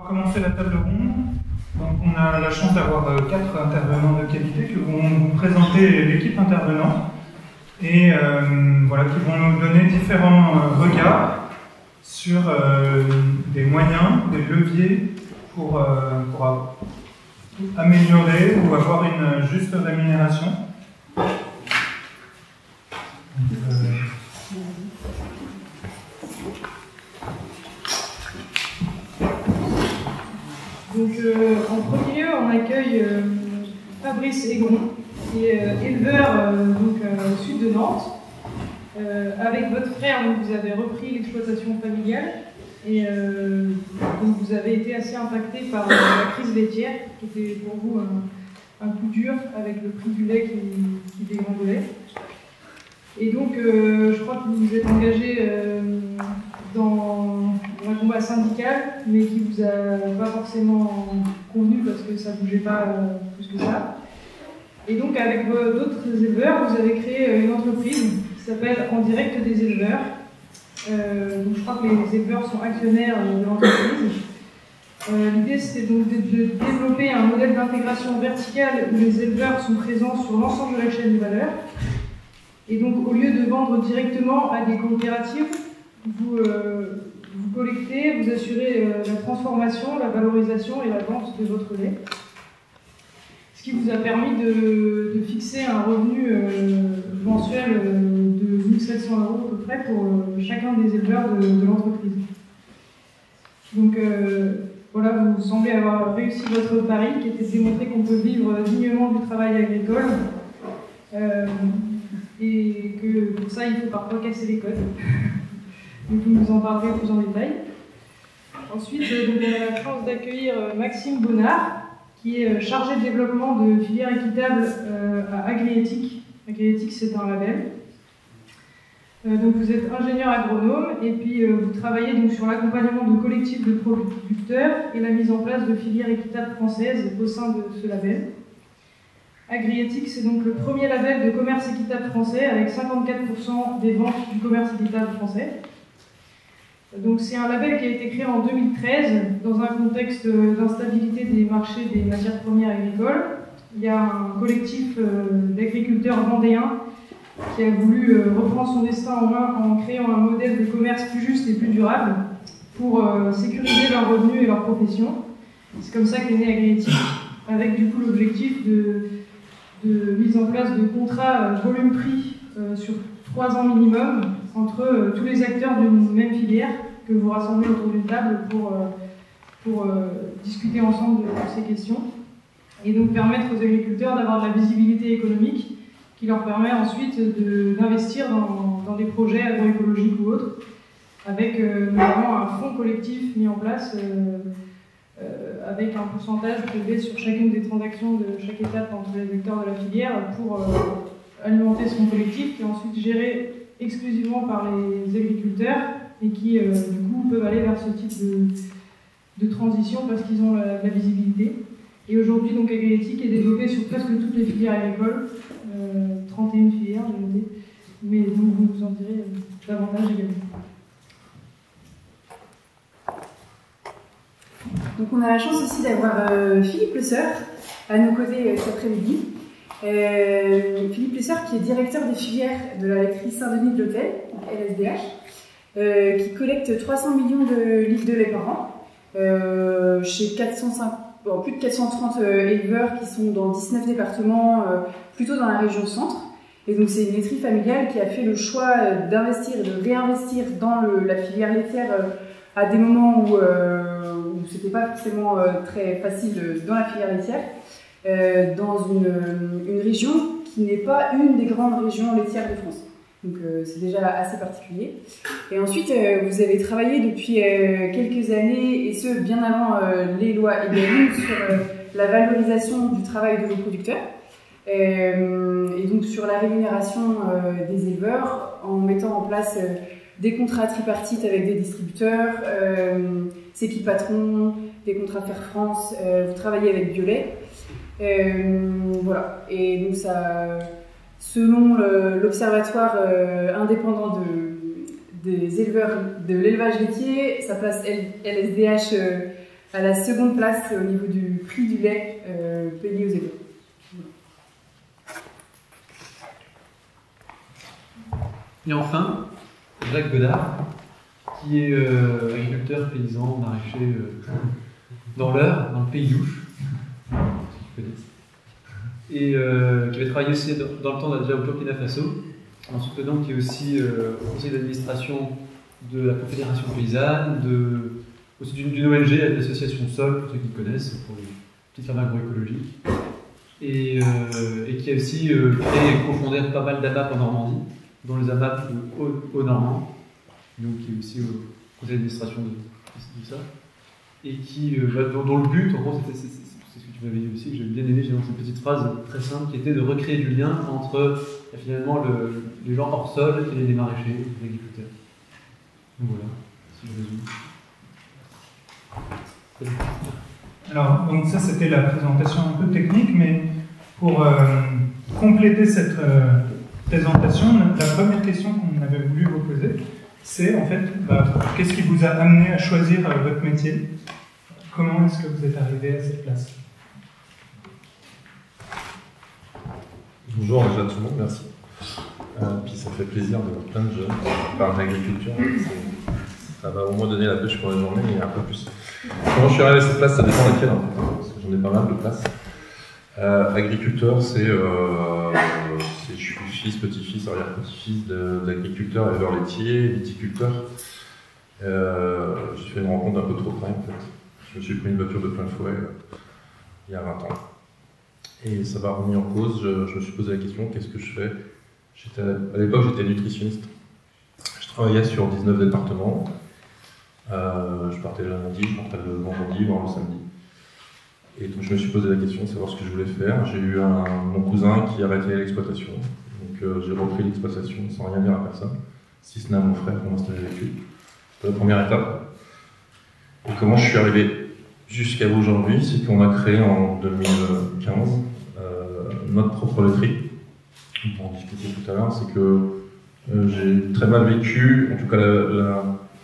Commencer la table ronde. Donc on a la chance d'avoir 4 intervenants de qualité qui vont vous présenter l'équipe intervenante et voilà, qui vont nous donner différents regards sur des moyens, des leviers pour améliorer ou avoir une juste rémunération. Donc, en premier lieu, on accueille Fabrice Aigron, qui est éleveur au sud de Nantes. Avec votre frère, donc, vous avez repris l'exploitation familiale et donc vous avez été assez impacté par la crise laitière, qui était pour vous un coup dur avec le prix du lait qui dégringolait. Et donc, je crois que vous vous êtes engagé dans un combat syndical, mais qui vous a pas forcément convenu parce que ça bougeait pas plus que ça. Et donc, avec d'autres éleveurs, vous avez créé une entreprise qui s'appelle En Direct des éleveurs. Donc, je crois que les éleveurs sont actionnaires de l'entreprise. L'idée, c'était donc de développer un modèle d'intégration verticale où les éleveurs sont présents sur l'ensemble de la chaîne de valeur. Et donc, au lieu de vendre directement à des coopératives, vous collectez, vous assurez la transformation, la valorisation et la vente de votre lait. Ce qui vous a permis de fixer un revenu mensuel de 1 700 € à peu près pour chacun des éleveurs de l'entreprise. Donc voilà, vous semblez avoir réussi votre pari, qui était de démontrer qu'on peut vivre dignement du travail agricole. Et que pour ça, il faut parfois casser les codes. Donc vous nous en parlerez plus en détail. Ensuite, on a la chance d'accueillir Maxime Bonnard, qui est chargé de développement de filières équitables à Agriéthique. Agriéthique, c'est un label. Donc vous êtes ingénieur agronome et puis vous travaillez donc sur l'accompagnement de collectifs de producteurs et la mise en place de filières équitables françaises au sein de ce label. Agriéthique, c'est donc le premier label de commerce équitable français avec 54% des ventes du commerce équitable français. Donc c'est un label qui a été créé en 2013 dans un contexte d'instabilité des marchés des matières premières agricoles. Il y a un collectif d'agriculteurs vendéens qui a voulu reprendre son destin en main en créant un modèle de commerce plus juste et plus durable pour sécuriser leurs revenus et leur profession. C'est comme ça qu'est né Agriéthique, avec du coup l'objectif de mise en place de contrats volume-prix sur 3 ans minimum entre tous les acteurs d'une même filière que vous rassemblez autour d'une table pour discuter ensemble de ces questions et donc permettre aux agriculteurs d'avoir de la visibilité économique qui leur permet ensuite d'investir dans des projets agroécologiques ou autres avec notamment un fonds collectif mis en place avec un pourcentage prélevé sur chacune des transactions de chaque étape entre les acteurs de la filière pour alimenter ce fonds collectif qui est ensuite géré exclusivement par les agriculteurs et qui du coup peuvent aller vers ce type de transition parce qu'ils ont la visibilité. Et aujourd'hui, donc Agriéthique est développé sur presque toutes les filières agricoles, 31 filières, j'ai noté, mais donc vous nous en direz davantage également. Donc on a la chance aussi d'avoir Philippe Lesseur à nos côtés cet après-midi. Philippe Lesseur qui est directeur des filières de la laiterie Saint-Denis de l'Hôtel, LSDH, qui collecte 300 millions de litres de lait par an chez plus de 430 éleveurs qui sont dans 19 départements, plutôt dans la région centre. Et donc c'est une laiterie familiale qui a fait le choix d'investir et de réinvestir dans la filière laitière à des moments où c'était pas forcément très facile dans la filière laitière, dans une région qui n'est pas une des grandes régions laitières de France. Donc c'est déjà assez particulier. Et ensuite, vous avez travaillé depuis quelques années, et ce bien avant les lois EGalim, sur la valorisation du travail de vos producteurs. Et donc sur la rémunération des éleveurs, en mettant en place des contrats tripartites avec des distributeurs, Séqui Patron, des contrats Faire France, vous travaillez avec Violet. Voilà. Et donc ça, selon l'observatoire indépendant des éleveurs de l'élevage laitier, ça place LSDH à la seconde place au niveau du prix du lait payé aux éleveurs. Et enfin, Jacques Godard, qui est agriculteur, paysan, maraîcher dans l'Eure, dans le pays d'Ouche, ceux qui connaissent, et qui avait travaillé aussi dans le temps déjà au Burkina Faso, en soutenant qui est aussi au conseil d'administration de la Confédération paysanne, aussi d'une ONG, l'association Sol, pour ceux qui connaissent, pour les petites fermes agroécologiques, et qui a aussi créé et cofondé pas mal d'AMAP en Normandie, dont les AMAP au Normand, donc qui est aussi au conseil d'administration de ça, et qui, dont le but, en gros, c'est ce que tu m'avais dit aussi, que j'ai bien aimé, j'ai cette petite phrase très simple, qui était de recréer du lien entre finalement les gens hors sol et les maraîchers, les agriculteurs. Donc voilà, si je résume. Alors, donc ça c'était la présentation un peu technique, mais pour compléter cette présentation, la première question qu'on avait voulu vous poser, c'est en fait, qu'est-ce qui vous a amené à choisir votre métier? Comment est-ce que vous êtes arrivé à cette place? Bonjour déjà tout le monde, merci. Puis ça fait plaisir de voir plein de jeunes qui parlent d'agriculture. Ça va au moins donner la pêche pour la journée, mais un peu plus. Comment je suis arrivé à cette place, ça dépend laquelle, en fait, parce que j'en ai pas mal de places. Agriculteur, je suis fils, petit-fils, arrière-petit-fils d'agriculteurs, éleveurs laitiers, viticulteurs. J'ai fait une rencontre un peu trop près, en fait. Je me suis pris une voiture de plein fouet il y a 20 ans. Et ça m'a remis en cause. Je me suis posé la question, qu'est-ce que je fais? À l'époque, j'étais nutritionniste. Je travaillais sur 19 départements. Je partais le lundi, je partais le vendredi, voire le samedi. Et donc je me suis posé la question de savoir ce que je voulais faire. J'ai eu mon cousin qui a arrêté l'exploitation. Donc j'ai repris l'exploitation sans rien dire à personne, si ce n'est à mon frère pour m'installer avec lui. C'était la première étape. Et comment je suis arrivé jusqu'à aujourd'hui, c'est qu'on a créé en 2015 notre propre laiterie. On pourra en discuter tout à l'heure. C'est que j'ai très mal vécu, en tout cas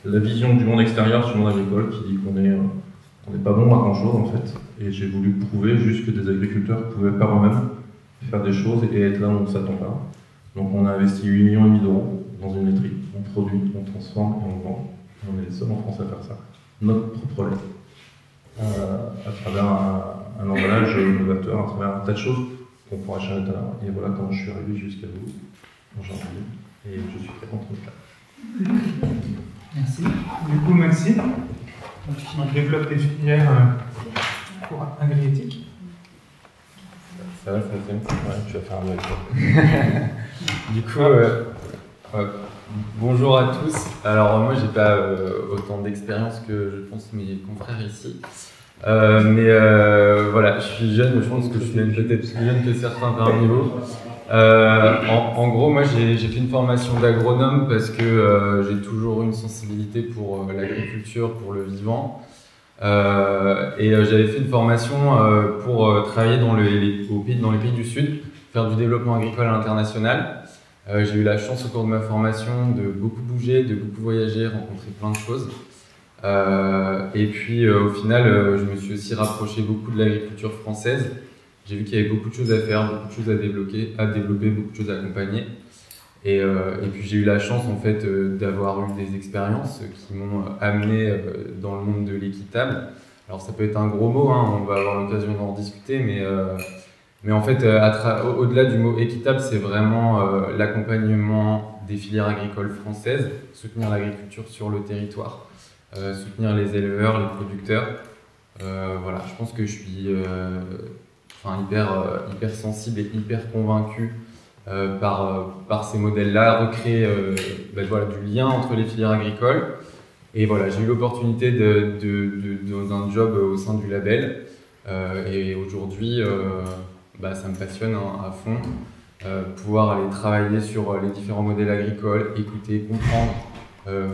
la vision du monde extérieur sur le monde agricole qui dit qu'on n'est pas bon à grand chose en fait. Et j'ai voulu prouver juste que des agriculteurs pouvaient par eux-mêmes faire des choses et être là où on ne s'attend pas. Donc on a investi 8,5 millions d'euros dans une laiterie. On produit, on transforme et on vend. Et on est les seuls en France à faire ça. Notre propre lait. À travers un emballage novateur, à travers un tas de choses qu'on pourra acheter tout à l'heure. Et voilà comment je suis arrivé jusqu'à vous aujourd'hui. Et je suis très content de ça. Merci. Du coup, Maxime, qui développe des filières pour agri-éthique. Ça va, ça fait. Ouais, tu vas faire un avec toi. Du coup, bonjour à tous. Alors, moi, j'ai pas autant d'expérience que je pense mes confrères ici. Mais voilà, je suis jeune, je pense que je suis même peut-être plus jeune que certains parmi vous. En gros, moi j'ai fait une formation d'agronome parce que j'ai toujours eu une sensibilité pour l'agriculture, pour le vivant. Et j'avais fait une formation pour travailler dans les pays du Sud, faire du développement agricole à l'international. J'ai eu la chance au cours de ma formation de beaucoup bouger, de beaucoup voyager, rencontrer plein de choses. Et puis au final, je me suis aussi rapproché beaucoup de l'agriculture française. J'ai vu qu'il y avait beaucoup de choses à faire, beaucoup de choses à développer, beaucoup de choses à accompagner. Et puis j'ai eu la chance en fait d'avoir eu des expériences qui m'ont amené dans le monde de l'équitable. Alors ça peut être un gros mot, hein, on va avoir l'occasion d'en discuter, mais en fait au-delà du mot équitable, c'est vraiment l'accompagnement des filières agricoles françaises, soutenir l'agriculture sur le territoire, soutenir les éleveurs, les producteurs. Voilà, je pense que je suis hyper sensible et hyper convaincu par ces modèles-là, recréer voilà, du lien entre les filières agricoles. Et voilà, j'ai eu l'opportunité d'un job au sein du label. Et aujourd'hui, ça me passionne à fond. Pouvoir aller travailler sur les différents modèles agricoles, écouter, comprendre,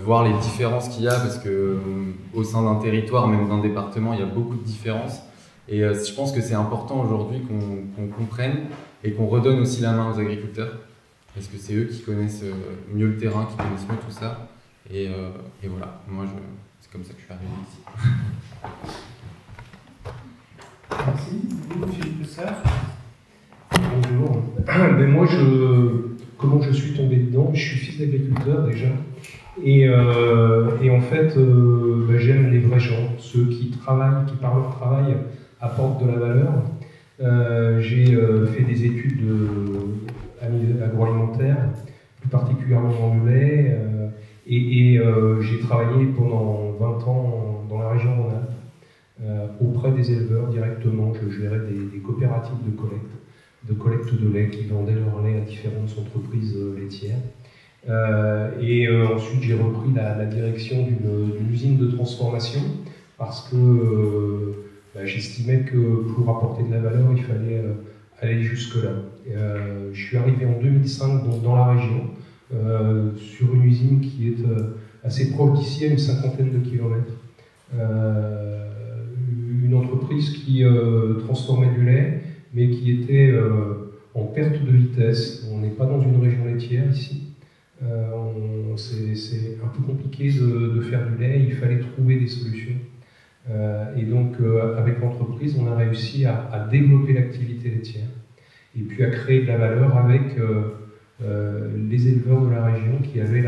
voir les différences qu'il y a, parce que au sein d'un territoire, même d'un département, il y a beaucoup de différences. Et je pense que c'est important aujourd'hui qu'on comprenne et qu'on redonne aussi la main aux agriculteurs, parce que c'est eux qui connaissent mieux le terrain, qui connaissent mieux tout ça. Et voilà, moi c'est comme ça que je suis arrivé ici. Merci. Vous, Philippe Lessard? Bonjour. Ben moi, comment je suis tombé dedans? Je suis fils d'agriculteur déjà. Et en fait, j'aime les vrais gens, ceux qui travaillent, qui par leur travail apportent de la valeur. J'ai fait des études agroalimentaires, plus particulièrement dans le lait, et j'ai travaillé pendant 20 ans dans la région Rhône-Alpes, auprès des éleveurs directement. Je gérais des coopératives de collecte de lait qui vendaient leur lait à différentes entreprises laitières. Ensuite, j'ai repris la direction d'une usine de transformation parce que j'estimais que pour apporter de la valeur, il fallait aller jusque-là. Je suis arrivé en 2005 donc, dans la région, sur une usine qui est assez proche d'ici, à une cinquantaine de kilomètres. Une entreprise qui transformait du lait, mais qui était en perte de vitesse. On n'est pas dans une région laitière ici. C'est un peu compliqué de faire du lait, il fallait trouver des solutions. Et donc, avec l'entreprise, on a réussi à développer l'activité laitière et puis à créer de la valeur avec les éleveurs de la région qui avaient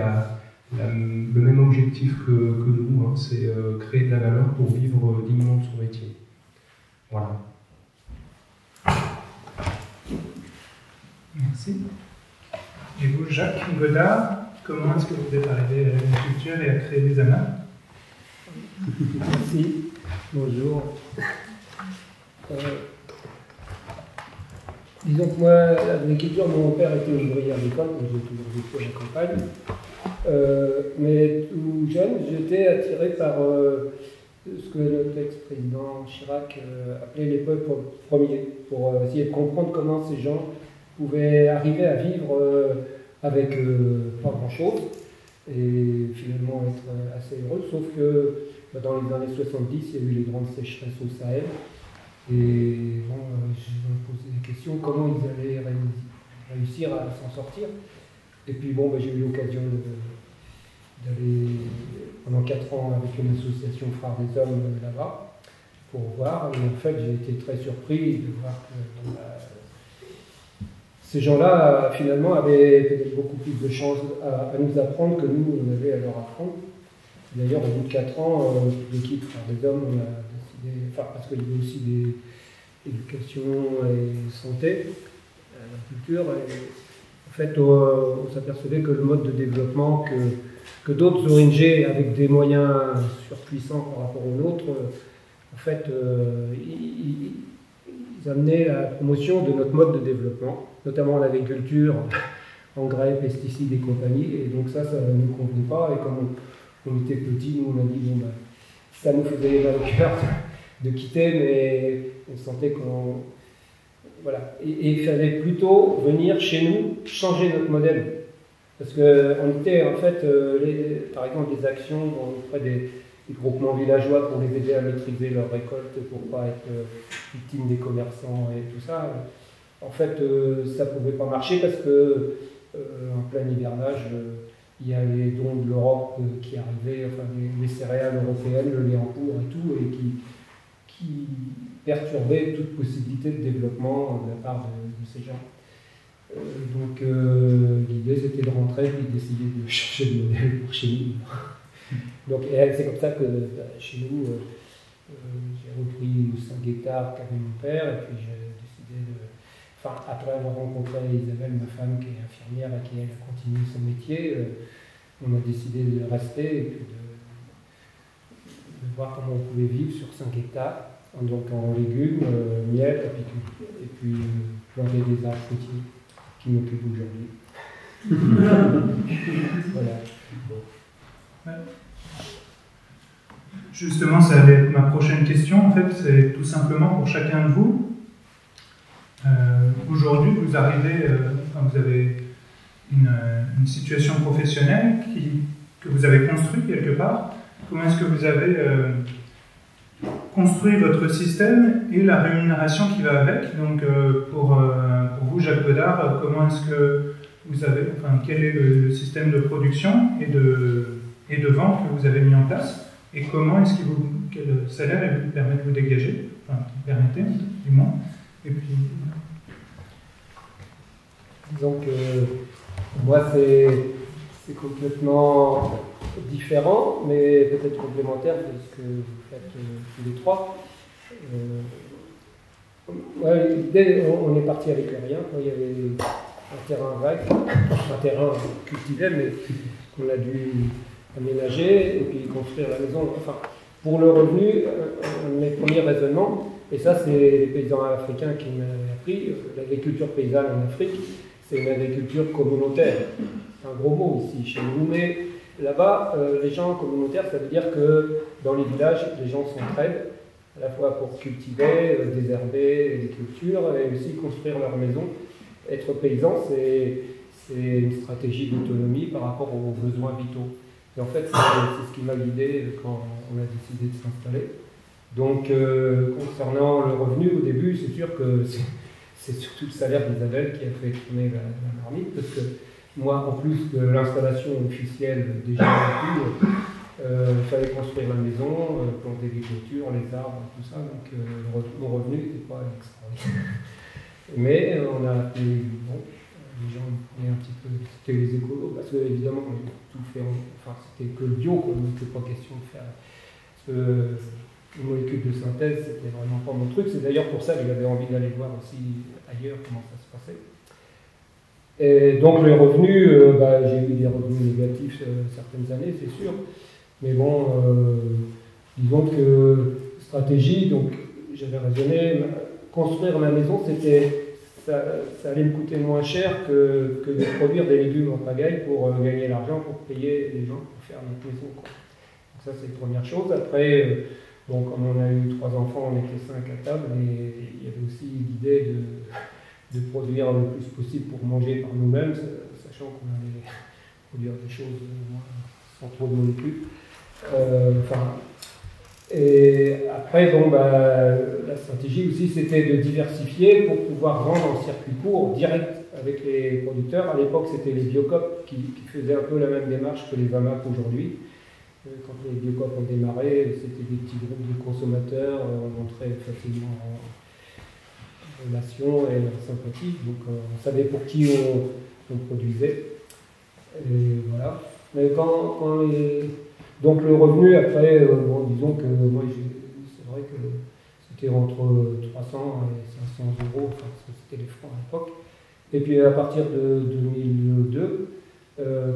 le même objectif que nous, hein, c'est créer de la valeur pour vivre dignement de son métier. Voilà. Merci. Et vous, Jacques Godard, comment est-ce que vous êtes arrivé à l'agriculture et à créer des amas? Merci. Bonjour. Disons que moi, l'agriculture, mon père était ouvrier agricole, donc j'ai toujours vécu à la campagne. Mais tout jeune, j'étais attiré par ce que notre ex-président Chirac appelait les peuples premiers, pour essayer de comprendre comment ces gens pouvaient arriver à vivre avec pas grand-chose et finalement être assez heureux, sauf que dans les années 70, il y a eu les grandes sécheresses au Sahel. Et bon, je me posais des questions, comment ils allaient réussir à s'en sortir. Et puis bon, j'ai eu l'occasion d'aller pendant 4 ans avec une association Frères des Hommes là-bas, pour voir. Et en fait, j'ai été très surpris de voir que ces gens-là, finalement, avaient peut-être beaucoup plus de chances à nous apprendre que nous, on avait à leur apprendre. D'ailleurs, au bout de 4 ans, l'équipe Frères des Hommes, on a décidé, parce qu'il y avait aussi des éducation et santé, la culture, et en fait, on s'apercevait que le mode de développement que d'autres ONG, avec des moyens surpuissants par rapport aux nôtres, en fait, ils amenaient à la promotion de notre mode de développement, notamment en agriculture, engrais, pesticides et compagnie, et donc ça ne nous convenait pas, et comme on était petits, nous on a dit, bon, ça nous faisait mal au cœur de quitter, mais on sentait qu'on... Voilà. Et il fallait plutôt venir chez nous, changer notre modèle. Parce qu'on était, en fait, par exemple, des actions auprès des groupements villageois pour les aider à maîtriser leurs récoltes, pour ne pas être victimes des commerçants et tout ça. En fait, ça ne pouvait pas marcher parce que, en plein hivernage, il y a les dons de l'Europe qui arrivaient, enfin les céréales européennes, le lait en poudre et tout, et qui perturbaient toute possibilité de développement de la part de ces gens. Donc l'idée c'était de rentrer et d'essayer de changer de modèle pour chez nous. Donc c'est comme ça que chez nous, j'ai repris 5 hectares qu'avait mon père, et puis j'ai décidé de... Enfin, après avoir rencontré Isabelle, ma femme, qui est infirmière et qui elle a continué son métier, on a décidé de rester et puis de voir comment on pouvait vivre sur 5 hectares, donc en légumes, miel, apiculture, et puis planter des arbres fruitiers. qui m'occupe aujourd'hui. Voilà. Ouais. Justement, ça allait être ma prochaine question. En fait, c'est tout simplement pour chacun de vous. Aujourd'hui, vous arrivez, vous avez une situation professionnelle que vous avez construite quelque part. Comment est-ce que vous avez construit votre système et la rémunération qui va avec? Donc, pour vous, Jacques Godard, comment est-ce que vous avez, quel est le système de production et de vente que vous avez mis en place? Et comment est-ce quel salaire il vous permet de vous dégager? Permettez, du moins. Et puis. Disons que moi, c'est complètement différent, mais peut-être complémentaire de ce que vous faites tous les trois. L'idée, on est parti avec rien. Il y avait un terrain vague, un terrain cultivé, mais qu'on a dû aménager et puis construire la maison. Enfin, pour le revenu, mes premiers raisonnements, et ça c'est les paysans africains qui m'ont appris, l'agriculture paysanne en Afrique, c'est une agriculture communautaire. C'est un gros mot ici chez nous, mais là-bas, les gens communautaires, ça veut dire que dans les villages, les gens s'entraident, à la fois pour cultiver, désherber les cultures et aussi construire leur maison. Être paysan, c'est une stratégie d'autonomie par rapport aux besoins vitaux. Et en fait, c'est ce qui m'a guidé quand on a décidé de s'installer. Donc, concernant le revenu, au début, c'est sûr que c'est surtout le salaire d'Isabelle qui a fait tourner la marmite, parce que moi, en plus de l'installation officielle déjà vécue, il fallait construire la maison, planter des clôtures, les arbres, tout ça, donc mon revenu n'était pas extraordinaire. Mais on a appelé, les gens prenaient un petit peu, c'était les écolos, parce que évidemment, on a tout fait, c'était que le bio, quoi, donc il n'était pas question de faire. Parce que les molécules de synthèse, c'était vraiment pas mon truc, c'est d'ailleurs pour ça que j'avais envie d'aller voir aussi ailleurs comment ça se passait. Et donc les revenus, j'ai eu des revenus négatifs certaines années, c'est sûr, mais bon, disons que stratégie, donc j'avais raisonné, construire ma maison, ça allait me coûter moins cher que de produire des légumes en pagaille pour gagner l'argent, pour payer les gens pour faire notre maison, quoi. Donc ça, c'est la première chose. Après, comme on a eu 3 enfants, on était 5 à table, et il y avait aussi l'idée de produire le plus possible pour manger par nous-mêmes, sachant qu'on allait produire des choses sans trop de molécules. Et après, la stratégie aussi, c'était de diversifier pour pouvoir vendre en circuit court, direct avec les producteurs. À l'époque, c'était les Biocoop qui faisaient un peu la même démarche que les AMAP aujourd'hui. Quand les Biocoop ont démarré, c'était des petits groupes de consommateurs, on entrait facilement en relation et en sympathie, donc on savait pour qui on produisait. Et voilà. Mais donc le revenu, après, disons que moi, c'est vrai que c'était entre 300 et 500 euros, c'était les francs à l'époque. Et puis à partir de 2002,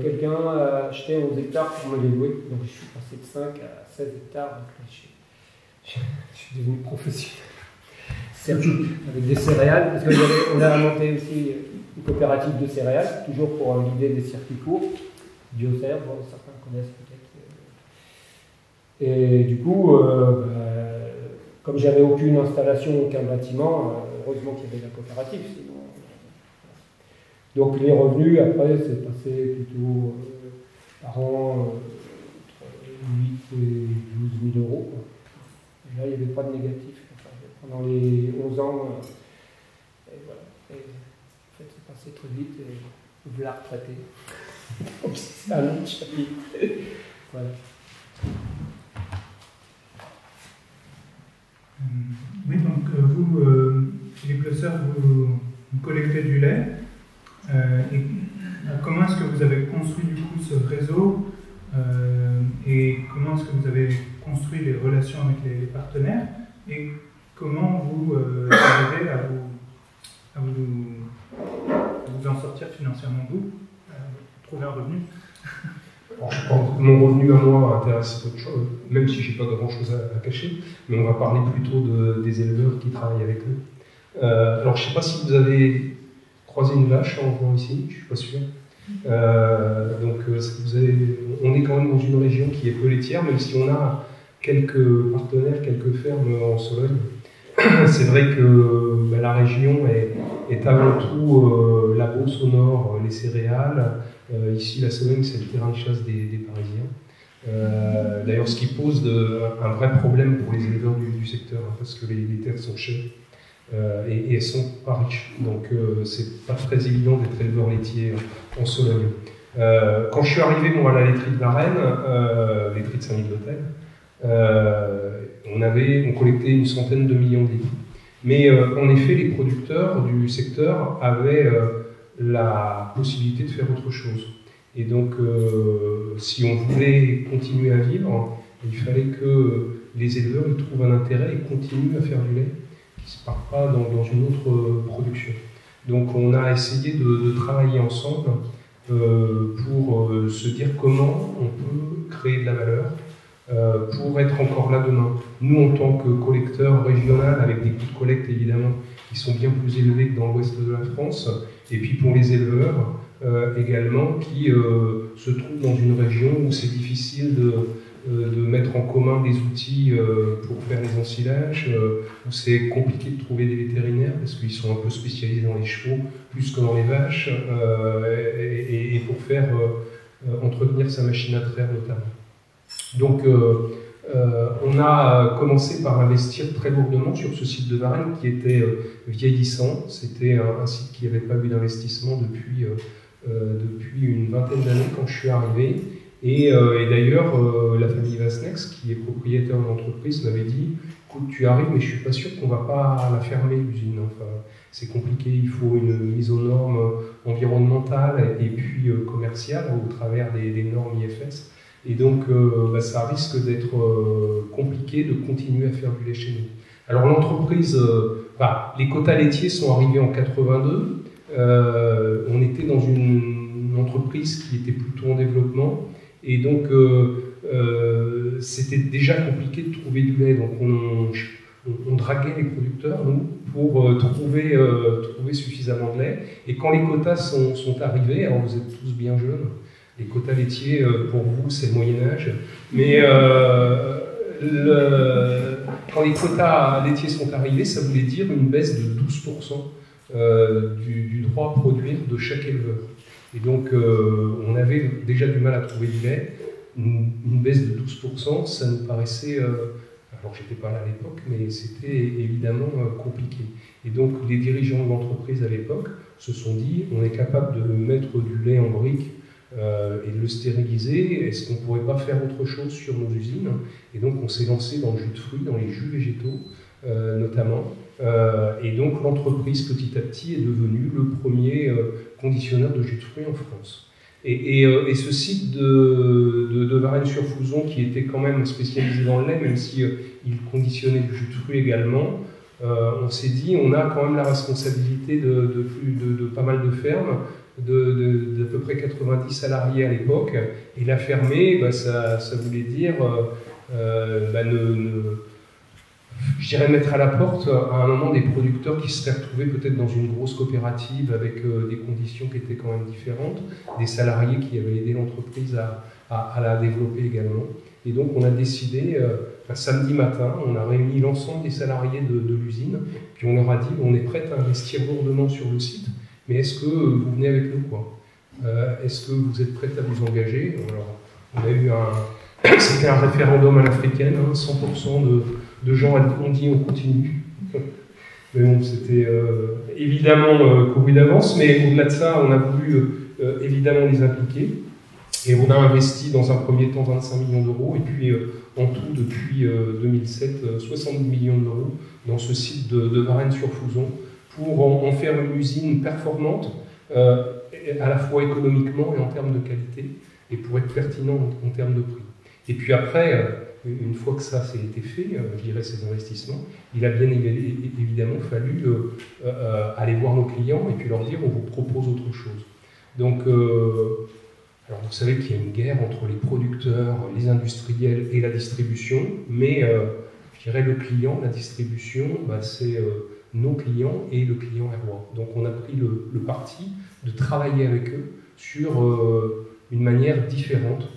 quelqu'un a acheté 11 hectares pour me les louer. Donc je suis passé de 5 à 16 hectares. Donc là, je suis devenu professionnel. Avec des céréales, parce qu'on a monté aussi une coopérative de céréales, toujours pour l'idée des circuits courts. Bioserve, certains connaissent peut-être. Et du coup, comme j'avais aucune installation, aucun bâtiment, heureusement qu'il y avait la coopérative. Sinon, donc les revenus, après, c'est passé plutôt par an entre 8 et 12 000 euros. Quoi. Et là, il n'y avait pas de négatif. Pendant les 11 ans, et voilà. Et, en fait, c'est passé très vite et vous la retraité. C'est un autre chapitre. Voilà. Oui, donc vous, Philippe Le Sœur, vous collectez du lait. Et comment est-ce que vous avez construit du coup ce réseau et comment est-ce que vous avez construit les relations avec les partenaires et comment vous arrivez à vous en sortir financièrement, vous trouver un revenu? Alors, je pense que mon revenu à moi intéresse autre chose, même si je n'ai pas grand-chose à cacher, mais on va parler plutôt des éleveurs qui travaillent avec eux. Alors, je ne sais pas si vous avez croisé une vache en venant ici, je suis pas sûr. On est quand même dans une région qui est peu laitière, même si on a quelques partenaires, quelques fermes en Sologne. C'est vrai que la région est avant tout la Beauce au nord, les céréales. Ici, la Sologne, c'est le terrain de chasse des Parisiens. D'ailleurs, ce qui pose un vrai problème pour les éleveurs du secteur, hein, parce que les terres sont chères et elles sont pas riches. Donc, c'est pas très évident d'être éleveur laitier en Sologne. Quand je suis arrivé, moi, à la laiterie de Varennes, laiterie de Saint-Denis-de-l'Hôtel, on collectait une centaine de millions de litres. Mais en effet, les producteurs du secteur avaient la possibilité de faire autre chose. Et donc, si on voulait continuer à vivre, il fallait que les éleveurs y trouvent un intérêt et continuent à faire du lait, qui ne se part pas dans une autre production. Donc, on a essayé de travailler ensemble pour se dire comment on peut créer de la valeur pour être encore là demain. Nous, en tant que collecteur régional, avec des coûts de collecte évidemment qui sont bien plus élevés que dans l'ouest de la France, et puis pour les éleveurs également qui se trouvent dans une région où c'est difficile de mettre en commun des outils pour faire les ensilages, où c'est compliqué de trouver des vétérinaires parce qu'ils sont un peu spécialisés dans les chevaux plus que dans les vaches, et pour faire entretenir sa machine à traire notamment. Donc, on a commencé par investir très lourdement sur ce site de Varennes qui était vieillissant. C'était un site qui n'avait pas eu d'investissement depuis une vingtaine d'années quand je suis arrivé. Et d'ailleurs, la famille Vasnex, qui est propriétaire de l'entreprise, m'avait dit « Écoute, tu arrives, mais je ne suis pas sûr qu'on ne va pas la fermer, l'usine. Enfin, c'est compliqué, il faut une mise aux normes environnementales et puis commerciales au travers des normes IFS. Et donc, ça risque d'être compliqué de continuer à faire du lait chez nous. » Alors l'entreprise, les quotas laitiers sont arrivés en 82. On était dans une entreprise qui était plutôt en développement. Et donc, c'était déjà compliqué de trouver du lait. Donc, on draguait les producteurs, nous, pour trouver suffisamment de lait. Et quand les quotas sont arrivés, alors vous êtes tous bien jeunes, les quotas laitiers, pour vous, c'est le Moyen-Âge. Mais quand les quotas laitiers sont arrivés, ça voulait dire une baisse de 12% du droit à produire de chaque éleveur. Et donc, on avait déjà du mal à trouver du lait. Une baisse de 12%, ça nous paraissait... alors, j'étais pas là à l'époque, mais c'était évidemment compliqué. Et donc, les dirigeants de l'entreprise à l'époque se sont dit, on est capable de mettre du lait en brique et de le stériliser, est-ce qu'on ne pourrait pas faire autre chose sur nos usines? Et donc, on s'est lancé dans le jus de fruits, dans les jus végétaux, notamment. Et donc, l'entreprise, petit à petit, est devenue le premier conditionneur de jus de fruits en France. Et ce site de Varennes-sur-Fouzon, qui était quand même spécialisé dans le lait, même si il conditionnait du jus de fruits également, on s'est dit, on a quand même la responsabilité de pas mal de fermes, d'à peu près 90 salariés à l'époque, et la fermer, ça voulait dire je dirais mettre à la porte à un moment des producteurs qui se seraient retrouvés peut-être dans une grosse coopérative avec des conditions qui étaient quand même différentes, des salariés qui avaient aidé l'entreprise à la développer également. Et donc on a décidé, samedi matin, on a réuni l'ensemble des salariés de l'usine, puis on leur a dit on est prêt à investir lourdement sur le site, mais est-ce que vous venez avec nous, quoi? Est-ce que vous êtes prêts à vous engager? Alors, on a eu c'était un référendum à l'africaine, 100% de gens ont dit on continue. Mais bon, c'était évidemment couru d'avance, mais au-delà de ça, on a voulu évidemment les impliquer. Et on a investi dans un premier temps 25 millions d'euros, et puis en tout, depuis 2007, 70 millions d'euros dans ce site de Varennes-sur-Fouzon pour en faire une usine performante, à la fois économiquement et en termes de qualité, et pour être pertinent en termes de prix. Et puis après, une fois que ça s'est été fait, je dirais ces investissements, il a bien évidemment fallu aller voir nos clients et puis leur dire on vous propose autre chose. Donc, alors vous savez qu'il y a une guerre entre les producteurs, les industriels et la distribution, mais je dirais le client, la distribution, c'est nos clients et le client Airwork. Donc on a pris le parti de travailler avec eux sur une manière différente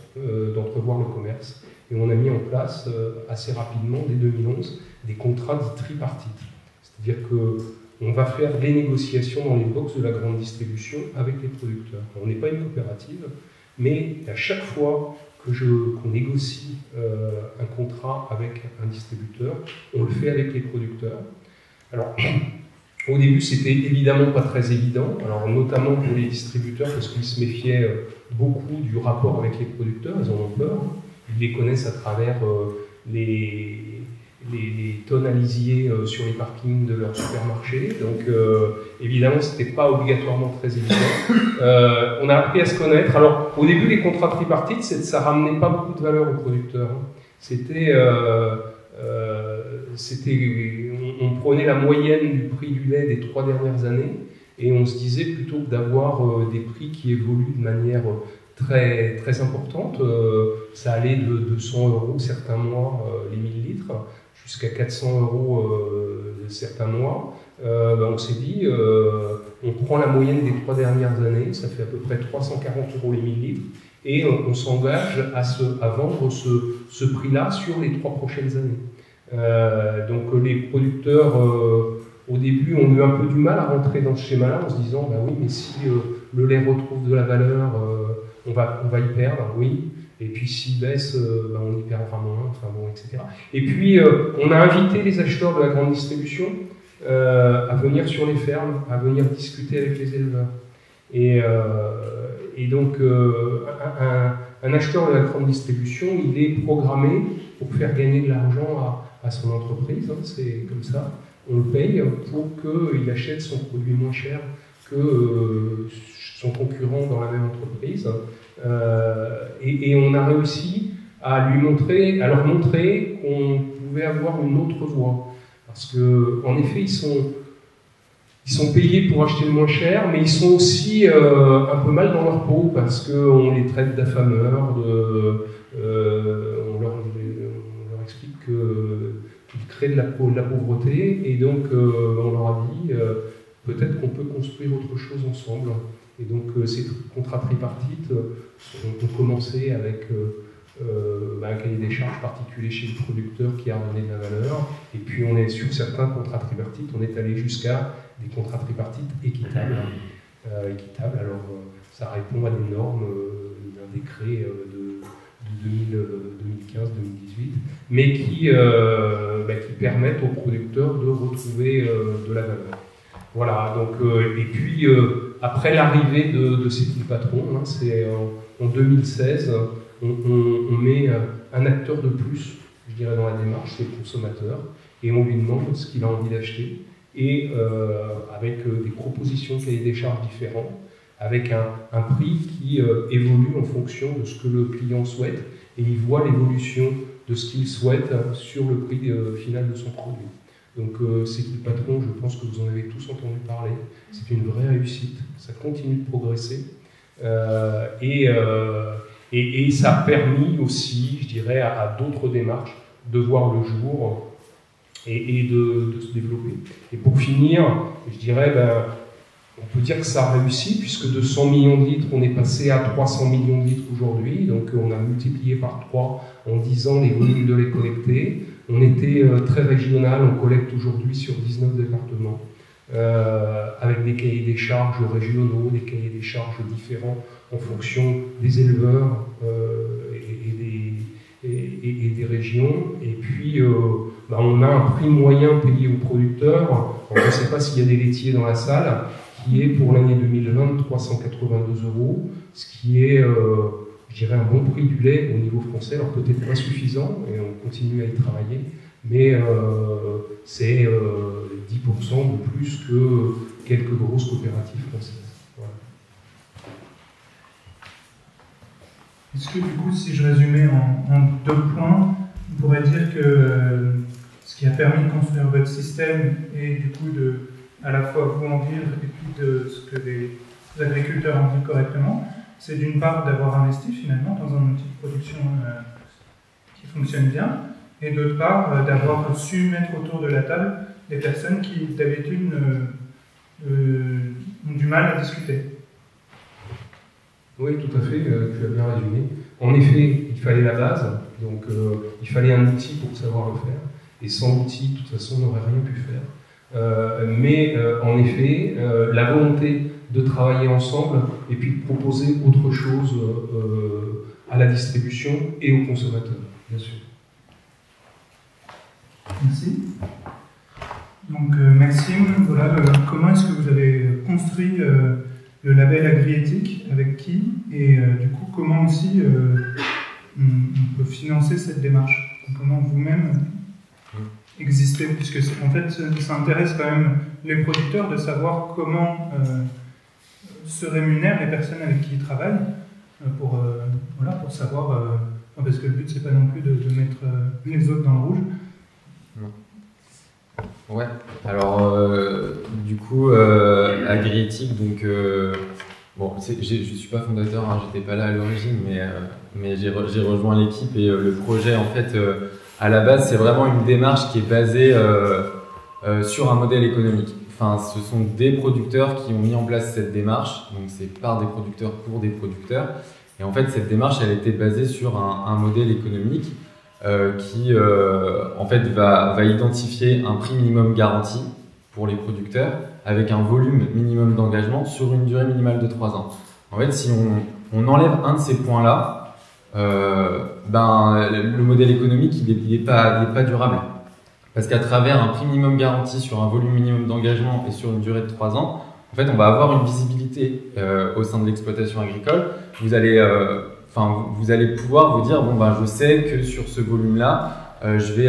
d'entrevoir le commerce. Et on a mis en place assez rapidement, dès 2011, des contrats dits tripartites. C'est-à-dire qu'on va faire les négociations dans les box de la grande distribution avec les producteurs. On n'est pas une coopérative, mais à chaque fois qu'on négocie un contrat avec un distributeur, on le fait avec les producteurs. Alors, au début, c'était évidemment pas très évident, alors notamment pour les distributeurs, parce qu'ils se méfiaient beaucoup du rapport avec les producteurs, ils en ont peur. Ils les connaissent à travers les tonnes à lisier sur les parkings de leur supermarché. Donc, évidemment, ce n'était pas obligatoirement très évident. On a appris à se connaître. Alors, au début, les contrats tripartites, ça ramenait pas beaucoup de valeur aux producteurs. On prenait la moyenne du prix du lait des 3 dernières années et on se disait plutôt que d'avoir des prix qui évoluent de manière très, très importante, ça allait de 200 € certains mois les 1000 litres jusqu'à 400 € certains mois. On s'est dit, on prend la moyenne des 3 dernières années, ça fait à peu près 340 € les 1000 litres, et on s'engage à vendre ce prix-là sur les 3 prochaines années. Donc les producteurs, au début, ont eu un peu du mal à rentrer dans ce schéma-là en se disant, bah oui, mais si le lait retrouve de la valeur, on va y perdre, oui. Et puis s'il baisse, on y perdra moins, enfin bon, etc. Et puis on a invité les acheteurs de la grande distribution à venir sur les fermes, à venir discuter avec les éleveurs. Et donc un acheteur de la grande distribution, il est programmé pour faire gagner de l'argent à son entreprise, hein, c'est comme ça. On le paye pour qu'il achète son produit moins cher que son concurrent dans la même entreprise. Et on a réussi à leur montrer qu'on pouvait avoir une autre voie. Parce qu'en effet, ils sont payés pour acheter le moins cher, mais ils sont aussi un peu mal dans leur peau parce qu'on les traite d'affameurs, on leur explique qu'ils créent de la pauvreté, et donc on leur a dit peut-être qu'on peut construire autre chose ensemble. Et donc ces contrats tripartites ont commencé avec un cahier des charges particulier chez le producteur qui a redonné de la valeur, et puis on est sur certains contrats tripartites, on est allé jusqu'à des contrats tripartites équitables. Alors ça répond à des normes d'un décret de 2015-2018, mais qui permettent aux producteurs de retrouver de la valeur. Voilà, donc, et puis après l'arrivée de ces petits patrons, hein, c'est en 2016, on met un acteur de plus, je dirais, dans la démarche, c'est le consommateur, et on lui demande ce qu'il a envie d'acheter, et avec des propositions de cahier des charges différents, avec un prix qui évolue en fonction de ce que le client souhaite, et il voit l'évolution de ce qu'il souhaite sur le prix final de son produit. Donc c'est qui le patron, je pense que vous en avez tous entendu parler, c'est une vraie réussite, ça continue de progresser, et ça a permis aussi, je dirais, à d'autres démarches de voir le jour et de se développer. Et pour finir, je dirais, on peut dire que ça a réussi, puisque de 100 millions de litres, on est passé à 300 millions de litres aujourd'hui, donc on a multiplié par 3 en 10 ans les volumes de lait collectés. On était très régional, on collecte aujourd'hui sur 19 départements, avec des cahiers des charges régionaux, des cahiers des charges différents en fonction des éleveurs et des régions. Et puis, on a un prix moyen payé aux producteurs. Je ne sais pas s'il y a des laitiers dans la salle, qui est pour l'année 2020 382 €, ce qui est, je dirais, un bon prix du lait au niveau français. Alors peut-être pas suffisant, et on continue à y travailler, mais c'est 10% de plus que quelques grosses coopératives françaises. Voilà. Est-ce que du coup, si je résumais en 2 points, on pourrait dire que ce qui a permis de construire votre système et du coup de à la fois vous en vivre et puis de ce que les agriculteurs en vivent correctement, c'est d'une part d'avoir investi finalement dans un outil de production qui fonctionne bien, et d'autre part d'avoir su mettre autour de la table des personnes qui d'habitude ont du mal à discuter. Oui, tout à fait, tu as bien résumé. En effet, il fallait la base, donc il fallait un outil pour savoir le faire, et sans outil, de toute façon, on n'aurait rien pu faire. Mais en effet, la volonté de travailler ensemble et puis de proposer autre chose à la distribution et aux consommateurs, bien sûr. Merci. Donc Maxime, voilà, comment est-ce que vous avez construit le label Agriéthique, avec qui, et du coup comment aussi on peut financer cette démarche, comment vous-même existez, puisque en fait ça intéresse quand même les producteurs de savoir comment se rémunèrent les personnes avec qui ils travaillent, pour savoir, parce que le but c'est pas non plus de mettre les autres dans le rouge. Ouais, alors du coup, Agriéthique, donc bon, je suis pas fondateur, hein, j'étais pas là à l'origine, mais j'ai rejoint l'équipe et le projet, en fait, à la base, c'est vraiment une démarche qui est basée sur un modèle économique. Enfin, ce sont des producteurs qui ont mis en place cette démarche, donc c'est par des producteurs pour des producteurs, et en fait, cette démarche, elle était basée sur un modèle économique qui en fait va identifier un prix minimum garanti pour les producteurs avec un volume minimum d'engagement sur une durée minimale de 3 ans. En fait, si on enlève un de ces points-là, le modèle économique il est pas durable. Parce qu'à travers un prix minimum garanti sur un volume minimum d'engagement et sur une durée de 3 ans, en fait, on va avoir une visibilité au sein de l'exploitation agricole. Vous allez pouvoir vous dire, bon ben, je sais que sur ce volume-là, je vais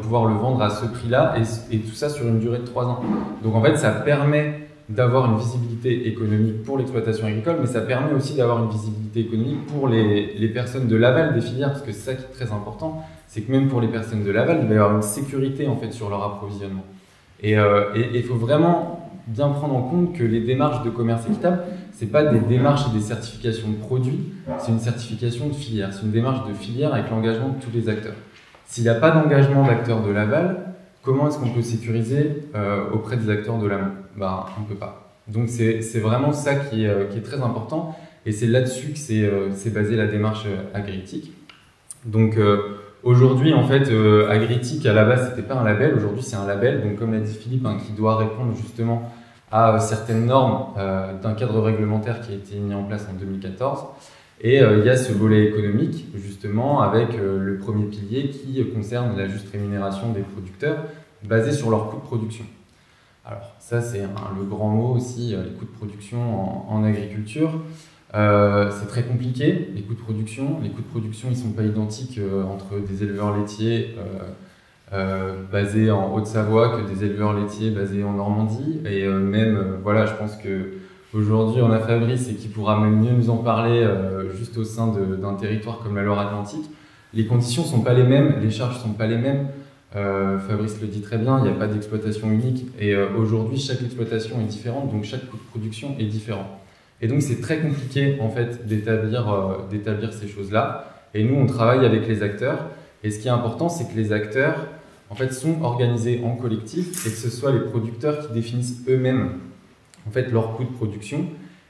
pouvoir le vendre à ce prix-là, et tout ça sur une durée de 3 ans. Donc en fait, ça permet d'avoir une visibilité économique pour l'exploitation agricole, mais ça permet aussi d'avoir une visibilité économique pour les personnes de l'aval des filières, parce que c'est ça qui est très important, c'est que même pour les personnes de l'aval, il va y avoir une sécurité en fait sur leur approvisionnement. Et il faut vraiment bien prendre en compte que les démarches de commerce équitable, c'est pas des démarches et des certifications de produits, c'est une certification de filière. C'est une démarche de filière avec l'engagement de tous les acteurs. S'il n'y a pas d'engagement d'acteurs de l'aval, comment est-ce qu'on peut sécuriser auprès des acteurs de l'amont? Ben, on ne peut pas. Donc c'est vraiment ça qui est très important, et c'est là-dessus que c'est basé la démarche Agriéthique. Donc aujourd'hui, en fait, Agriéthique, à la base, c'était pas un label. Aujourd'hui, c'est un label. Donc, comme l'a dit Philippe, hein, qui doit répondre justement à certaines normes d'un cadre réglementaire qui a été mis en place en 2014. Et il y a ce volet économique, justement, avec le premier pilier qui concerne la juste rémunération des producteurs basée sur leurs coûts de production. Alors, ça, c'est le grand mot aussi, les coûts de production en agriculture. C'est très compliqué, les coûts de production. Les coûts de production, ils ne sont pas identiques entre des éleveurs laitiers basés en Haute-Savoie que des éleveurs laitiers basés en Normandie. Et voilà, je pense qu'aujourd'hui, on a Fabrice et qui pourra même mieux nous en parler juste au sein d'un territoire comme la Loire-Atlantique. Les conditions ne sont pas les mêmes, les charges ne sont pas les mêmes. Fabrice le dit très bien, il n'y a pas d'exploitation unique. Et aujourd'hui, chaque exploitation est différente, donc chaque coût de production est différent. Et donc, c'est très compliqué, en fait, d'établir ces choses-là. Et nous, on travaille avec les acteurs. Et ce qui est important, c'est que les acteurs, en fait, sont organisés en collectif et que ce soit les producteurs qui définissent eux-mêmes, en fait, leur coût de production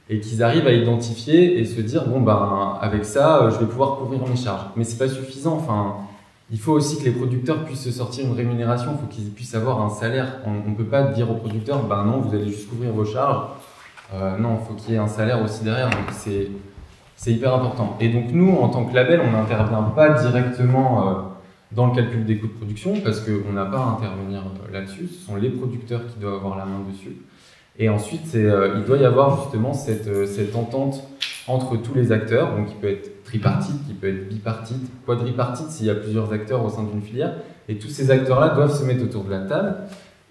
et qu'ils arrivent à identifier et se dire, bon, ben, avec ça, je vais pouvoir couvrir mes charges. Mais c'est pas suffisant. Enfin, il faut aussi que les producteurs puissent se sortir une rémunération. Il faut qu'ils puissent avoir un salaire. On ne peut pas dire aux producteurs, ben non, vous allez juste couvrir vos charges. Non, il faut qu'il y ait un salaire aussi derrière, donc c'est hyper important. Et donc nous, en tant que label, on n'intervient pas directement dans le calcul des coûts de production, parce qu'on n'a pas à intervenir là-dessus, ce sont les producteurs qui doivent avoir la main dessus. Et ensuite, il doit y avoir justement cette entente entre tous les acteurs, donc qui peut être tripartite, qui peut être bipartite, quadripartite s'il y a plusieurs acteurs au sein d'une filière, et tous ces acteurs-là doivent se mettre autour de la table,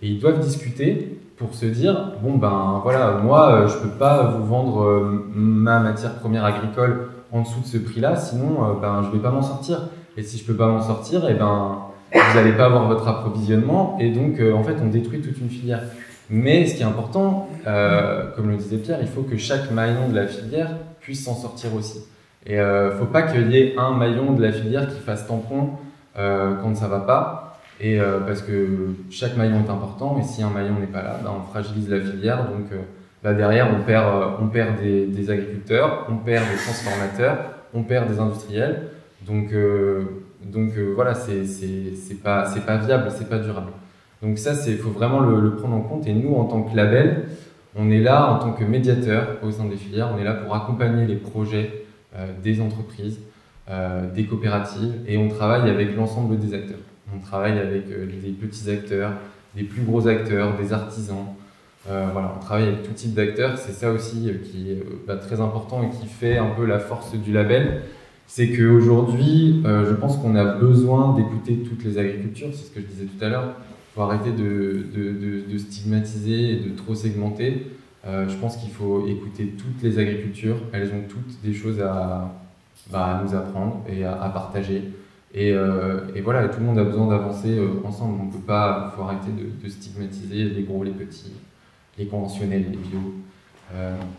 et ils doivent discuter pour se dire, bon ben voilà, moi je peux pas vous vendre ma matière première agricole en dessous de ce prix-là, sinon ben je vais pas m'en sortir. Et si je peux pas m'en sortir, et ben vous n'allez pas avoir votre approvisionnement, et donc en fait on détruit toute une filière. Mais ce qui est important, comme le disait Pierre, il faut que chaque maillon de la filière puisse s'en sortir aussi. Et faut pas qu'il y ait un maillon de la filière qui fasse tampon quand ça va pas. Et parce que chaque maillon est important, et si un maillon n'est pas là, ben, on fragilise la filière. Donc derrière, on perd des agriculteurs, on perd des transformateurs, on perd des industriels. Donc voilà, c'est pas viable, c'est pas durable. Donc ça, il faut vraiment le prendre en compte. Et nous, en tant que label, on est là en tant que médiateur au sein des filières. On est là pour accompagner les projets des entreprises, des coopératives, et on travaille avec l'ensemble des acteurs. On travaille avec des petits acteurs, des plus gros acteurs, des artisans. Voilà, on travaille avec tout type d'acteurs. C'est ça aussi qui est très important et qui fait un peu la force du label. C'est qu'aujourd'hui, je pense qu'on a besoin d'écouter toutes les agricultures. C'est ce que je disais tout à l'heure. Il faut arrêter de stigmatiser et de trop segmenter. Je pense qu'il faut écouter toutes les agricultures. Elles ont toutes des choses à nous apprendre et à partager. Et voilà, et tout le monde a besoin d'avancer ensemble. On peut pas, faut arrêter de stigmatiser les gros, les petits, les conventionnels, les bio.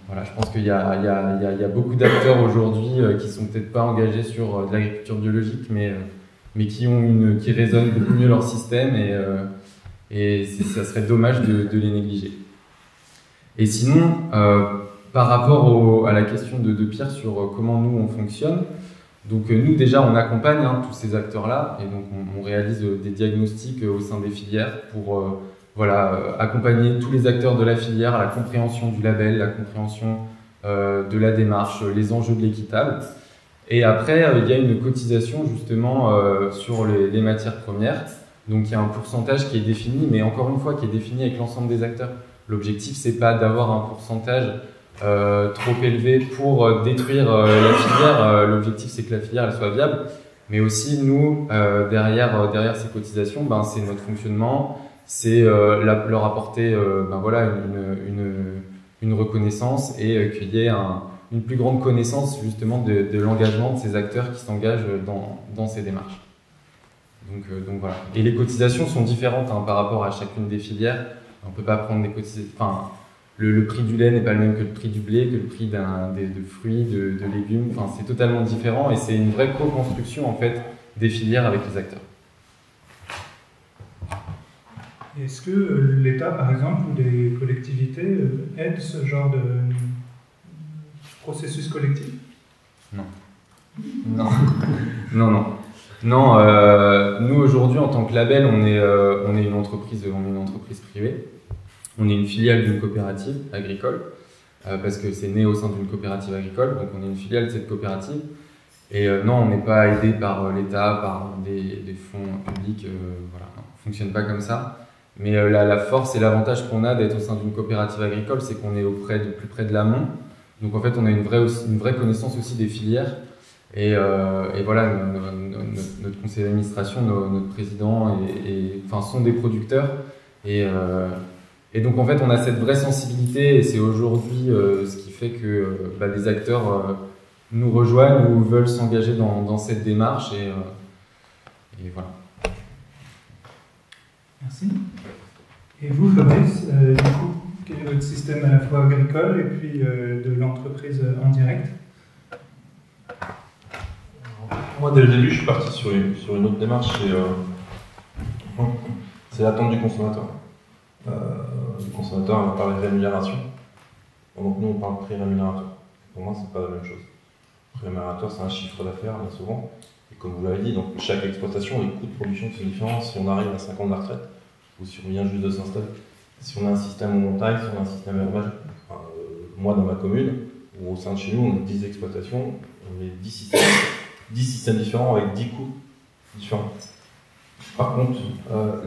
Voilà, je pense qu'il y a beaucoup d'acteurs aujourd'hui qui sont peut-être pas engagés sur de l'agriculture biologique, mais qui raisonnent beaucoup mieux leur système, et ça serait dommage de les négliger. Et sinon, par rapport à la question de Pierre sur comment nous on fonctionne, donc nous déjà on accompagne tous ces acteurs-là, et donc on réalise des diagnostics au sein des filières pour accompagner tous les acteurs de la filière à la compréhension du label, la compréhension de la démarche, les enjeux de l'équitable. Et après, il y a une cotisation justement sur les matières premières. Donc il y a un pourcentage qui est défini, mais encore une fois qui est défini avec l'ensemble des acteurs. L'objectif, c'est pas d'avoir un pourcentage trop élevé pour détruire la filière. L'objectif, c'est que la filière elle soit viable. Mais aussi, nous, derrière ces cotisations, c'est notre fonctionnement, c'est leur apporter une reconnaissance, et qu'il y ait une plus grande connaissance justement de l'engagement de ces acteurs qui s'engagent dans ces démarches. Donc voilà. Et les cotisations sont différentes par rapport à chacune des filières. On ne peut pas prendre des cotisations. Enfin, le prix du lait n'est pas le même que le prix du blé, que le prix de fruits, de légumes. Enfin, c'est totalement différent, et c'est une vraie co-construction en fait des filières avec les acteurs. Est-ce que l'État, par exemple, ou des collectivités aident ce genre de processus collectif? Non. Non, nous aujourd'hui en tant que label, on est une entreprise privée. On est une filiale d'une coopérative agricole, parce que c'est né au sein d'une coopérative agricole, donc on est une filiale de cette coopérative. Et non, on n'est pas aidé par l'État, par des fonds publics, voilà, non, on ne fonctionne pas comme ça. Mais la force et l'avantage qu'on a d'être au sein d'une coopérative agricole, c'est qu'on est plus près de l'amont. Donc en fait, on a une vraie connaissance aussi des filières. Et voilà, notre conseil d'administration, notre président sont des producteurs. Et donc en fait, on a cette vraie sensibilité, et c'est aujourd'hui ce qui fait que des acteurs nous rejoignent ou veulent s'engager dans cette démarche. Et voilà. Merci. Et vous, Fabrice, du coup, quel est votre système à la fois agricole et puis de l'entreprise en direct? Moi, dès le début, je suis parti sur une autre démarche, c'est l'attente du consommateur. Le consommateur, on va parler de rémunération. Donc nous, on parle de prix rémunérateur. Pour moi, c'est pas la même chose. Prix rémunérateur, c'est un chiffre d'affaires, bien souvent. Et comme vous l'avez dit, donc chaque exploitation, les coûts de production sont différents. Si on arrive à 5 ans de la retraite, ou si on vient juste de s'installer, si on a un système en montagne, si on a un système urbain, moi dans ma commune, ou au sein de chez nous, on a 10 exploitations, on est 10 systèmes différents avec 10 coûts différents. Par contre,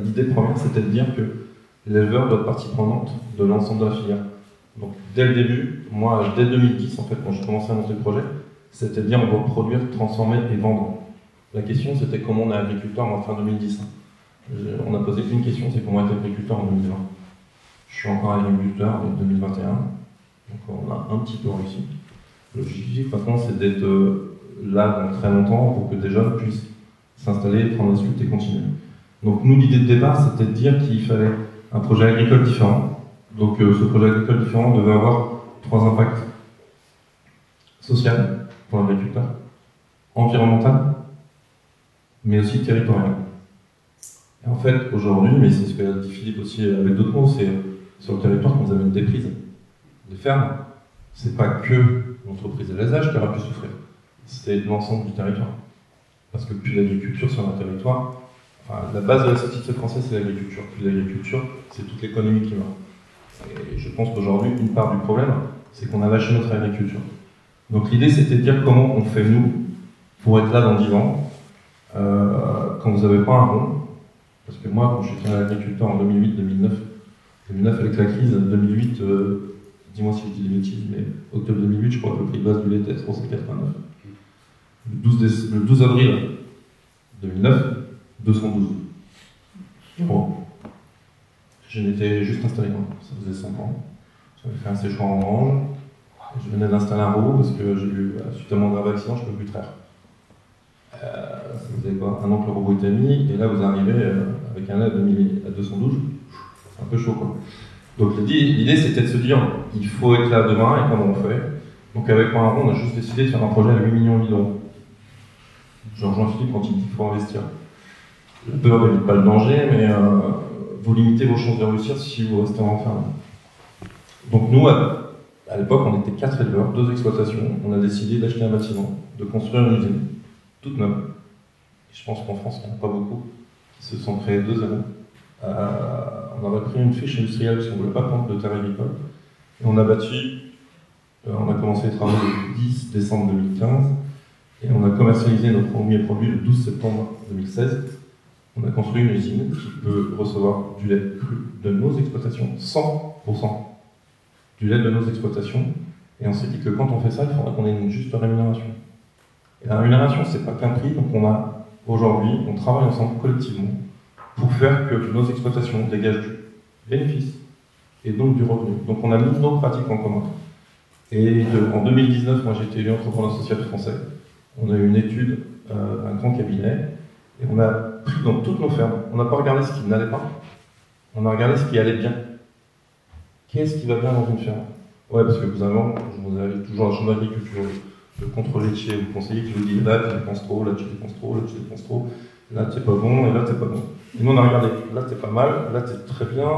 l'idée première, c'était de dire que l'éleveur doit être partie prenante de l'ensemble de la filière. Donc dès le début, moi dès 2010, en fait, quand j'ai commencé à monter le projet, c'était de dire on doit produire, transformer et vendre. La question c'était comment on est agriculteur en fin 2010. On a posé une question, c'est comment être agriculteur en 2020. Je suis encore agriculteur en 2021, donc on a un petit peu réussi. L'objectif maintenant c'est d'être là dans très longtemps pour que des jeunes puissent s'installer, prendre la suite et continuer. Donc nous l'idée de départ c'était de dire qu'il fallait un projet agricole différent. Donc ce projet agricole différent devait avoir 3 impacts. Social pour l'agriculteur, environnemental, mais aussi territorial. Et en fait, aujourd'hui, mais c'est ce qu'a dit Philippe aussi avec d'autres mots, c'est sur le territoire qu'on nous amène des prises, des fermes. C'est pas que l'entreprise et l'élevage qui aura pu souffrir, c'est l'ensemble du territoire. Parce que plus l'agriculture sur un territoire, enfin, la base de la société française, c'est l'agriculture. Plus l'agriculture, c'est toute l'économie qui meurt. Et je pense qu'aujourd'hui, une part du problème, c'est qu'on a lâché notre agriculture. Donc l'idée, c'était de dire comment on fait, nous, pour être là dans 10 ans, quand vous n'avez pas un rond. Parce que moi, quand je suis agriculteur en 2008-2009, 2009 avec la crise, 2008, dis-moi si je dis des bêtises, mais octobre 2008, je crois que le prix de base du lait était à 3,89. Le 12 avril 2009, 212. Bon. Je n'étais juste installé, ça faisait 5 ans. J'avais fait un séchoir en orange. Je venais d'installer un robot parce que j'ai eu, suite à mon grave accident, je ne peux plus traire. Ça faisait quoi, 1 an que le robot était mis, et là vous arrivez avec un lait à 212. C'est un peu chaud, quoi. Donc l'idée c'était de se dire, il faut être là demain, et comment on fait. Donc avec moi, on a juste décidé de faire un projet à 8 millions d'euros. Je rejoins Philippe quand il dit qu'il faut investir. La peur n'évite pas le danger, mais vous limitez vos chances de réussir si vous restez enfermé. Donc nous, à l'époque, on était 4 éleveurs, 2 exploitations. On a décidé d'acheter un bâtiment, de construire une usine, toute neuve. Et je pense qu'en France, il n'y en a pas beaucoup qui se sont créés 2 années. On avait pris une fiche industrielle parce qu'on ne voulait pas prendre de terre agricole. Et on a on a commencé les travaux le 10 décembre 2015. Et on a commercialisé notre premier produit le 12 septembre 2016. On a construit une usine qui peut recevoir du lait cru de nos exploitations, 100% du lait de nos exploitations. Et on s'est dit que quand on fait ça, il faudra qu'on ait une juste rémunération. Et la rémunération, c'est pas qu'un prix, donc aujourd'hui, on travaille ensemble collectivement pour faire que nos exploitations dégagent du bénéfice et donc du revenu. Donc on a mis nos pratiques en commun. Et en 2019, moi j'ai été élu entrepreneur social français. On a eu une étude d'un grand cabinet et on a pris dans toutes nos fermes. On n'a pas regardé ce qui n'allait pas, on a regardé ce qui allait bien. Qu'est-ce qui va bien dans une ferme? Ouais, parce que vous avez toujours un champ d'agriculture, le contrôle laitier, le conseiller qui vous dit là tu dépenses trop, là tu dépenses trop, là tu dépenses trop, là t'es pas bon et là t'es pas bon. Et nous on a regardé, là t'es pas mal, là t'es très bien,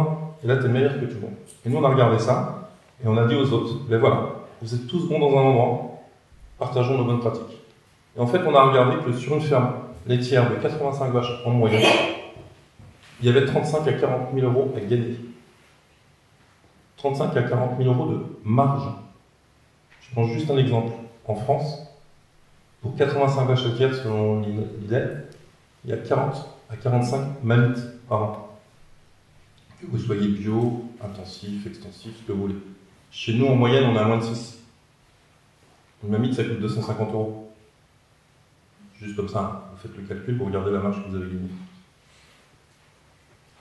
et là t'es meilleur que tout le monde. Et nous on a regardé ça, et on a dit aux autres, ben voilà, vous êtes tous bons dans un endroit, partageons nos bonnes pratiques. Et en fait on a regardé que sur une ferme laitière de 85 vaches en moyenne, il y avait 35 à 40 000 euros à gagner. 35 à 40 000 euros de marge. Je prends juste un exemple. En France, pour 85 vaches laitières selon l'ILEL, il y a 40 à 45 mammites par an. Que vous soyez bio, intensif, extensif, ce que vous voulez. Chez nous, en moyenne, on a moins de 6. Une mamite, ça coûte 250 euros. Juste comme ça, vous faites le calcul, vous regardez la marge que vous avez gagnée.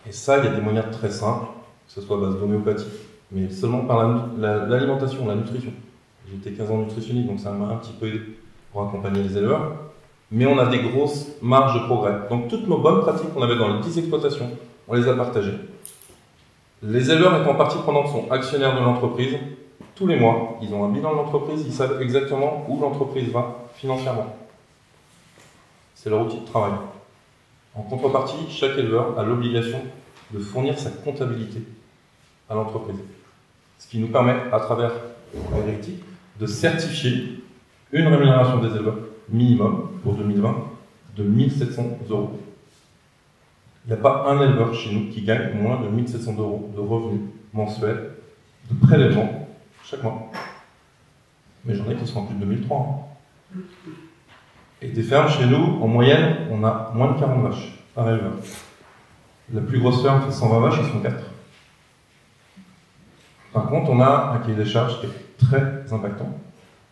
Et ça, il y a des moyens très simples, que ce soit à base d'homéopathie, mais seulement par l'alimentation, la nutrition. J'ai été 15 ans nutritionniste, donc ça m'a un petit peu aidé pour accompagner les éleveurs. Mais on a des grosses marges de progrès. Donc toutes nos bonnes pratiques qu'on avait dans les 10 exploitations, on les a partagées. Les éleveurs étant partie prenante sont actionnaires de l'entreprise. Tous les mois, ils ont un bilan de l'entreprise, ils savent exactement où l'entreprise va financièrement. C'est leur outil de travail. En contrepartie, chaque éleveur a l'obligation de fournir sa comptabilité à l'entreprise. Ce qui nous permet, à travers l'agriculture, de certifier une rémunération des éleveurs minimum pour 2020 de 1 700 €. Il n'y a pas un éleveur chez nous qui gagne moins de 1 700 € de revenus mensuels de prélèvement chaque mois. Mais j'en ai qui sont en plus de 2003. Et des fermes chez nous, en moyenne, on a moins de 40 vaches par éleveur. La plus grosse ferme fait 120 vaches, ils sont 4. Par contre, on a un cahier des charges qui est très impactant.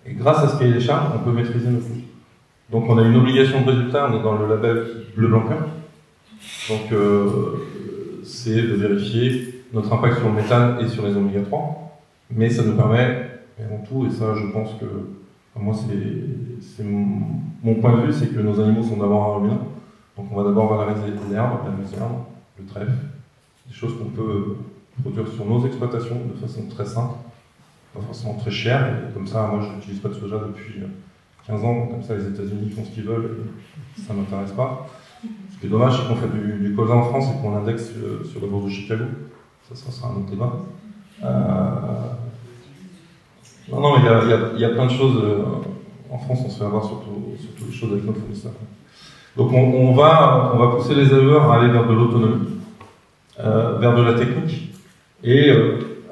Et grâce à ce cahier des charges, on peut maîtriser nos coûts. Donc on a une obligation de résultat, on est dans le label bleu blanc cœur. Donc c'est de vérifier notre impact sur le méthane et sur les oméga 3. Mais ça nous permet, avant tout, et ça je pense que, moi c'est mon point de vue, c'est que nos animaux sont d'abord un ruminant. Donc on va d'abord valoriser l'herbe, la luzerne, le trèfle, des choses qu'on peut produire sur nos exploitations de façon très simple, pas forcément très chère. Et comme ça, moi je n'utilise pas de soja depuis 15 ans, comme ça les États-Unis font ce qu'ils veulent, et ça ne m'intéresse pas. Ce qui est dommage, c'est qu'on fait du colza en France et qu'on indexe sur la bourse de Chicago. Ça sera un autre débat. Non, mais il y a plein de choses. En France, on se fait avoir sur toutes les choses avec nos fournisseurs. Donc on va pousser les éleveurs à aller vers de l'autonomie, vers de la technique, et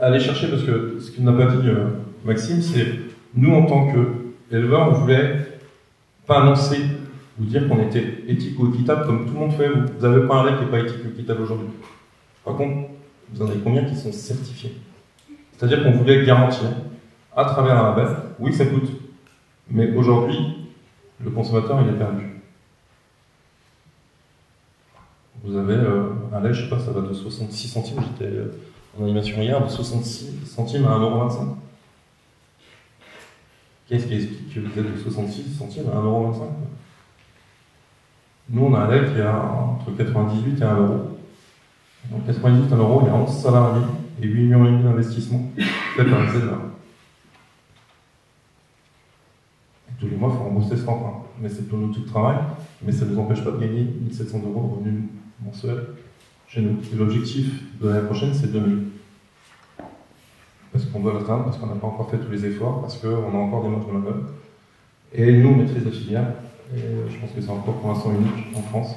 aller chercher, parce que ce qu'il n'a pas dit Maxime, c'est nous en tant qu'éleveurs, on voulait pas annoncer ou dire qu'on était éthique ou équitable comme tout le monde fait. Vous n'avez pas un lait qui n'est pas éthique ou équitable aujourd'hui. Par contre, vous en avez combien qui sont certifiés? C'est-à-dire qu'on voulait garantir, à travers un label, oui ça coûte, mais aujourd'hui, le consommateur il est perdu. Vous avez un lait, je ne sais pas, ça va de 66 centimes, j'étais en animation hier, de 66 centimes à 1,25 €. Qu'est-ce qui explique que vous êtes de 66 centimes à 1,25 €? Nous, on a un lait qui est entre 98 et 1 €. Donc 98 et 1 €, il y a 11 salariés et 8,5 millions d'investissements faits par les éleveurs. Tous les mois, il faut rembourser ce emprunt. Mais c'est pour notre outil de travail, mais ça ne nous empêche pas de gagner 1 700 € de revenus mensuels chez nous. Et l'objectif de l'année prochaine, c'est 2 000. Parce qu'on doit l'atteindre, parce qu'on n'a pas encore fait tous les efforts, parce qu'on a encore des marges de manœuvre. Et nous, on maîtrise la filière. Et je pense que c'est encore pour l'instant unique en France.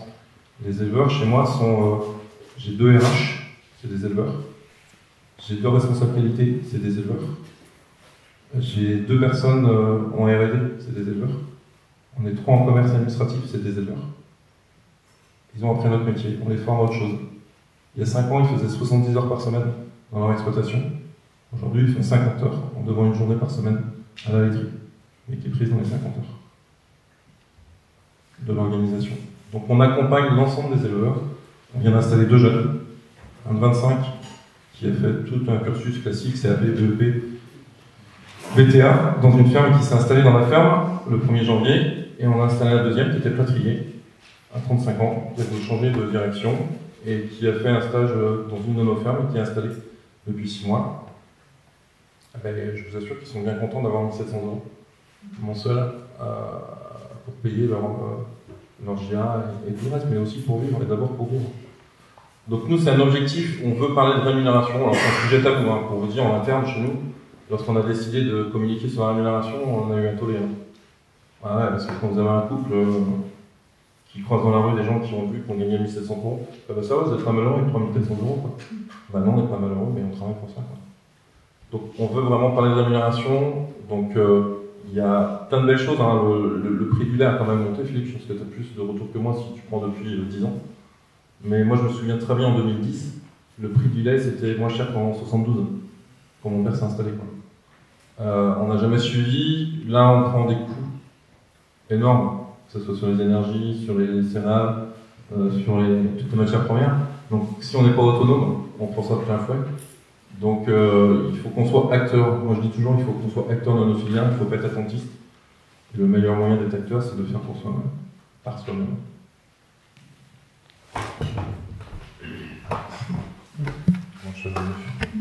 Les éleveurs, chez moi, sont... j'ai 2 RH, c'est des éleveurs. J'ai 2 responsables qualité, c'est des éleveurs. J'ai 2 personnes en R&D, c'est des éleveurs. On est 3 en commerce administratif, c'est des éleveurs. Ils ont appris notre métier, on les forme à autre chose. Il y a 5 ans, ils faisaient 70 heures par semaine dans leur exploitation. Aujourd'hui, ils font 50 heures en devant une journée par semaine à la laiterie, mais qui est prise dans les 50 heures de l'organisation. Donc on accompagne l'ensemble des éleveurs. On vient d'installer 2 jeunes, un de 25 qui a fait tout un cursus classique, CAP, BEP, BTA, dans une ferme qui s'est installée dans la ferme le 1er janvier, et on a installé la deuxième qui était plâtrier, à 35 ans, qui a voulu changer de direction, et qui a fait un stage dans une de nos fermes et qui est installée depuis 6 mois. Je vous assure qu'ils sont bien contents d'avoir 1 700 € mensuels pour payer leur GA et tout le reste, mais aussi pour vivre, et d'abord pour vivre. Donc nous, c'est un objectif, on veut parler de rémunération, alors c'est un sujet tabou, hein, pour vous dire, en interne chez nous, lorsqu'on a décidé de communiquer sur la rémunération, on a eu un tollé. Ouais, parce que quand vous avez un couple qui croise dans la rue des gens qui ont vu qu'on gagnait 1 700 €, bah ça va, vous êtes pas malheureux avec 3 400 €, quoi. Bah non, on n'est pas malheureux, mais on travaille pour ça, quoi. Donc on veut vraiment parler de rémunération, donc il y a plein de belles choses, hein. Le prix du lait a quand même monté, Philippe, je pense que tu as plus de retours que moi si tu prends depuis 10 ans. Mais moi je me souviens très bien en 2010, le prix du lait c'était moins cher qu'en 72, quand mon père s'est installé, quoi. On n'a jamais suivi, là on prend des coûts énormes, que ce soit sur les énergies, sur les céréales, sur toutes les matières premières. Donc si on n'est pas autonome, on prend ça de plein fouet. Donc il faut qu'on soit acteur. Moi je dis toujours, il faut qu'on soit acteur dans nos filières, il ne faut pas être attentiste. Et le meilleur moyen d'être acteur, c'est de faire pour soi-même, par soi-même.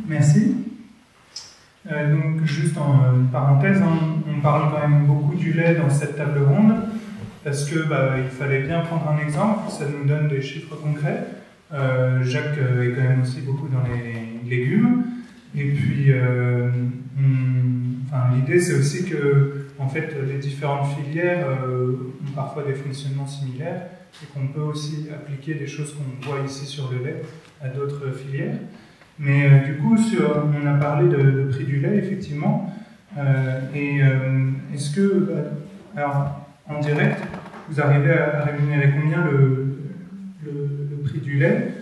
Merci. Donc juste en parenthèse, hein, on parle quand même beaucoup du lait dans cette table ronde, parce que il fallait bien prendre un exemple, ça nous donne des chiffres concrets. Jacques est quand même aussi beaucoup dans les légumes. Et puis, l'idée c'est aussi que en fait, les différentes filières ont parfois des fonctionnements similaires et qu'on peut aussi appliquer des choses qu'on voit ici sur le lait à d'autres filières. Mais du coup, on a parlé de prix du lait, effectivement. Est-ce que, alors, en direct, vous arrivez à rémunérer combien le prix du lait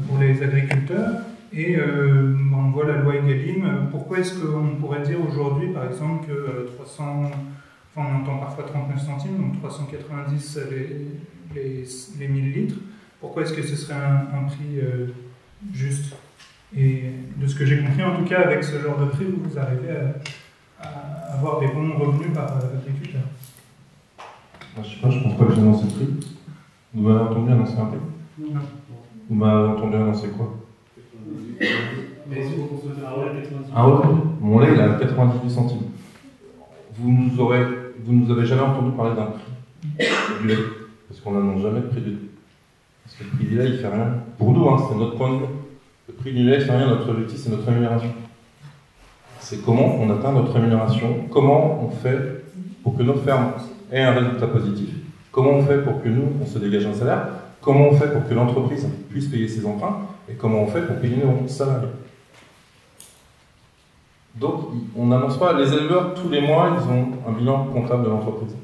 pour les agriculteurs? Et on voit la loi Egalim. Pourquoi est-ce qu'on pourrait dire aujourd'hui, par exemple, que 300, on entend parfois 39 centimes, donc 390 les 1000 litres. Pourquoi est-ce que ce serait un prix juste? Et de ce que j'ai compris, en tout cas, avec ce genre de prix, vous arrivez à avoir des bons revenus par agriculteur. Je sais pas, je pense pas que j'ai annoncé le prix. Vous m'avez entendu annoncer un prix? Non. Vous m'avez entendu annoncer quoi? Ah ouais, mon lait il est à 98 centimes. Vous nous avez jamais entendu parler d'un prix du lait, parce qu'on n'annonce jamais de prix du lait. Parce que le prix du lait, il fait rien. Pour nous, hein, c'est notre point de vue. Le prix du lait, il fait rien. Notre objectif, c'est notre rémunération. C'est comment on atteint notre rémunération, comment on fait pour que nos fermes aient un résultat positif, comment on fait pour que nous, on se dégage un salaire, comment on fait pour que l'entreprise puisse payer ses emprunts, et comment on fait pour payer nos salariés. Donc, on n'annonce pas, les éleveurs, tous les mois, ils ont un bilan comptable de l'entreprise.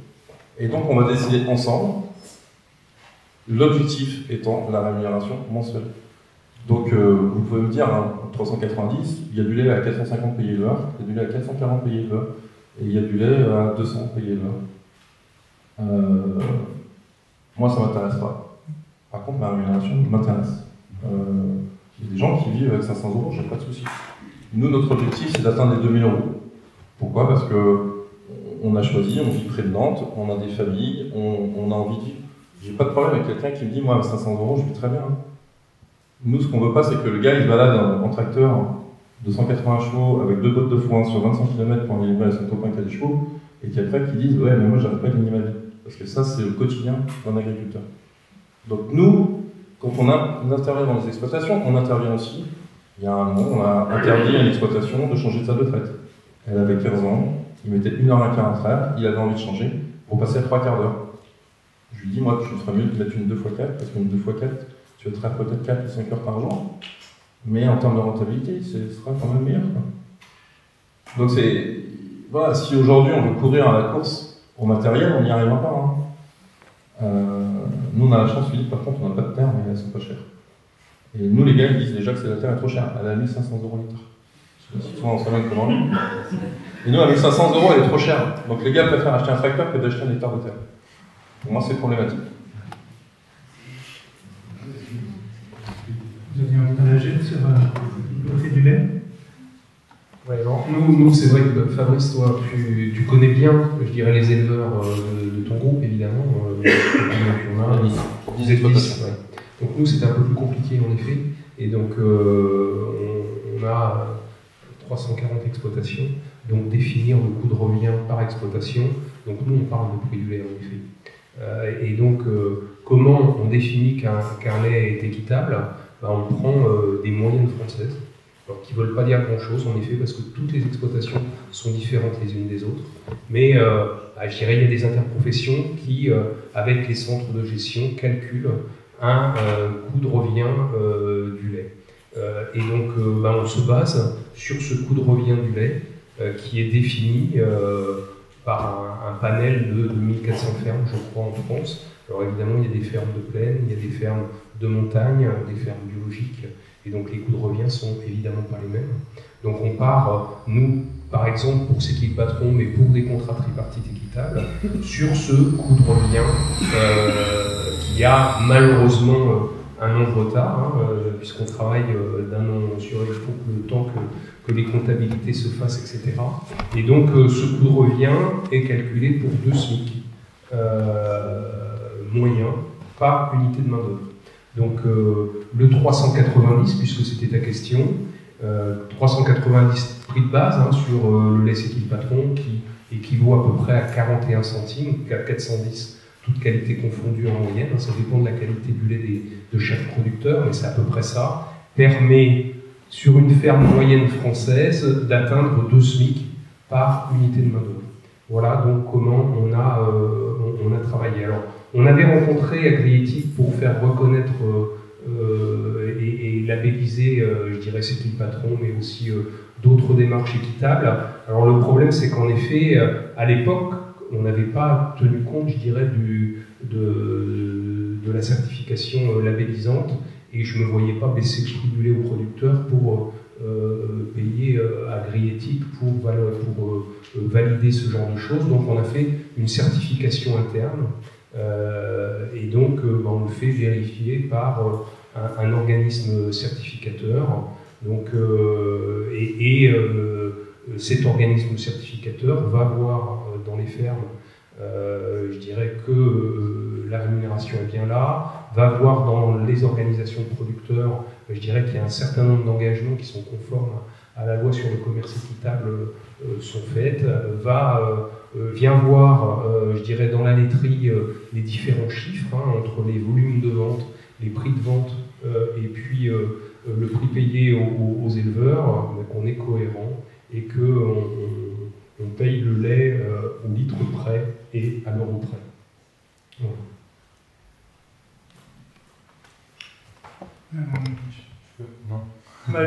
Et donc, on va décider ensemble, l'objectif étant la rémunération mensuelle. Donc, vous pouvez me dire, hein, 390, il y a du lait à 450 payés l'heure, il y a du lait à 440 payés l'heure, et il y a du lait à 200 payés l'heure. Moi, ça ne m'intéresse pas. Par contre, ma rémunération m'intéresse. Il y a des gens qui vivent avec 500 €, j'ai pas de souci. Nous, notre objectif, c'est d'atteindre les 2000 €. Pourquoi? Parce que on a choisi, on vit près de Nantes, on a des familles, on a envie de vivre. J'ai pas de problème avec quelqu'un qui me dit, moi, avec 500 €, je vis très bien. Nous, ce qu'on veut pas, c'est que le gars, il se balade en tracteur de 180 chevaux avec 2 bottes de foin sur 25 km pour aller à son copain qui a des chevaux, et qu'après, qui disent, ouais, mais moi, j'arrive pas à gagner ma vie. Parce que ça, c'est le quotidien d'un agriculteur. Donc nous, quand on intervient dans les exploitations, on intervient aussi. Il y a un moment, on a interdit à l'exploitation de changer de salle de traite. Elle avait 15 ans, il mettait 1h15 à traire, il avait envie de changer pour passer à 3/4 d'heure. Je lui dis, moi, tu ferais mieux de mettre une 2x4, parce qu'une 2x4, tu vas traire peut-être 4 ou 5 heures par jour, mais en termes de rentabilité, ce sera quand même meilleur. Donc c'est. Voilà, si aujourd'hui on veut courir à la course au matériel, on n'y arrivera pas. Hein. Nous, on a la chance, Philippe, par contre, on n'a pas de terre, mais elles sont pas chères. Et nous, les gars, ils disent déjà que la terre est trop chère. Elle est à 1500 € litre. Je sais pas si souvent on se ramène comment. Et nous, à 1500 €, elle est trop chère. Donc les gars préfèrent acheter un tracteur que d'acheter un hectare de terre. Pour moi, c'est problématique. Vous aviez envie de réagir sur le prix du lait? Ouais, alors nous c'est vrai que Fabrice, toi, tu connais bien, je dirais, les éleveurs de ton groupe, évidemment. Vous êtes 10. Ouais. Donc nous, c'était un peu plus compliqué, en effet. Et donc, on a 340 exploitations. Donc, définir le coût de revient par exploitation. Donc, nous, on parle de prix du lait, en effet. Et donc, comment on définit qu'un lait est équitable? On prend des moyennes françaises. Alors, qui ne veulent pas dire grand-chose, en effet, parce que toutes les exploitations sont différentes les unes des autres. Mais je dirais qu'il y a des interprofessions qui, avec les centres de gestion, calculent un coût de revient du lait. Et donc, on se base sur ce coût de revient du lait qui est défini par un panel de 2400 fermes, je crois, en France. Alors évidemment, il y a des fermes de plaine, il y a des fermes de montagne, des fermes biologiques. Et donc les coûts de revient sont évidemment pas les mêmes. Donc on part, nous, par exemple, pour C'est qui le patron, mais pour des contrats tripartites équitables, sur ce coût de revient qui a malheureusement un an de retard, puisqu'on travaille d'un an sur il faut que le temps que les comptabilités se fassent, etc. Et donc ce coût de revient est calculé pour 2 SMIC moyens par unité de main-d'œuvre. Donc le 390, puisque c'était ta question, 390 prix de base sur le lait C'est qui le patron, qui équivaut à peu près à 41 centimes, 410, toute qualité confondue en moyenne, ça dépend de la qualité du lait de chaque producteur, mais c'est à peu près ça, permet sur une ferme moyenne française d'atteindre 2 SMIC par unité de main-d'œuvre. Voilà donc comment on a travaillé. Alors, on avait rencontré Agriéthique pour faire reconnaître et labelliser, je dirais, C'est qui le patron, mais aussi d'autres démarches équitables. Alors le problème, c'est qu'en effet, à l'époque, on n'avait pas tenu compte, je dirais, de la certification labellisante, et je ne me voyais pas baisser le prix du lait aux producteurs pour payer Agriéthique pour valider ce genre de choses. Donc on a fait une certification interne. Et donc, on le fait vérifier par un organisme certificateur. Donc, cet organisme certificateur va voir dans les fermes, je dirais que la rémunération est bien là, va voir dans les organisations de producteurs, je dirais qu'il y a un certain nombre d'engagements qui sont conformes à la loi sur le commerce équitable sont faites, vient voir, je dirais, dans la laiterie les différents chiffres entre les volumes de vente les prix de vente et puis le prix payé aux éleveurs, qu'on est cohérent et qu'on paye le lait au litre près et à l'euro près. Voilà.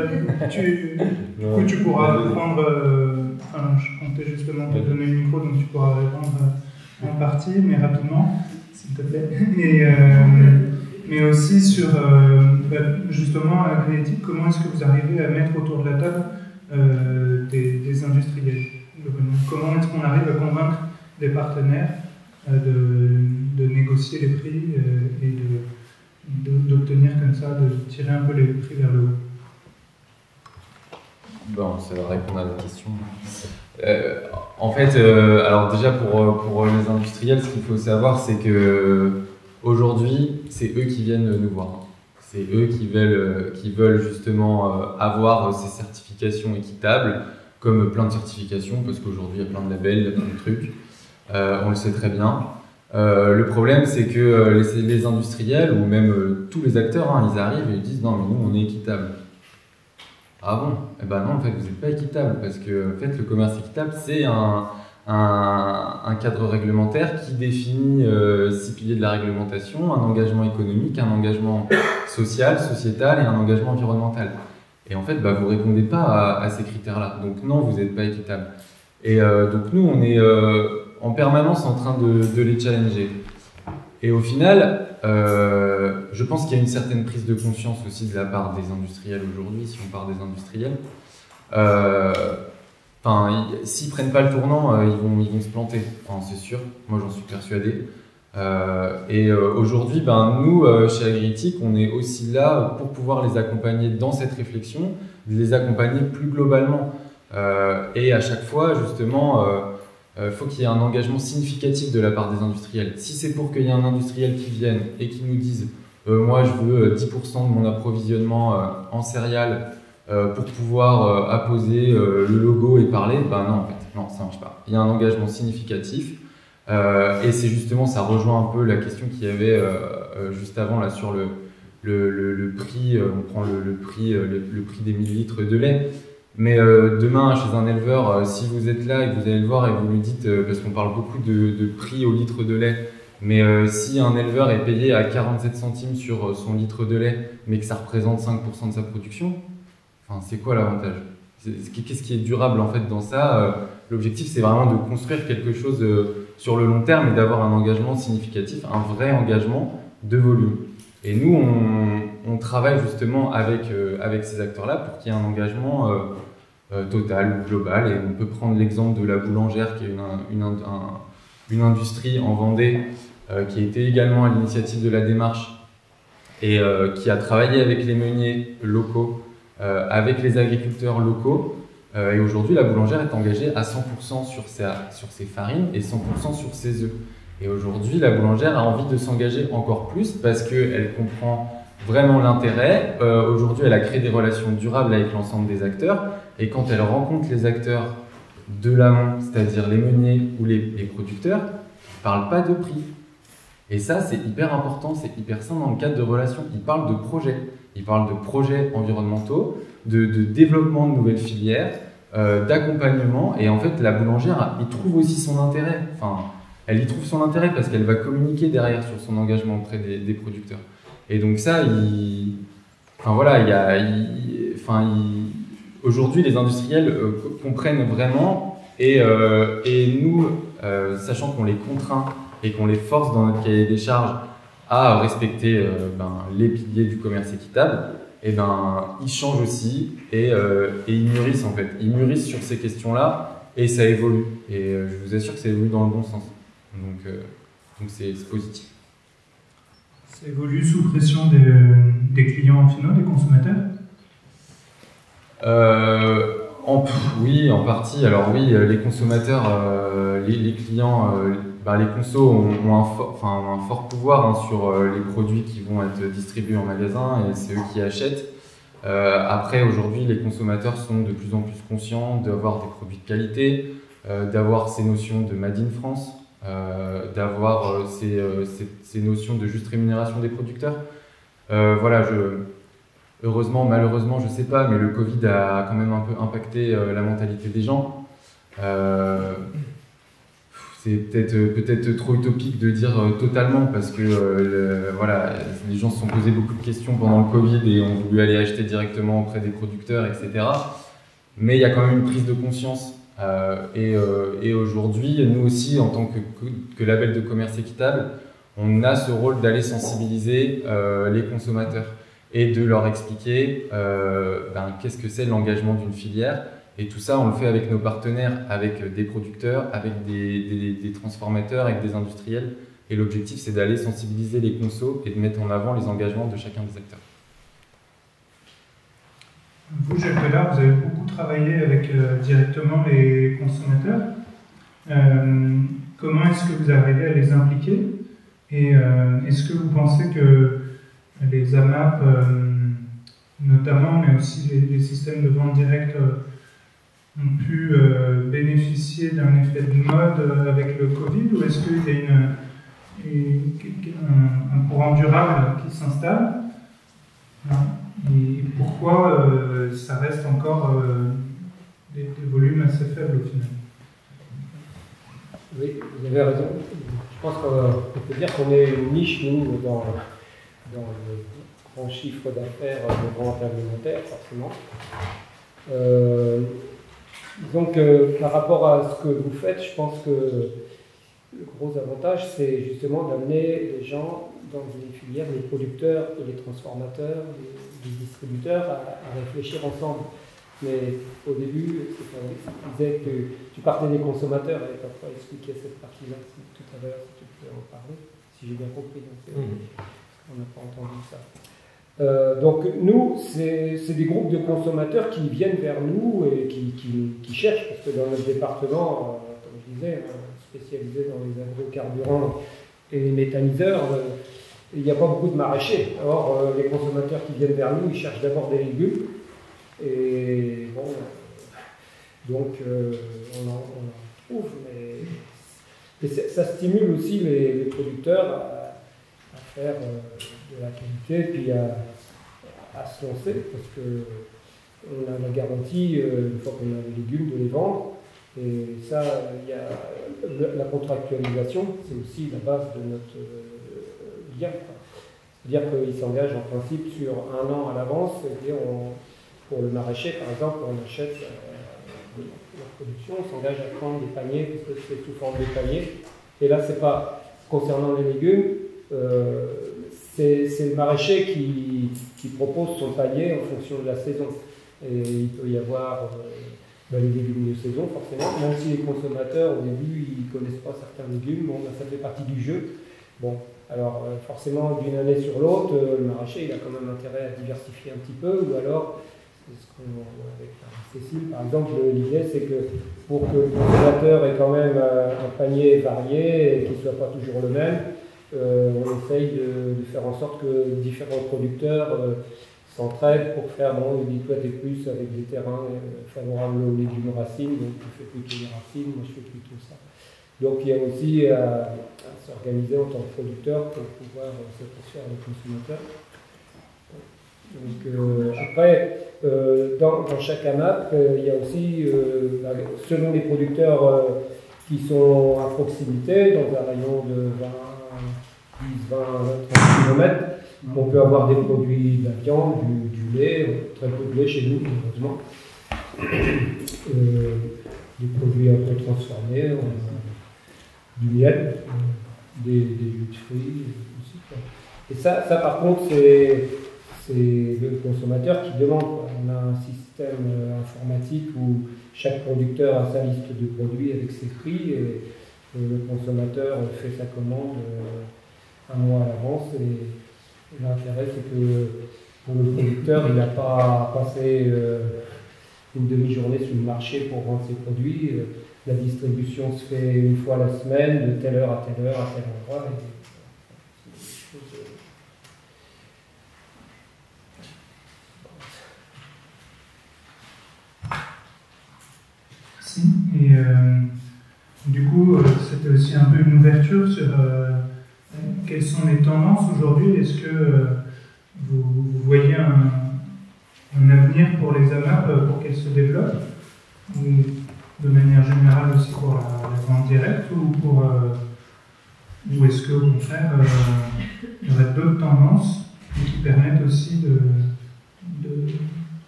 Du coup, tu pourras répondre. Je comptais justement te donner le micro, donc tu pourras répondre en partie, mais rapidement, s'il te plaît. Mais aussi sur justement Agriéthique, comment est-ce que vous arrivez à mettre autour de la table des industriels? Comment est-ce qu'on arrive à convaincre des partenaires de négocier les prix et d'obtenir comme ça, de tirer un peu les prix vers le haut? Bon, ça va répondre à la question. En fait, alors déjà pour les industriels, ce qu'il faut savoir, c'est que aujourd'hui, c'est eux qui viennent nous voir. C'est eux qui veulent justement avoir ces certifications équitables, comme plein de certifications, parce qu'aujourd'hui, il y a plein de labels, il y a plein de trucs. On le sait très bien. Le problème, c'est que les industriels, ou même tous les acteurs, ils arrivent et ils disent « Non, mais nous, on est équitable ». Ah bon? Eh ben non, en fait, vous n'êtes pas équitable, parce que en fait, le commerce équitable, c'est un cadre réglementaire qui définit 6 piliers de la réglementation, un engagement économique, un engagement social, sociétal et un engagement environnemental. Et en fait, vous ne répondez pas à ces critères-là. Donc non, vous n'êtes pas équitable. Et donc nous, on est en permanence en train de les challenger. Et au final, je pense qu'il y a une certaine prise de conscience aussi de la part des industriels aujourd'hui, si on parle des industriels. S'ils ne prennent pas le tournant, ils vont se planter, c'est sûr, moi j'en suis persuadé. Aujourd'hui, nous, chez Agriéthique, on est aussi là pour pouvoir les accompagner dans cette réflexion, les accompagner plus globalement. Et à chaque fois, justement, faut qu'il y ait un engagement significatif de la part des industriels. Si c'est pour qu'il y ait un industriel qui vienne et qui nous dise moi je veux 10% de mon approvisionnement en céréales pour pouvoir apposer le logo et parler, non en fait, non, ça marche pas. Il y a un engagement significatif et c'est justement, ça rejoint un peu la question qu'il y avait juste avant là sur le prix, on prend le prix des 1000 litres de lait. Mais demain, chez un éleveur, si vous êtes là et que vous allez le voir et vous lui dites, parce qu'on parle beaucoup de prix au litre de lait, mais si un éleveur est payé à 47 centimes sur son litre de lait, mais que ça représente 5% de sa production, c'est quoi l'avantage? Qu'est-ce qui est durable en fait dans ça? L'objectif, c'est vraiment de construire quelque chose sur le long terme et d'avoir un engagement significatif, un vrai engagement de volume. Et nous, on travaille justement avec ces acteurs-là pour qu'il y ait un engagement total ou global. Et on peut prendre l'exemple de la boulangère, qui est une industrie en Vendée, qui a été également à l'initiative de la démarche et qui a travaillé avec les meuniers locaux, avec les agriculteurs locaux. Et aujourd'hui, la boulangère est engagée à 100% sur ses farines et 100% sur ses œufs. Et aujourd'hui, la boulangère a envie de s'engager encore plus parce qu'elle comprend vraiment l'intérêt. Aujourd'hui, elle a créé des relations durables avec l'ensemble des acteurs. Et quand elle rencontre les acteurs de l'amont, c'est-à-dire les meuniers ou les producteurs, ils ne parlent pas de prix. Et ça, c'est hyper important, c'est hyper sain dans le cadre de relations. Ils parlent de projets. Ils parlent de projets environnementaux, de développement de nouvelles filières, d'accompagnement. Et en fait, la boulangère, il trouve aussi son intérêt. Elle y trouve son intérêt parce qu'elle va communiquer derrière sur son engagement auprès des producteurs. Et donc ça, aujourd'hui, les industriels comprennent vraiment et nous, sachant qu'on les contraint et qu'on les force dans notre cahier des charges à respecter les piliers du commerce équitable, ils changent aussi et ils mûrissent en fait. Ils mûrissent sur ces questions-là et ça évolue. Et je vous assure que ça évolue dans le bon sens. Donc c'est positif. Ça évolue sous pression des clients finaux, des consommateurs? Oui, en partie. Alors oui, les consommateurs, les clients, les consos ont un fort pouvoir sur les produits qui vont être distribués en magasin et c'est eux qui achètent. Après, aujourd'hui, les consommateurs sont de plus en plus conscients d'avoir des produits de qualité, d'avoir ces notions de Made in France, d'avoir ces notions de juste rémunération des producteurs. Voilà, heureusement, malheureusement, je sais pas, mais le Covid a quand même un peu impacté la mentalité des gens. C'est peut-être trop utopique de dire totalement, parce que voilà, les gens se sont posés beaucoup de questions pendant le Covid et ont voulu aller acheter directement auprès des producteurs, etc. Mais il y a quand même une prise de conscience. Et aujourd'hui, nous aussi, en tant que label de commerce équitable, on a ce rôle d'aller sensibiliser les consommateurs et de leur expliquer qu'est-ce que c'est l'engagement d'une filière. Et tout ça, on le fait avec nos partenaires, avec des producteurs, avec des transformateurs, avec des industriels. Et l'objectif, c'est d'aller sensibiliser les consos et de mettre en avant les engagements de chacun des acteurs. Vous, Jacques Godard, vous avez beaucoup travaillé avec directement les consommateurs. Comment est-ce que vous arrivez à les impliquer? Et est-ce que vous pensez que les AMAP, notamment, mais aussi les systèmes de vente directe, ont pu bénéficier d'un effet de mode avec le Covid, ou est-ce qu'il y a un courant durable qui s'installe? Et pourquoi ça reste encore des volumes assez faibles au final? Oui, vous avez raison. Je pense qu'on peut dire qu'on est une niche, nous, dans le grand chiffre d'affaires de vente alimentaire, forcément. Donc, par rapport à ce que vous faites, je pense que le gros avantage, c'est justement d'amener les gens dans les filières, les producteurs et les transformateurs, les distributeurs, à réfléchir ensemble. Mais au début, tu disais que tu partais des consommateurs, et tu n'as pas expliqué cette partie-là tout à l'heure, si tu peux en parler, si j'ai bien compris. On n'a pas entendu ça. Donc nous, c'est des groupes de consommateurs qui viennent vers nous et qui cherchent, parce que dans notre département, comme je disais, spécialisé dans les agrocarburants et les méthaniseurs, il n'y a pas beaucoup de maraîchers. Alors les consommateurs qui viennent vers nous, ils cherchent d'abord des légumes. Et bon, donc on en trouve, mais ça stimule aussi les producteurs à faire de la qualité, puis à se lancer, parce qu'on a la garantie, une fois qu'on a les légumes, de les vendre. Et ça, il y a la contractualisation, c'est aussi la base de notre lien. C'est-à-dire qu'ils s'engagent en principe sur 1 an à l'avance. C'est-à-dire pour le maraîcher, par exemple, on achète la production, on s'engage à prendre des paniers, parce que c'est sous forme de paniers. Et là, c'est pas concernant les légumes, c'est le maraîcher qui propose son panier en fonction de la saison. Et il peut y avoir les légumes de saison, forcément, même si les consommateurs, au début, ils ne connaissent pas certains légumes, bon, ça fait partie du jeu. Bon, alors forcément, d'une année sur l'autre, le maraîcher, il a quand même intérêt à diversifier un petit peu, ou alors, ce qu'on avec Cécile, par exemple, l'idée, c'est que pour que le consommateur ait quand même un panier varié et qu'il ne soit pas toujours le même, on essaye de faire en sorte que différents producteurs s'entraident pour faire, bon, toi t'es plus avec des terrains favorables aux légumes racines, donc tu fais plutôt les racines, moi je fais plutôt ça. Donc il y a aussi à s'organiser en tant que producteur pour pouvoir satisfaire les consommateurs. Donc, après, dans chaque AMAP, il y a aussi, selon les producteurs qui sont à proximité, dans un rayon de 20, 30 km, on peut avoir des produits de la viande, du lait, très peu de lait chez nous, heureusement. Des produits un peu transformés, du miel, des jus de fruits aussi. Et ça par contre, c'est le consommateur qui demande. On a un système informatique où chaque producteur a sa liste de produits avec ses prix et le consommateur fait sa commande 1 mois à l'avance. Et l'intérêt, c'est que pour le producteur, il n'a pas passé une demi-journée sur le marché pour vendre ses produits. La distribution se fait 1 fois la semaine, de telle heure à telle heure, à tel endroit. Et du coup, c'était aussi un peu une ouverture sur quelles sont les tendances aujourd'hui. Est-ce que vous voyez un avenir pour les AMAP pour qu'elles se développent, ou de manière générale aussi pour la vente directe, ou est-ce qu'au contraire, il y aurait d'autres tendances qui permettent aussi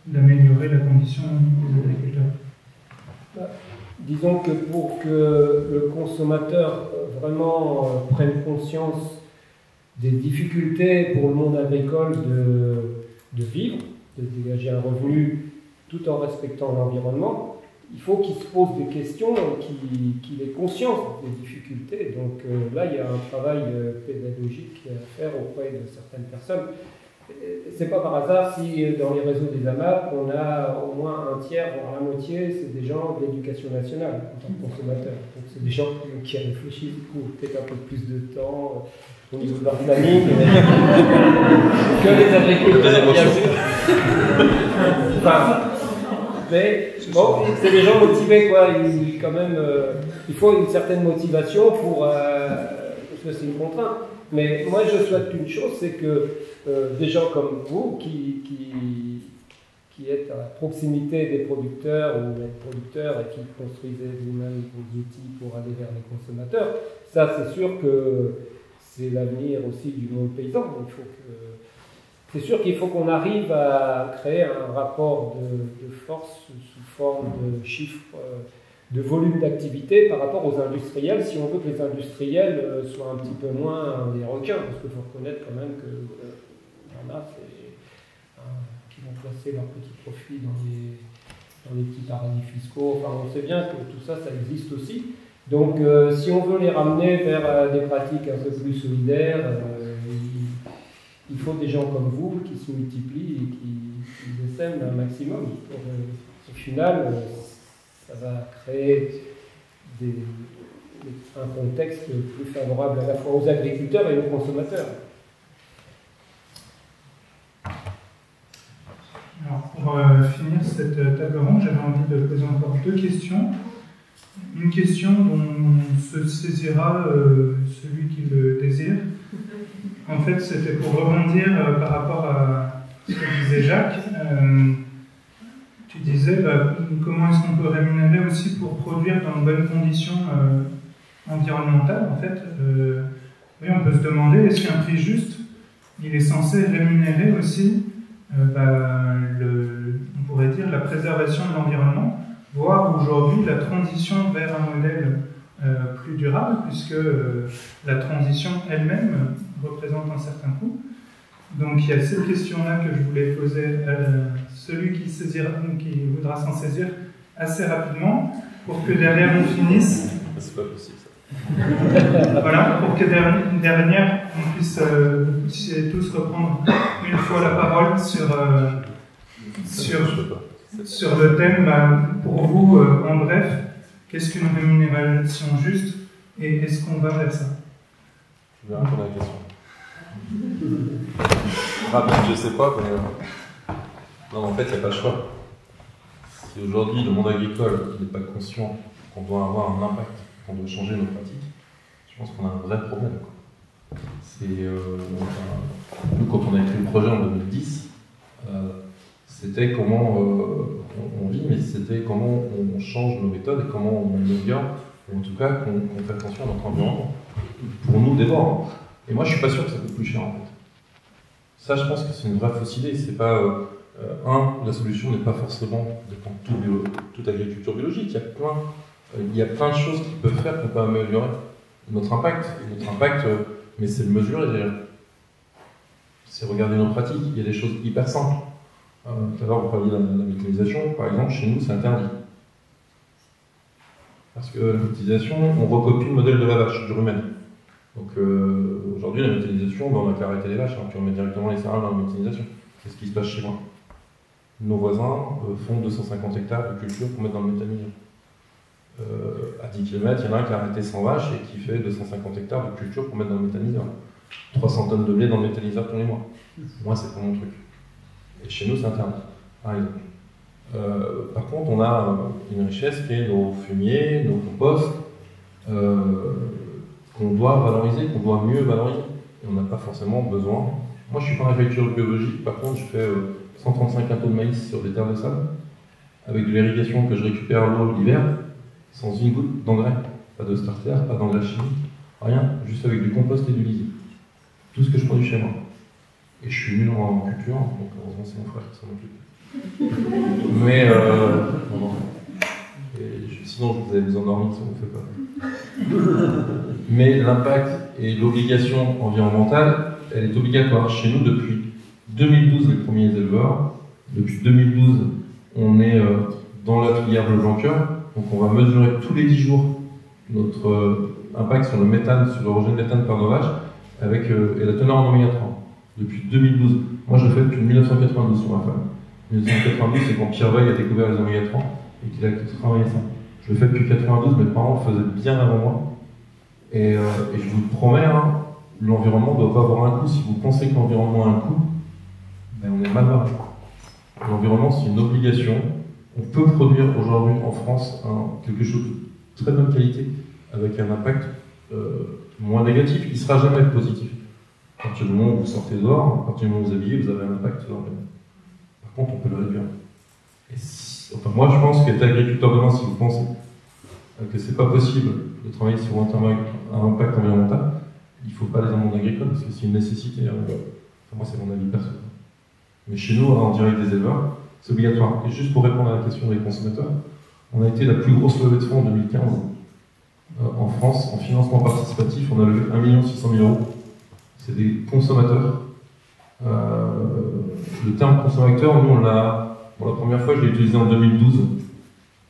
d'améliorer la condition des agriculteurs? Disons que pour que le consommateur vraiment prenne conscience des difficultés pour le monde agricole de vivre, de dégager un revenu tout en respectant l'environnement, il faut qu'il se pose des questions, qu'il ait conscience des difficultés. Donc là, il y a un travail pédagogique à faire auprès de certaines personnes. C'est pas par hasard si dans les réseaux des AMAP, on a au moins un tiers, voire la moitié, c'est des gens de l'éducation nationale en tant que consommateurs. Donc c'est des gens qui réfléchissent, du coup, peut-être un peu plus de temps au niveau de leur planning que les agriculteurs, bien sûr. Enfin, mais bon, c'est des gens motivés, quoi. Il faut une certaine motivation parce que c'est une contrainte. Mais moi, je souhaite une chose, c'est que des gens comme vous, qui êtes à la proximité des producteurs ou des producteurs et qui construisez vous-même vos outils pour aller vers les consommateurs, ça, c'est sûr que c'est l'avenir aussi du monde paysan. C'est sûr qu'il faut qu'on arrive à créer un rapport de force sous forme de chiffres, de volume d'activité par rapport aux industriels, si on veut que les industriels soient un petit peu moins des requins, parce qu'il faut reconnaître quand même qu'il y en a qui vont placer leurs petits profits dans les petits paradis fiscaux. Enfin, on sait bien que tout ça, ça existe aussi. Donc, si on veut les ramener vers des pratiques un peu plus solidaires, il faut des gens comme vous qui se multiplient et qui essaiment un maximum. Au final, ça va créer un contexte plus favorable à la fois aux agriculteurs et aux consommateurs. Alors, pour finir cette table ronde, j'avais envie de poser encore deux questions. Une question dont se saisira celui qui le désire. En fait, c'était pour rebondir par rapport à ce que disait Jacques. Tu disais comment est-ce qu'on peut rémunérer aussi pour produire dans de bonnes conditions environnementales. En fait, oui, on peut se demander, est-ce qu'un prix juste, il est censé rémunérer aussi, on pourrait dire, la préservation de l'environnement, voire aujourd'hui la transition vers un modèle plus durable, puisque la transition elle-même représente un certain coût. Donc il y a cette question-là que je voulais poser à celui qui voudra s'en saisir assez rapidement, pour que derrière on finisse. C'est pas possible ça. Voilà, pour que derrière on puisse tous reprendre une fois la parole sur le thème. Pour vous, en bref, qu'est-ce qu'une rémunération juste et est-ce qu'on va vers ça? Je vais répondre à la question. Rapide, je sais pas, mais non, en fait, il n'y a pas le choix. Si aujourd'hui le monde agricole n'est pas conscient qu'on doit avoir un impact, qu'on doit changer nos pratiques, je pense qu'on a un vrai problème. Nous, quand on a écrit le projet en 2010, c'était comment on vit, mais c'était comment on change nos méthodes et comment on améliore, ou en tout cas qu'on fait attention à notre environnement. Pour nous, d'abord. Et moi, je suis pas sûr que ça coûte plus cher en fait. Ça, je pense que c'est une vraie fausse idée. C'est pas la solution n'est pas forcément de prendre toute agriculture biologique. Il y a plein de choses qui peuvent faire pour améliorer notre impact. Mais c'est le mesurer déjà. C'est regarder nos pratiques. Il y a des choses hyper simples. Tout à l'heure, vous parliez de la méthanisation. Par exemple, chez nous, c'est interdit. Parce que la méthanisation, on recopie le modèle de la vache, du rumen. Donc aujourd'hui, la méthanisation, on a qu'à arrêter les vaches, puis on met directement les céréales dans la méthanisation. C'est ce qui se passe chez moi. Nos voisins font 250 hectares de culture pour mettre dans le méthaniseur. À 10 km, il y en a un qui a arrêté 100 vaches et qui fait 250 hectares de culture pour mettre dans le méthaniseur. 300 tonnes de blé dans le méthaniseur tous les mois. Moi, c'est pas mon truc. Et chez nous, c'est interdit, par exemple. Par contre, on a une richesse qui est nos fumiers, nos composts, qu'on doit valoriser, qu'on doit mieux valoriser. Et on n'a pas forcément besoin Moi, je suis pas en agriculture biologique, par contre, je fais 135 quintaux de maïs sur des terres de sable, avec de l'irrigation que je récupère l'eau l'hiver, sans une goutte d'engrais. Pas de starter, pas d'engrais chimique, rien, juste avec du compost et du lisier. Tout ce que je produis chez moi. Et je suis nul en culture, donc heureusement c'est mon frère qui s'en occupe. Mais non. Sinon je vous avais mis endormi si on ne le fait pas. Mais l'impact et l'obligation environnementale, elle est obligatoire. Chez nous depuis 2012 les premiers éleveurs. Depuis 2012 on est dans la filière de Blanqueur, donc on va mesurer tous les 10 jours notre impact sur le méthane, sur le rejet de méthane par nos vaches, avec et la teneur en oméga 3. Depuis 2012. Moi, je le fais depuis 1992 sur ma femme. 1992, c'est quand Pierre Veil a découvert les oméga 3 et qu'il a travaillé ça. Je le fais depuis 1992, mes parents le faisaient bien avant moi. Et je vous le promets, hein, l'environnement ne doit pas avoir un coût. Si vous pensez que l'environnement a un coût, ben on est mal barré. L'environnement, c'est une obligation. On peut produire aujourd'hui en France quelque chose de très bonne qualité, avec un impact moins négatif. Il ne sera jamais positif. À partir du moment où vous sortez dehors, à partir du moment où vous habillez, vous avez un impact sur l'environnement. Par contre, on peut le réduire. Enfin, moi, je pense qu'être agriculteur demain, si vous pensez que c'est pas possible de travailler sur un impact environnemental, il ne faut pas aller dans le monde agricole, parce que c'est une nécessité. Enfin, moi, c'est mon avis personnel. Mais chez nous, en direct des éleveurs, c'est obligatoire. Et juste pour répondre à la question des consommateurs, on a été la plus grosse levée de fonds en 2015 en France, en financement participatif. On a levé 1 600 000 €. C'est des consommateurs. Le terme consommateur, nous, on l'a, pour la première fois, je l'ai utilisé en 2012.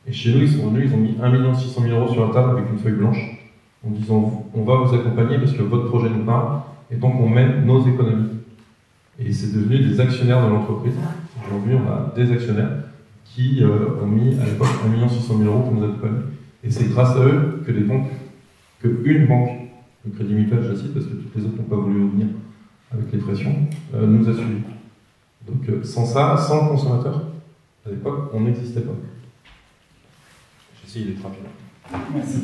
Et chez nous, ils sont venus, ils ont mis 1 600 000 € sur la table avec une feuille blanche, en disant on va vous accompagner parce que votre projet nous parle, et donc on mène nos économies. Et c'est devenu des actionnaires de l'entreprise. Aujourd'hui, on a des actionnaires qui ont mis à l'époque 1 600 000 € pour nous accompagner. Et c'est grâce à eux que les banques, qu'une banque, le Crédit Mutuel, je la cite parce que toutes les autres n'ont pas voulu venir avec les pressions, nous a suivis. Donc sans ça, sans le consommateur, à l'époque, on n'existait pas. J'essaye d'être rapide. Merci.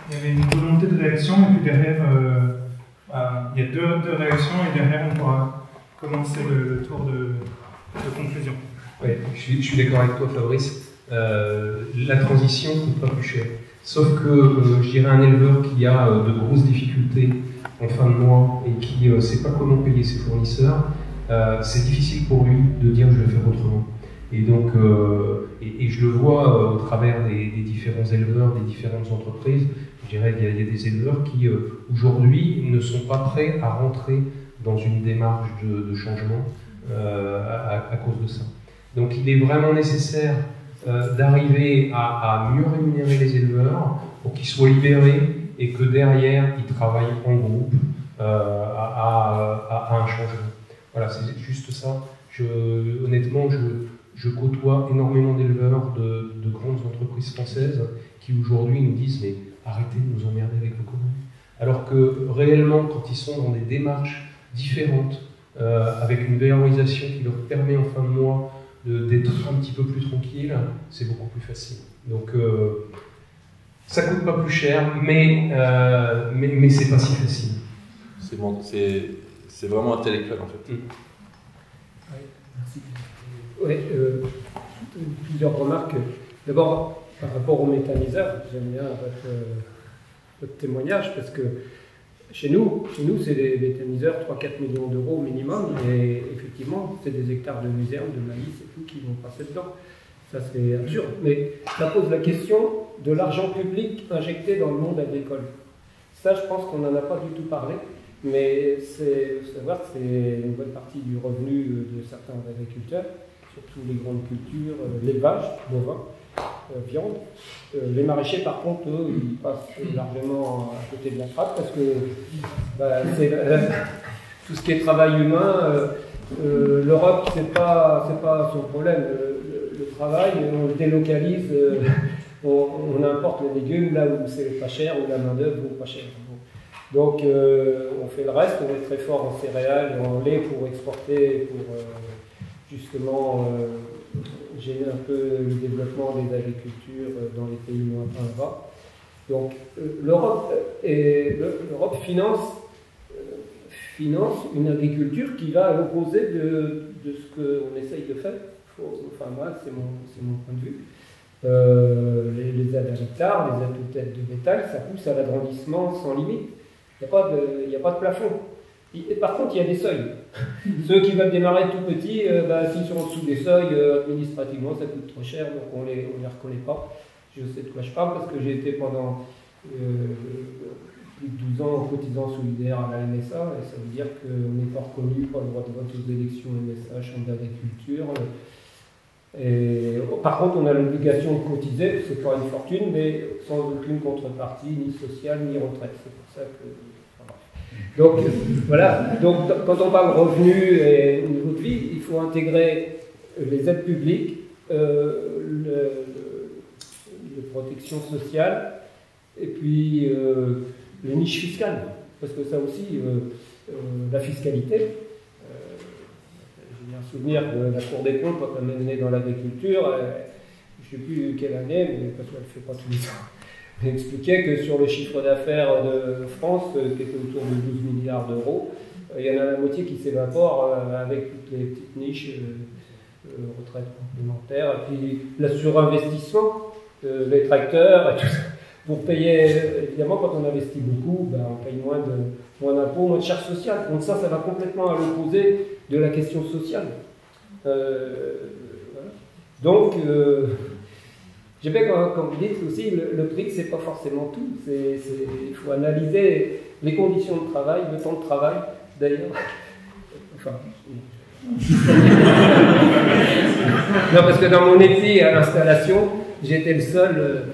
Il y avait une volonté de réaction, et puis derrière, il y a deux réactions, et derrière, on pourra commencer le tour de conclusion. Oui, je suis d'accord avec toi, Fabrice. La transition ne coûte pas plus cher. Sauf que je dirais un éleveur qui a de grosses difficultés en fin de mois et qui ne sait pas comment payer ses fournisseurs, c'est difficile pour lui de dire je vais faire autrement. Et donc, et je le vois au travers des différents éleveurs, des différentes entreprises. Je dirais qu'il y a des éleveurs qui aujourd'hui ne sont pas prêts à rentrer dans une démarche de changement à cause de ça. Donc il est vraiment nécessaire d'arriver à mieux rémunérer les éleveurs pour qu'ils soient libérés et que derrière ils travaillent en groupe à un changement. Voilà, c'est juste ça. Honnêtement, je côtoie énormément d'éleveurs de grandes entreprises françaises qui aujourd'hui nous disent mais arrêtez de nous emmerder avec vos conneries. Alors que réellement, quand ils sont dans des démarches différentes, avec une valorisation qui leur permet en fin de mois d'être un petit peu plus tranquille, c'est beaucoup plus facile. Donc ça coûte pas plus cher, mais c'est pas si facile. C'est vraiment intellectuel en fait. Oui, plusieurs remarques. D'abord, par rapport aux méthaniseurs, j'aime bien votre témoignage parce que chez nous c'est des méthaniseurs 3-4 millions d'euros minimum, et effectivement, c'est des hectares de luzerne, de maïs et tout qui vont passer dedans. Ça, c'est absurde. Mais ça pose la question de l'argent public injecté dans le monde agricole. Ça, je pense qu'on n'en a pas du tout parlé, mais il faut savoir que c'est une bonne partie du revenu de certains agriculteurs, surtout les grandes cultures, l'élevage, bovin, viande. Les maraîchers, par contre, eux, ils passent largement à côté de la trappe parce que c'est tout ce qui est travail humain. L'Europe, c'est pas son problème. Le travail, on le délocalise, on importe les légumes là où c'est pas cher, où la main-d'œuvre vaut pas cher. Donc, on fait le reste. On est très fort en céréales et en lait pour exporter, pour justement gêner un peu le développement des agricultures dans les pays lointains là-bas. Donc l'Europe finance finance une agriculture qui va à l'opposé de ce qu'on essaye de faire. Enfin, moi, c'est mon point de vue. Les aides à l'hectare, les aides aux têtes de bétail, ça pousse à l'agrandissement sans limite. Il n'y a pas de plafond. Et par contre, il y a des seuils. Ceux qui veulent démarrer tout petits, s'ils sont en dessous des seuils, administrativement, ça coûte trop cher, donc on les reconnaît pas. Je sais de quoi je parle parce que j'ai été pendant plus de 12 ans cotisant solidaire à la MSA, et ça veut dire qu'on n'est pas reconnu, pas le droit de vote aux élections MSA, Chambre d'agriculture. Et, par contre, on a l'obligation de cotiser, c'est pas une fortune, mais sans aucune contrepartie, ni sociale, ni retraite. C'est pour ça que. Donc, voilà. Donc, quand on parle revenu et niveau de vie, il faut intégrer les aides publiques, les protections sociales, et puis les niches fiscales. Parce que ça aussi, la fiscalité. J'ai un souvenir de la Cour des comptes, quand elle m'a mené dans l'agriculture, je ne sais plus quelle année, mais parce qu'elle ne fait pas tous les ans. Elle expliquait que sur le chiffre d'affaires de France, qui était autour de 12 milliards d'euros, il y en a la moitié qui s'évapore avec toutes les petites niches, retraites complémentaires, et puis la surinvestissement, les tracteurs et tout ça. Pour payer, évidemment, quand on investit beaucoup, on paye moins d'impôts, moins de charges sociales. Donc ça va complètement à l'opposé de la question sociale. Voilà. Donc, j'ai bien quand vous dites aussi, le prix, c'est pas forcément tout. Il faut analyser les conditions de travail, le temps de travail, d'ailleurs. Enfin, non, parce que dans mon épi à l'installation, j'étais le seul,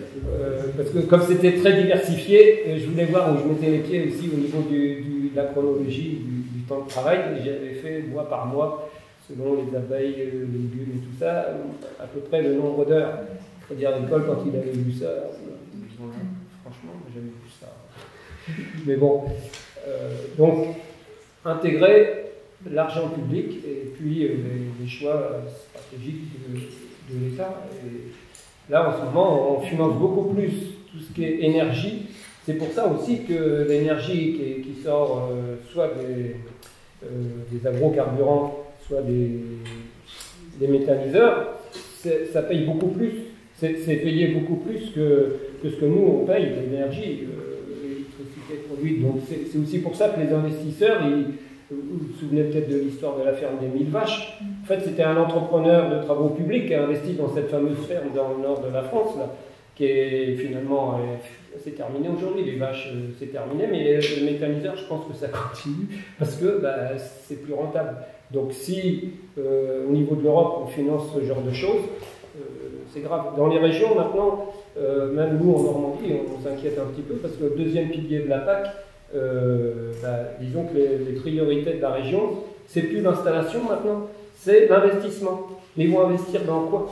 parce que comme c'était très diversifié, je voulais voir où je mettais les pieds aussi au niveau de la chronologie du temps de travail. J'avais fait mois par mois, selon les abeilles, les légumes et tout ça, à peu près le nombre d'heures. Crédit Agricole, quand il avait vu ça, franchement, j'ai jamais vu ça. Mais bon, donc, intégrer l'argent public et puis les choix stratégiques de l'État. Là, en ce moment, on finance beaucoup plus tout ce qui est énergie. C'est pour ça aussi que l'énergie qui sort soit des agrocarburants, soit des méthaniseurs, ça paye beaucoup plus. C'est payé beaucoup plus que ce que nous, on paye l'énergie, l'électricité produite. Donc c'est aussi pour ça que les investisseurs, vous vous souvenez peut-être de l'histoire de la ferme des 1000 vaches. En fait, c'était un entrepreneur de travaux publics qui a investi dans cette fameuse ferme dans le nord de la France, là, qui est finalement, c'est terminé aujourd'hui, les vaches, c'est terminé, mais le méthaniseur, je pense que ça continue, parce que c'est plus rentable. Donc si, au niveau de l'Europe, on finance ce genre de choses, c'est grave. Dans les régions, maintenant, même nous, en Normandie, on s'inquiète un petit peu, parce que le deuxième pilier de la PAC, disons que les priorités de la région, c'est plus l'installation maintenant, c'est l'investissement. Mais ils vont investir dans quoi?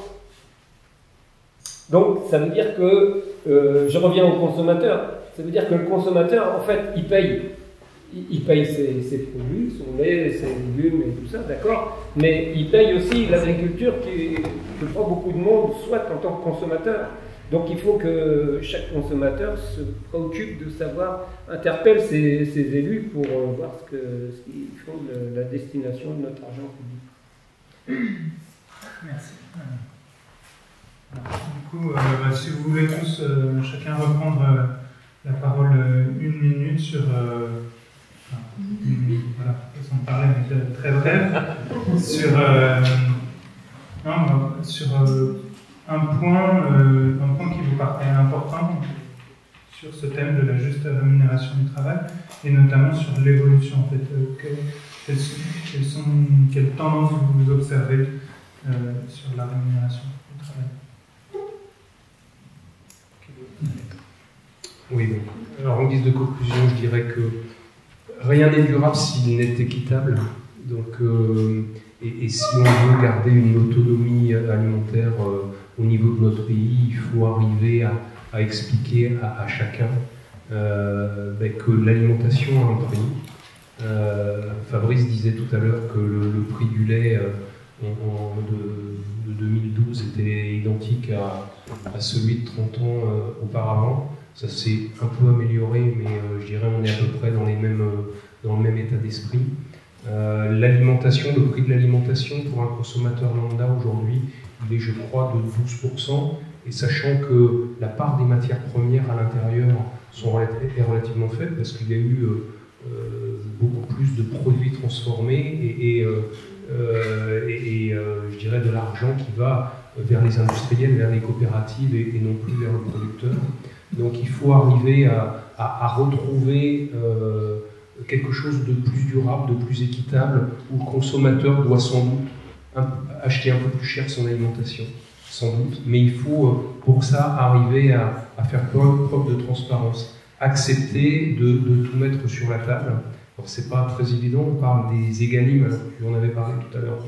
Donc ça veut dire que, je reviens au consommateur, ça veut dire que le consommateur, en fait, il paye ses produits, son lait, ses légumes et tout ça, d'accord, mais il paye aussi l'agriculture que pas beaucoup de monde souhaite en tant que consommateur. Donc il faut que chaque consommateur se préoccupe de savoir, interpelle ses élus pour voir ce qu'ils font de la destination de notre argent public. Merci. Du coup, si vous voulez tous chacun reprendre la parole une minute sur... voilà, façon de parler, mais très bref, sur un point qui vous paraît important sur ce thème de la juste rémunération du travail, et notamment sur l'évolution, en fait. Quelles tendances vous observez sur la rémunération du travail? Oui. Alors, en guise de conclusion, je dirais que rien n'est durable s'il n'est équitable. Donc, et si on veut garder une autonomie alimentaire au niveau de notre pays, il faut arriver à expliquer à chacun que l'alimentation a un prix. Fabrice disait tout à l'heure que le prix du lait de 2012 était identique à celui de 30 ans auparavant. Ça s'est un peu amélioré, mais je dirais on est à peu près dans les mêmes dans le même état d'esprit. L'alimentation, le prix de l'alimentation pour un consommateur lambda aujourd'hui, il est, je crois, de 12%, et sachant que la part des matières premières à l'intérieur est relativement faible, parce qu'il y a eu beaucoup plus de produits transformés et je dirais de l'argent qui va vers les industriels, vers les coopératives et non plus vers le producteur. Donc il faut arriver à retrouver quelque chose de plus durable, de plus équitable, où le consommateur doit sans doute acheter un peu plus cher son alimentation, sans doute, mais il faut pour ça arriver à faire preuve de transparence, accepter de tout mettre sur la table. Alors c'est pas très évident, on parle des Egalim, j'en avais parlé tout à l'heure,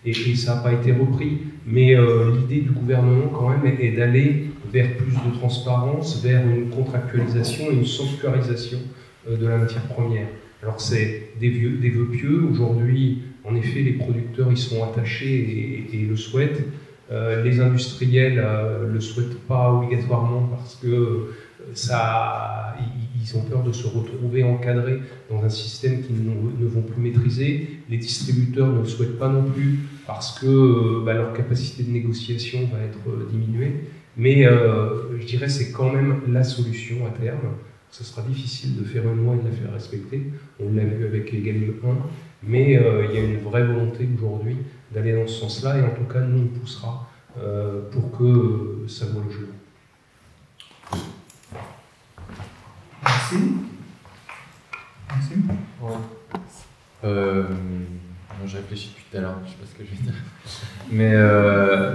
et ça n'a pas été repris, mais l'idée du gouvernement quand même est d'aller vers plus de transparence, vers une contractualisation et une sanctuarisation de la matière première. Alors c'est des vœux pieux. Aujourd'hui, en effet, les producteurs y sont attachés et le souhaitent. Les industriels le souhaitent pas obligatoirement parce que ils ont peur de se retrouver encadrés dans un système qu'ils ne vont plus maîtriser. Les distributeurs ne le souhaitent pas non plus parce que leur capacité de négociation va être diminuée. Mais je dirais que c'est quand même la solution à terme. Ce sera difficile de faire une loi et de la faire respecter. On l'a vu avec Egalim 1, mais il y a une vraie volonté aujourd'hui d'aller dans ce sens-là, et en tout cas, nous, on poussera pour que ça voie le jour. Merci. Merci. Ouais. Je réfléchis depuis tout à l'heure, je sais pas ce que je vais dire. Mais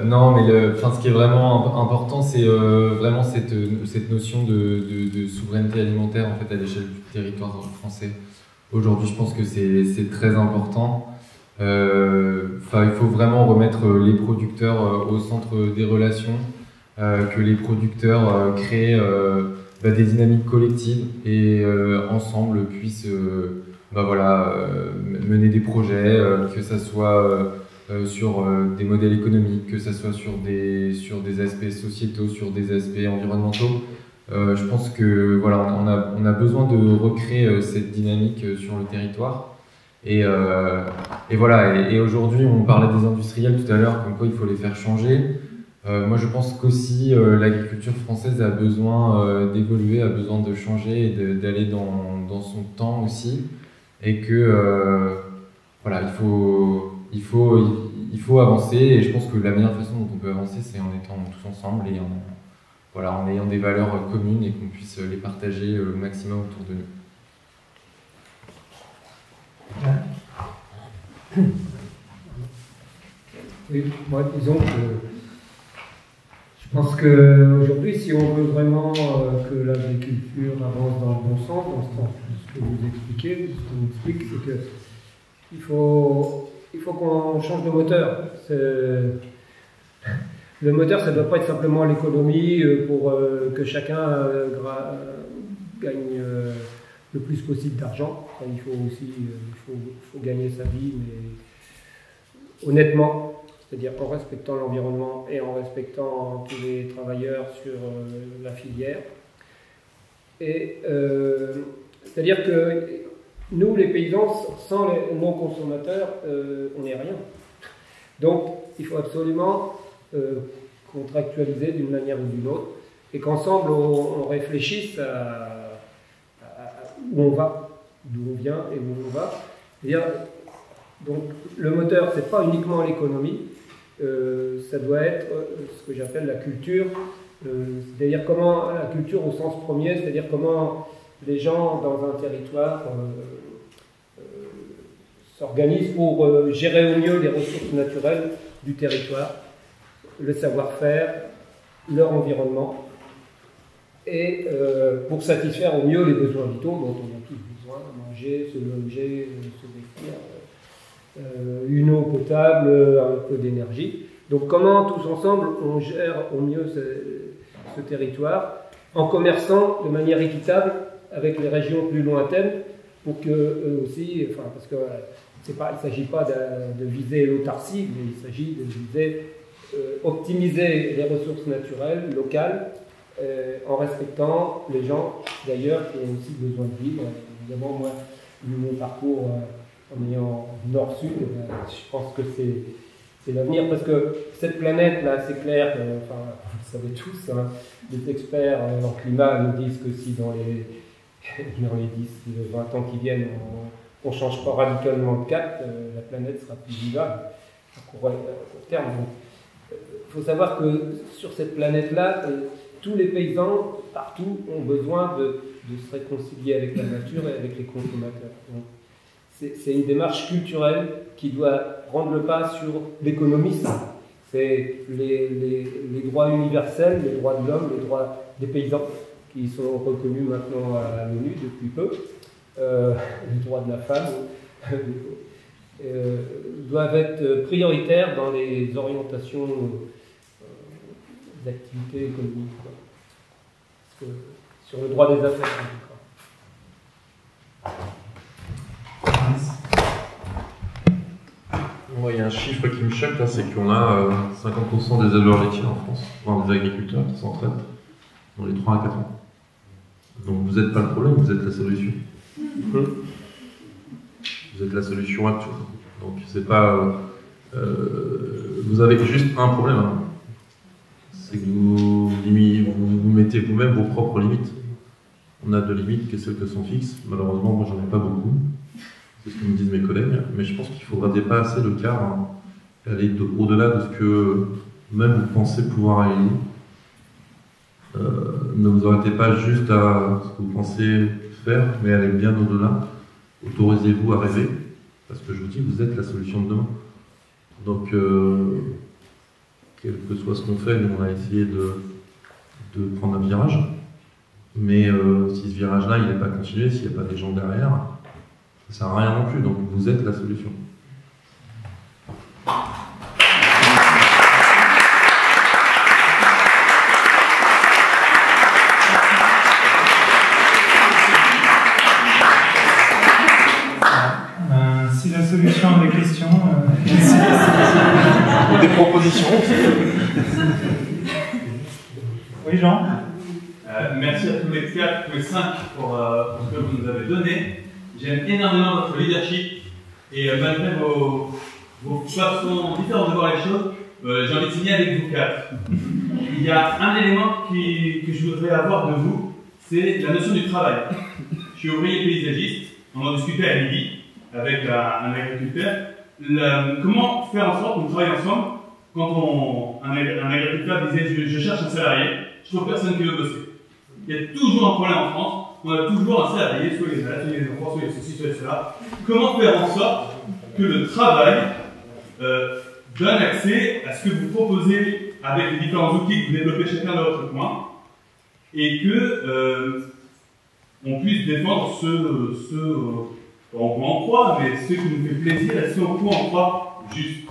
non, mais ce qui est vraiment important, c'est vraiment cette notion de souveraineté alimentaire en fait, à l'échelle du territoire français. Aujourd'hui, je pense que c'est très important. Il faut vraiment remettre les producteurs au centre des relations, que les producteurs créent des dynamiques collectives et ensemble puissent mener des projets, que ça soit sur des modèles économiques, que ça soit sur des aspects sociétaux, sur des aspects environnementaux. Je pense que on a besoin de recréer cette dynamique sur le territoire. Et aujourd'hui, on parlait des industriels tout à l'heure, comme quoi il faut les faire changer. Moi, je pense qu'aussi l'agriculture française a besoin d'évoluer, a besoin de changer et d'aller dans son temps aussi. Et que il faut avancer, et je pense que la meilleure façon dont on peut avancer, c'est en étant tous ensemble et en ayant des valeurs communes et qu'on puisse les partager au maximum autour de nous. Oui, moi disons que je pense qu'aujourd'hui, si on veut vraiment que l'agriculture avance dans le bon sens, dans ce que vous expliquez, ce qu'on explique, c'est que il faut qu'on change de moteur. Le moteur, ça ne doit pas être simplement l'économie pour que chacun gagne le plus possible d'argent. Enfin, il faut aussi faut gagner sa vie, mais honnêtement. C'est-à-dire en respectant l'environnement et en respectant tous les travailleurs sur la filière. Et c'est-à-dire que nous, les paysans, sans les non-consommateurs, on n'est rien. Donc, il faut absolument contractualiser d'une manière ou d'une autre, et qu'ensemble, on réfléchisse à où on va, d'où on vient et où on va. C'est-à-dire, donc, le moteur, c'est pas uniquement l'économie. Ça doit être ce que j'appelle la culture, c'est-à-dire comment la culture au sens premier, c'est-à-dire comment les gens dans un territoire s'organisent pour gérer au mieux les ressources naturelles du territoire, le savoir-faire, leur environnement, et pour satisfaire au mieux les besoins vitaux dont on a tous besoin, manger, se loger, se vêtir, une eau potable, un peu d'énergie. Donc comment tous ensemble on gère au mieux ce territoire en commerçant de manière équitable avec les régions plus lointaines pour que eux aussi, parce que il ne s'agit pas de viser l'autarcie, mais il s'agit de viser optimiser les ressources naturelles locales en respectant les gens d'ailleurs qui ont aussi besoin de vivre. Évidemment, moi, vu mon parcours en ayant nord-sud, je pense que c'est l'avenir, parce que cette planète-là, c'est clair, enfin, vous le savez tous, hein, les experts en climat nous disent que si dans les 10-20 ans qui viennent, on ne change pas radicalement de cap, la planète sera plus vivable à court terme. Il faut savoir que sur cette planète-là, tous les paysans, partout, ont besoin de se réconcilier avec la nature et avec les consommateurs. C'est une démarche culturelle qui doit prendre le pas sur l'économisme. C'est les droits universels, les droits de l'homme, les droits des paysans, qui sont reconnus maintenant à l'ONU depuis peu, les droits de la femme, doivent être prioritaires dans les orientations d'activités économiques. Parce que, sur le droit des affaires, en tout cas. Moi, il y a un chiffre qui me choque, là, c'est qu'on a 50% des éleveurs laitiers en France, voire des agriculteurs qui s'en traitent dans les 3 à 4 ans. Donc vous n'êtes pas le problème, vous êtes la solution. Vous êtes la solution actuelle. Donc c'est pas... vous avez juste un problème. Hein. C'est que vous mettez vous-même vos propres limites. On a 2 limites, que celles que sont fixes. Malheureusement, moi j'en ai pas beaucoup. C'est ce que me disent mes collègues. Mais je pense qu'il faudra dépasser le quart, hein, aller au-delà de ce que même vous pensez pouvoir aller. Ne vous arrêtez pas juste à ce que vous pensez faire, mais allez bien au-delà. Autorisez-vous à rêver, parce que je vous dis, vous êtes la solution de demain. Donc, quel que soit ce qu'on fait, nous on a essayé de prendre un virage, mais si ce virage-là, il n'est pas continué, s'il n'y a pas des gens derrière, ça ne sert à rien non plus, donc vous êtes la solution. Si la solution a des questions... Ou des propositions. Oui, Jean? Merci à tous les 4, tous les 5 pour ce que vous nous avez donné. J'aime énormément votre leadership et malgré vos façons différentes de voir les choses, j'ai envie de signer avec vous 4. Il y a un élément que je voudrais avoir de vous, c'est la notion du travail. Je suis ouvrier paysagiste, on en discutait à midi avec un agriculteur. Comment faire en sorte qu'on travaille ensemble quand un agriculteur disait je cherche un salarié, je trouve personne qui veut bosser. Il y a toujours un problème en France, on a toujours un salarié, soit il est malade, soit il est enfant, soit il est ceci, soit cela. Comment faire en sorte que le travail donne accès à ce que vous proposez avec les différents outils que vous développez chacun dans votre coin et que on puisse défendre ceux on peut en croire, mais ce qui nous fait plaisir et ce qu'on peut en croire juste.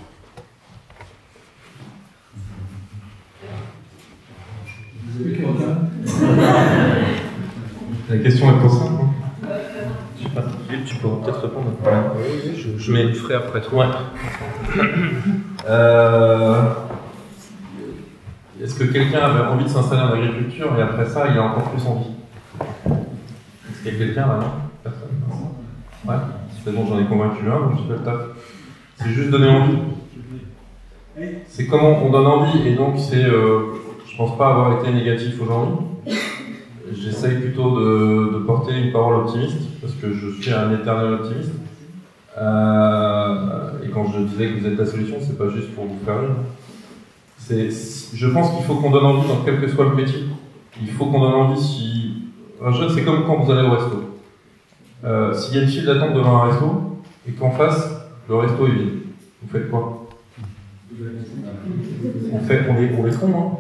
La question est pas simple. Hein. Je sais pas, Philippe, tu pourras peut-être répondre. Oui, je le ferai après toi. Ouais. Est-ce que quelqu'un avait envie de s'installer en agriculture et après ça, il a encore plus envie? Est-ce qu'il y a quelqu'un là? Non? Personne? Ouais, c'est bon, j'en ai convaincu un, donc je fais le taf. C'est juste donner envie. C'est comment on donne envie, et donc c'est, je pense pas avoir été négatif aujourd'hui. J'essaye plutôt de porter une parole optimiste, parce que je suis un éternel optimiste. Et quand je disais que vous êtes la solution, c'est pas juste pour vous faire rire. Je pense qu'il faut qu'on donne envie dans quel que soit le métier. Il faut qu'on donne envie si... Un jeune, c'est comme quand vous allez au resto. S'il y a une file d'attente devant un resto, et qu'en face, le resto est vide, vous faites quoi? On est con, hein,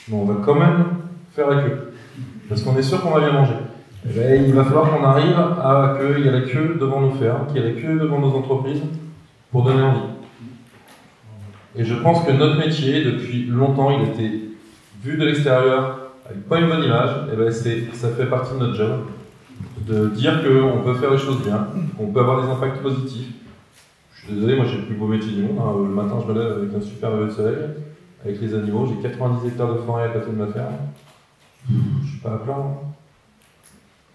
mais on va quand même faire la queue. Parce qu'on est sûr qu'on va bien manger. Et bien, il va falloir qu'on arrive à qu'il y ait la queue devant nos fermes, qu'il y ait la queue devant nos entreprises, pour donner envie. Et je pense que notre métier, depuis longtemps, il était vu de l'extérieur, avec pas une bonne image, et ben ça fait partie de notre job. De dire qu'on peut faire les choses bien, qu'on peut avoir des impacts positifs. Je suis désolé, moi j'ai le plus beau métier du monde. Hein. Le matin, je me lève avec un super lever de soleil, avec les animaux. J'ai 90 hectares de forêt à côté de ma ferme. Je suis pas à plaindre.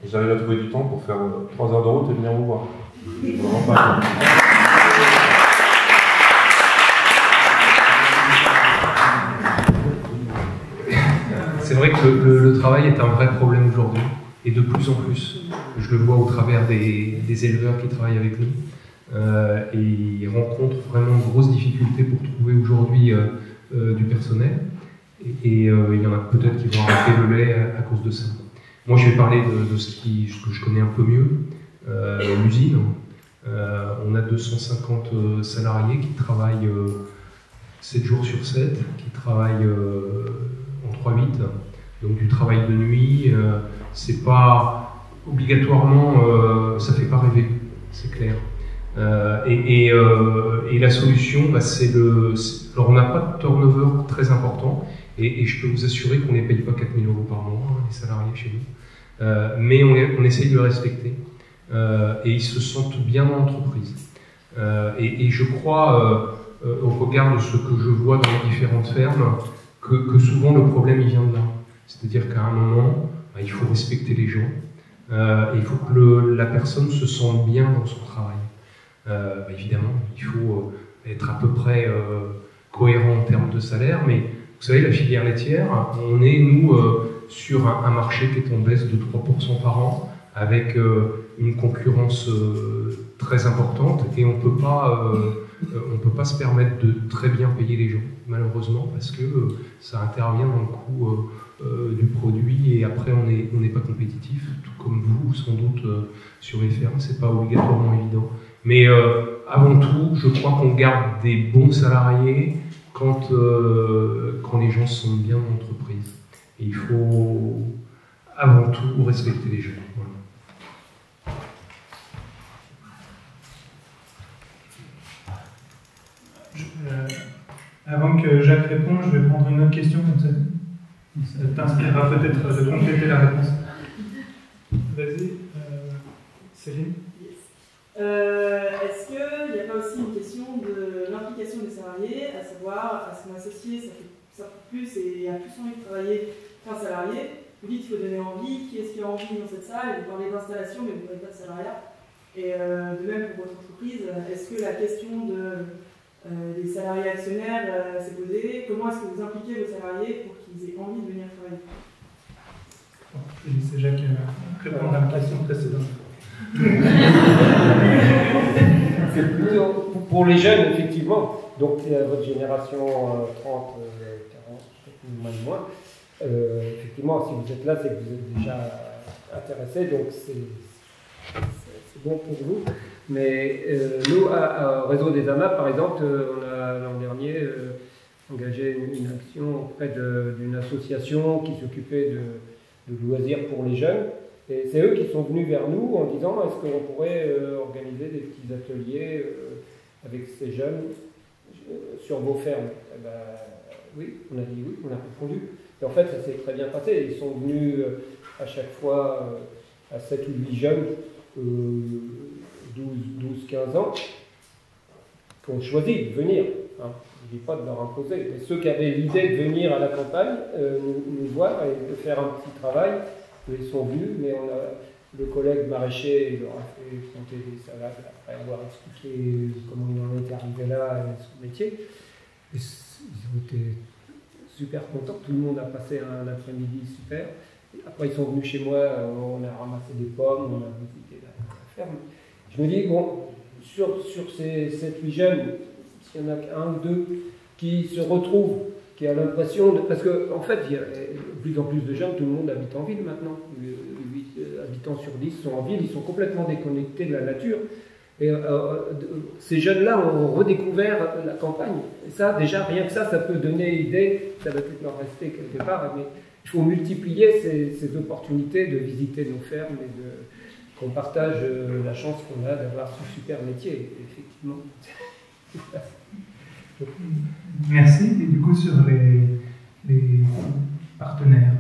Et j'arrive à trouver du temps pour faire 3 heures de route et venir vous voir. Je suis vraiment pas. C'est vrai que le travail est un vrai problème aujourd'hui, et de plus en plus. Je le vois au travers des éleveurs qui travaillent avec nous, et ils rencontrent vraiment de grosses difficultés pour trouver aujourd'hui du personnel, et il y en a peut-être qui vont arrêter le lait à cause de ça. Moi, je vais parler de ce que je connais un peu mieux, l'usine. On a 250 salariés qui travaillent 7 jours sur 7, qui travaillent en 3-8, donc du travail de nuit. C'est pas obligatoirement, ça fait pas rêver, c'est clair. Et la solution, bah, alors on n'a pas de turnover très important, et je peux vous assurer qu'on ne les paye pas 4 000 € par mois, les salariés chez nous, mais on essaye de le respecter, et ils se sentent bien dans l'entreprise. Et je crois, au regard de ce que je vois dans les différentes fermes, que souvent le problème il vient de là. C'est-à-dire qu'à un moment, bah, il faut respecter les gens, il faut que la personne se sente bien dans son travail. Bah, évidemment, il faut être à peu près cohérent en termes de salaire, mais vous savez, la filière laitière, on est, nous, sur un marché qui est en baisse de 3% par an, avec une concurrence très importante, et on peut pas se permettre de très bien payer les gens, malheureusement, parce que ça intervient dans le coût du produit, et après on n'est pas compétitif, tout comme vous, sans doute, sur les fermes, c'est pas obligatoirement évident. Mais avant tout, je crois qu'on garde des bons salariés quand les gens se sentent bien dans l'entreprise. Et il faut avant tout respecter les gens. Voilà. Avant que Jacques réponde, je vais prendre une autre question, comme ça t'inspirera peut-être de compléter la réponse. Vas-y, Céline. Est-ce qu'il n'y a pas aussi une question de l'implication des salariés, à savoir, à son associé, ça fait plus et a plus envie de travailler qu'un salarié. Vous dites qu'il faut donner envie, qui est-ce qui a envie dans cette salle? Vous parlez d'installation, mais vous ne parlez pas de salariat. Et de même pour votre entreprise, est-ce que la question des salariés actionnaires s'est posée? Comment est-ce que vous impliquez vos salariés pour qu'ils aient envie de venir travailler? Je vais laisser Jacques répondre à la question précédente. C'est plutôt pour les jeunes, effectivement. Donc, votre génération 30, 40, moins de moins. Effectivement, si vous êtes là, c'est que vous êtes déjà intéressé, donc c'est bon pour vous. Mais nous, au réseau des AMAP, par exemple, on a l'an dernier engagé une action auprès d'une association qui s'occupait de loisirs pour les jeunes. Et c'est eux qui sont venus vers nous en disant est-ce qu'on pourrait organiser des petits ateliers avec ces jeunes sur vos fermes. Et ben, oui, on a dit oui, on a répondu. Et en fait, ça s'est très bien passé. Ils sont venus à chaque fois à 7 ou 8 jeunes, 12-15 ans, qui ont choisi de venir. Hein. Je ne dis pas de leur imposer, mais ceux qui avaient l'idée de venir à la campagne, nous voir et de faire un petit travail, ils sont venus, mais le collègue maraîcher leur a fait planter des salades après avoir expliqué comment il en était arrivé là et son métier. Et ils ont été super contents, tout le monde a passé un après-midi super. Après ils sont venus chez moi, on a ramassé des pommes, on a visité la ferme. Je me dis, bon, sur ces 7-8 jeunes, s'il y en a un ou deux qui se retrouvent, qui a l'impression, parce qu'en fait, il y a de plus en plus de jeunes, tout le monde habite en ville maintenant. 8 habitants sur 10 sont en ville, ils sont complètement déconnectés de la nature. Et ces jeunes-là ont redécouvert la campagne. Et ça, déjà, rien que ça peut donner l'idée, ça va peut-être leur rester quelque part, mais il faut multiplier ces opportunités de visiter nos fermes et qu'on partage la chance qu'on a d'avoir ce super métier, effectivement. Merci. Et du coup, sur les partenaires,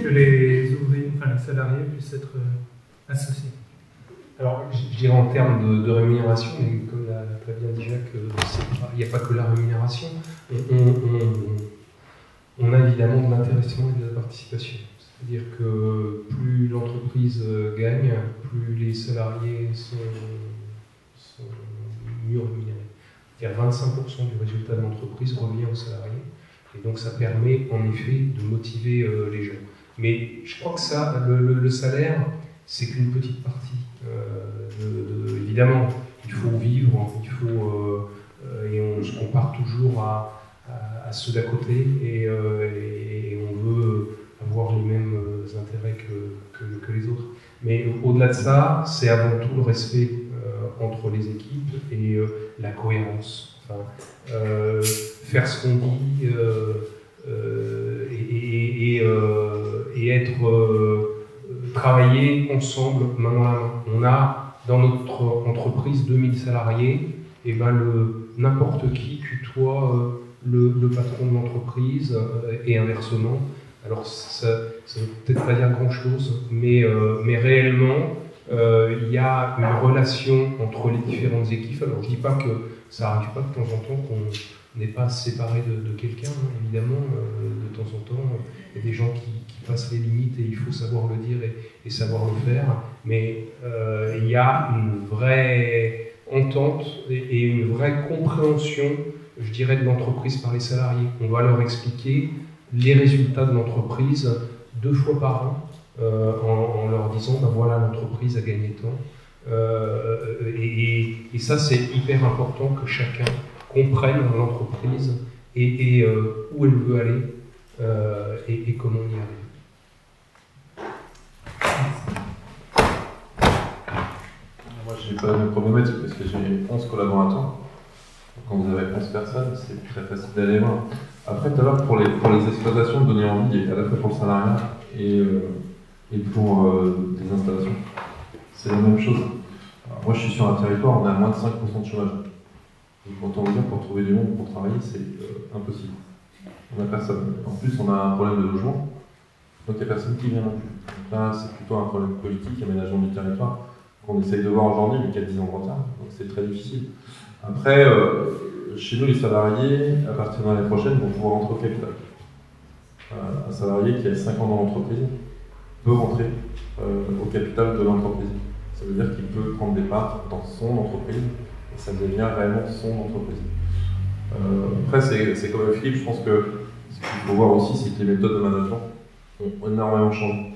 que les ouvriers, enfin les salariés puissent être associés. Alors, je dirais en termes de rémunération, mais comme l'a très bien dit Jacques, il n'y a pas que la rémunération. On a évidemment de l'intéressement et de la participation. C'est-à-dire que plus l'entreprise gagne, plus les salariés sont mieux rémunérés. C'est-à-dire 25% du résultat de l'entreprise revient aux salariés. Et donc ça permet en effet de motiver les gens. Mais je crois que ça, le salaire, c'est qu'une petite partie. Évidemment, il faut vivre, et on se compare toujours à ceux d'à côté, et on veut avoir les mêmes intérêts que les autres. Mais au-delà de ça, c'est avant tout le respect entre les équipes et la cohérence. Enfin, faire ce qu'on dit et travailler ensemble, main dans la main. On a dans notre entreprise 2000 salariés, et ben n'importe qui tutoie le patron de l'entreprise et inversement. Alors ça ne veut peut-être pas dire grand-chose, mais réellement, il y a une relation entre les différentes équipes. Alors je ne dis pas que ça n'arrive pas de temps en temps qu'on n'est pas séparé de quelqu'un, hein, évidemment, de temps en temps. Il y a des gens qui passent les limites et il faut savoir le dire et savoir le faire. Mais il y a une vraie entente et une vraie compréhension, je dirais, de l'entreprise par les salariés. On va leur expliquer les résultats de l'entreprise 2 fois par an en leur disant ben voilà, l'entreprise a gagné tant. Et ça, c'est hyper important que chacun comprenne l'entreprise et où elle veut aller et comment y arriver. Moi, je n'ai pas la même problématique parce que j'ai 11 collaborateurs. Quand vous avez 11 personnes, c'est très facile d'aller voir. Après, tout à l'heure, pour les exploitations, de donner envie, à la fois pour le salariat et pour des installations, c'est la même chose. Alors, moi, je suis sur un territoire, on a moins de 5% de chômage. Donc, autant vous dire, pour trouver du monde pour travailler, c'est impossible. On n'a personne. En plus, on a un problème de logement, donc il n'y a personne qui vient non plus. Donc là, c'est plutôt un problème politique, aménagement du territoire, qu'on essaye de voir aujourd'hui, mais qui a 10 ans de retard. Donc c'est très difficile. Après, chez nous, les salariés, à partir de l'année prochaine, vont pouvoir rentrer au capital. Un salarié qui a 5 ans dans l'entreprise peut rentrer au capital de l'entreprise. Ça veut dire qu'il peut prendre des parts dans son entreprise et ça devient réellement son entreprise. Après, c'est comme Philippe, je pense que ce qu'il faut voir aussi, c'est que les méthodes de management ont énormément changé.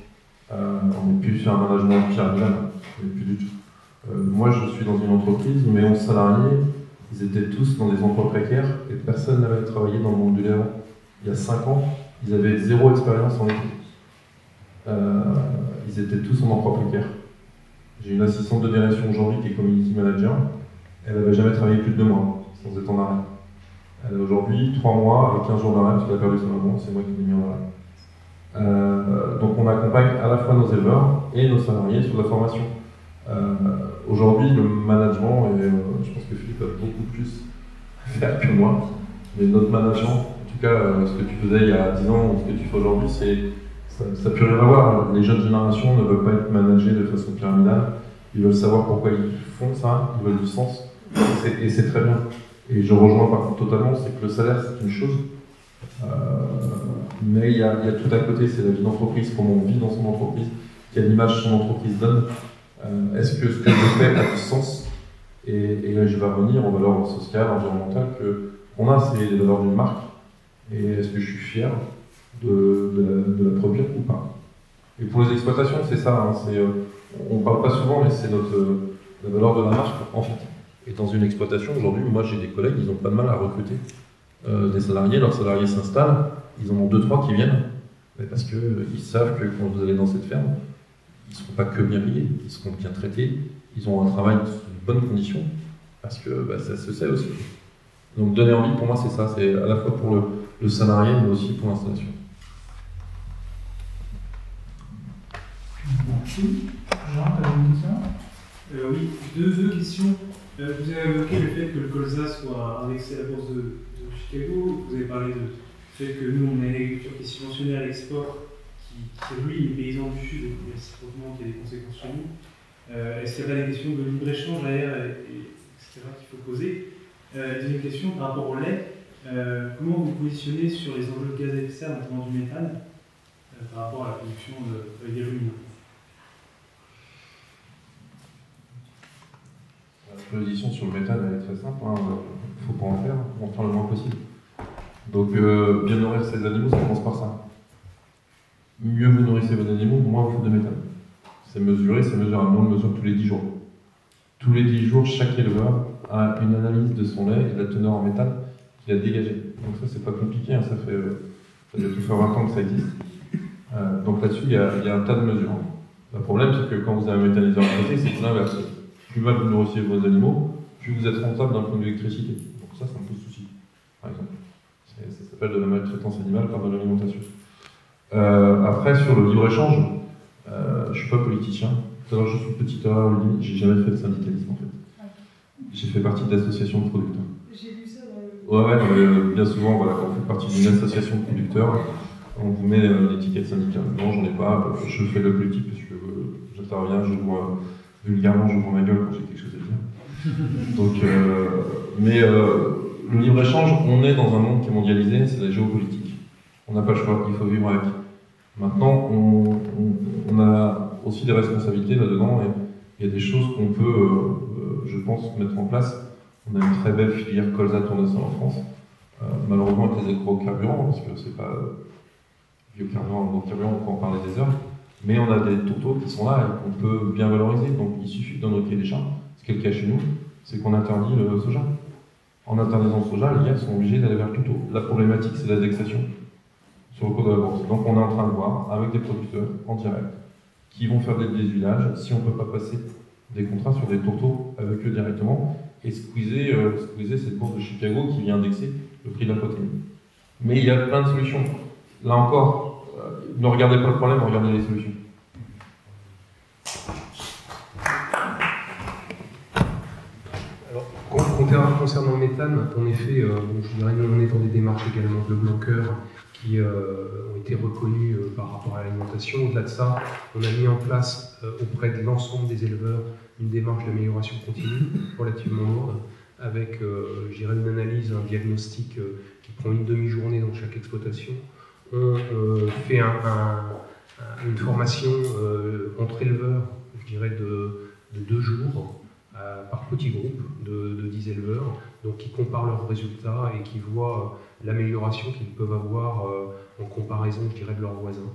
On n'est plus sur un management pyramidal, on n'est plus du tout. Moi, je suis dans une entreprise, mes 11 salariés, ils étaient tous dans des emplois précaires et personne n'avait travaillé dans le monde du lait. Il y a 5 ans, ils avaient 0 expérience en équipe. Ils étaient tous en emploi précaire. J'ai une assistante de direction aujourd'hui qui est community manager. Elle n'avait jamais travaillé plus de 2 mois sans être en arrêt. Elle a aujourd'hui 3 mois avec 15 jours d'arrêt parce qu'elle a perdu son maman, c'est moi qui l'ai mis en arrêt. Donc on accompagne à la fois nos éleveurs et nos salariés sur la formation. Aujourd'hui, le management, et je pense que Philippe a beaucoup plus à faire que moi, mais notre management, en tout cas ce que tu faisais il y a 10 ans, ce que tu fais aujourd'hui, ça n'a plus rien à voir. Les jeunes générations ne veulent pas être managées de façon pyramidale, ils veulent savoir pourquoi ils font ça, ils veulent du sens, et c'est très bien. Et je rejoins par contre totalement, c'est que le salaire c'est une chose, mais il y a tout à côté, c'est la vie d'entreprise, comment on vit dans son entreprise, quelle image son entreprise donne. Est-ce que ce que je fais a du sens? Et là, je vais revenir aux valeurs sociales, environnementales qu'on a, c'est les valeurs d'une marque. Et est-ce que je suis fier de la produire ou pas? Et pour les exploitations, c'est ça. Hein, on ne parle pas souvent, mais c'est la valeur de la marque, en fait. Et dans une exploitation, aujourd'hui, moi, j'ai des collègues, ils n'ont pas de mal à recruter des salariés. Leurs salariés s'installent, ils en ont 2-3 qui viennent, mais parce qu'ils savent que quand vous allez dans cette ferme, ils ne seront pas que bien payés, ils seront bien traités, ils ont un travail de bonnes conditions, parce que ça se sait aussi. Donc donner envie, pour moi, c'est ça, c'est à la fois pour le salarié, mais aussi pour l'installation. Merci. Jean, tu as une question? Oui, deux questions. Vous avez évoqué le fait que le colza soit indexé à la bourse de Chicago, vous avez parlé du fait que nous, on a une agriculture qui est subventionnée à l'export, qui ruine les paysans du Sud, et réciproquement qui a des conséquences sur nous. Est-ce qu'il n'y a pas des questions de libre-échange derrière, etc., qu'il faut poser? Deuxième question, par rapport au lait, comment vous vous positionnez sur les enjeux de gaz à effet de serre, notamment du méthane? par rapport à la production avec des ruminants. La position sur le méthane, elle est très simple. Il ne faut pas en faire le moins possible. Donc, bien nourrir ses animaux, ça commence par ça. Mieux vous nourrissez vos animaux, moins vous faites de méthane. C'est mesuré, c'est mesurable. Nous, on le mesure tous les 10 jours. Tous les 10 jours, chaque éleveur a une analyse de son lait et de la teneur en méthane qu'il a dégagée. Donc ça, c'est pas compliqué, hein, ça doit tout faire 20 ans que ça existe. Donc là-dessus, il y a un tas de mesures. Le problème, c'est que quand vous avez un méthaniseur à côté, c'est l'inverse. Plus mal vous nourrissez vos animaux, plus vous êtes rentable d'un point de vue électricité. Donc ça me pose souci, par exemple. Ça s'appelle de la maltraitance animale par de l'alimentation. Après, sur le libre-échange, je ne suis pas politicien. Tout à l'heure, je suis une petite erreur, j'ai jamais fait de syndicalisme en fait. J'ai fait partie d'associations de producteurs. J'ai vu ça dans le... Ouais, bien souvent, voilà, quand vous faites partie d'une association de producteurs, on vous met une étiquette syndicale. Non, j'en ai pas, je fais le politique parce que j'interviens, je vois vulgairement, je vois ma gueule quand j'ai quelque chose à dire. Donc, le libre-échange, on est dans un monde qui est mondialisé, c'est la géopolitique. On n'a pas le choix, il faut vivre avec. Maintenant, on a aussi des responsabilités là-dedans et il y a des choses qu'on peut, je pense, mettre en place. On a une très belle filière colza tournesol en France, malheureusement avec les agrocarburants, parce que c'est pas biocarburant, agrocarburant, on peut en parler des heures, mais on a des tourteaux qui sont là et qu'on peut bien valoriser, donc il suffit d'en noter des champs. Ce qui est le cas chez nous, c'est qu'on interdit le soja. En interdisant le soja, les gars sont obligés d'aller vers le tourteau. La problématique, c'est l'indexation sur le cours de la bourse. Donc on est en train de voir avec des producteurs en direct qui vont faire des désuilages si on ne peut pas passer des contrats sur des tourteaux avec eux directement et squeezer cette bourse de Chicago qui vient indexer le prix de la protéine. Mais il y a plein de solutions. Là encore, ne regardez pas le problème, regardez les solutions. Alors, concernant le méthane, en effet, je dirais nous on est dans des démarches également de bloqueurs qui ont été reconnus par rapport à l'alimentation. Au-delà de ça, on a mis en place auprès de l'ensemble des éleveurs une démarche d'amélioration continue relativement lourde, avec je dirais une analyse, un diagnostic qui prend une demi-journée dans chaque exploitation. On fait une formation entre éleveurs, je dirais de 2 jours, par petits groupes de 10 éleveurs, donc qui comparent leurs résultats et qui voient l'amélioration qu'ils peuvent avoir en comparaison, je dirais, de leurs voisins.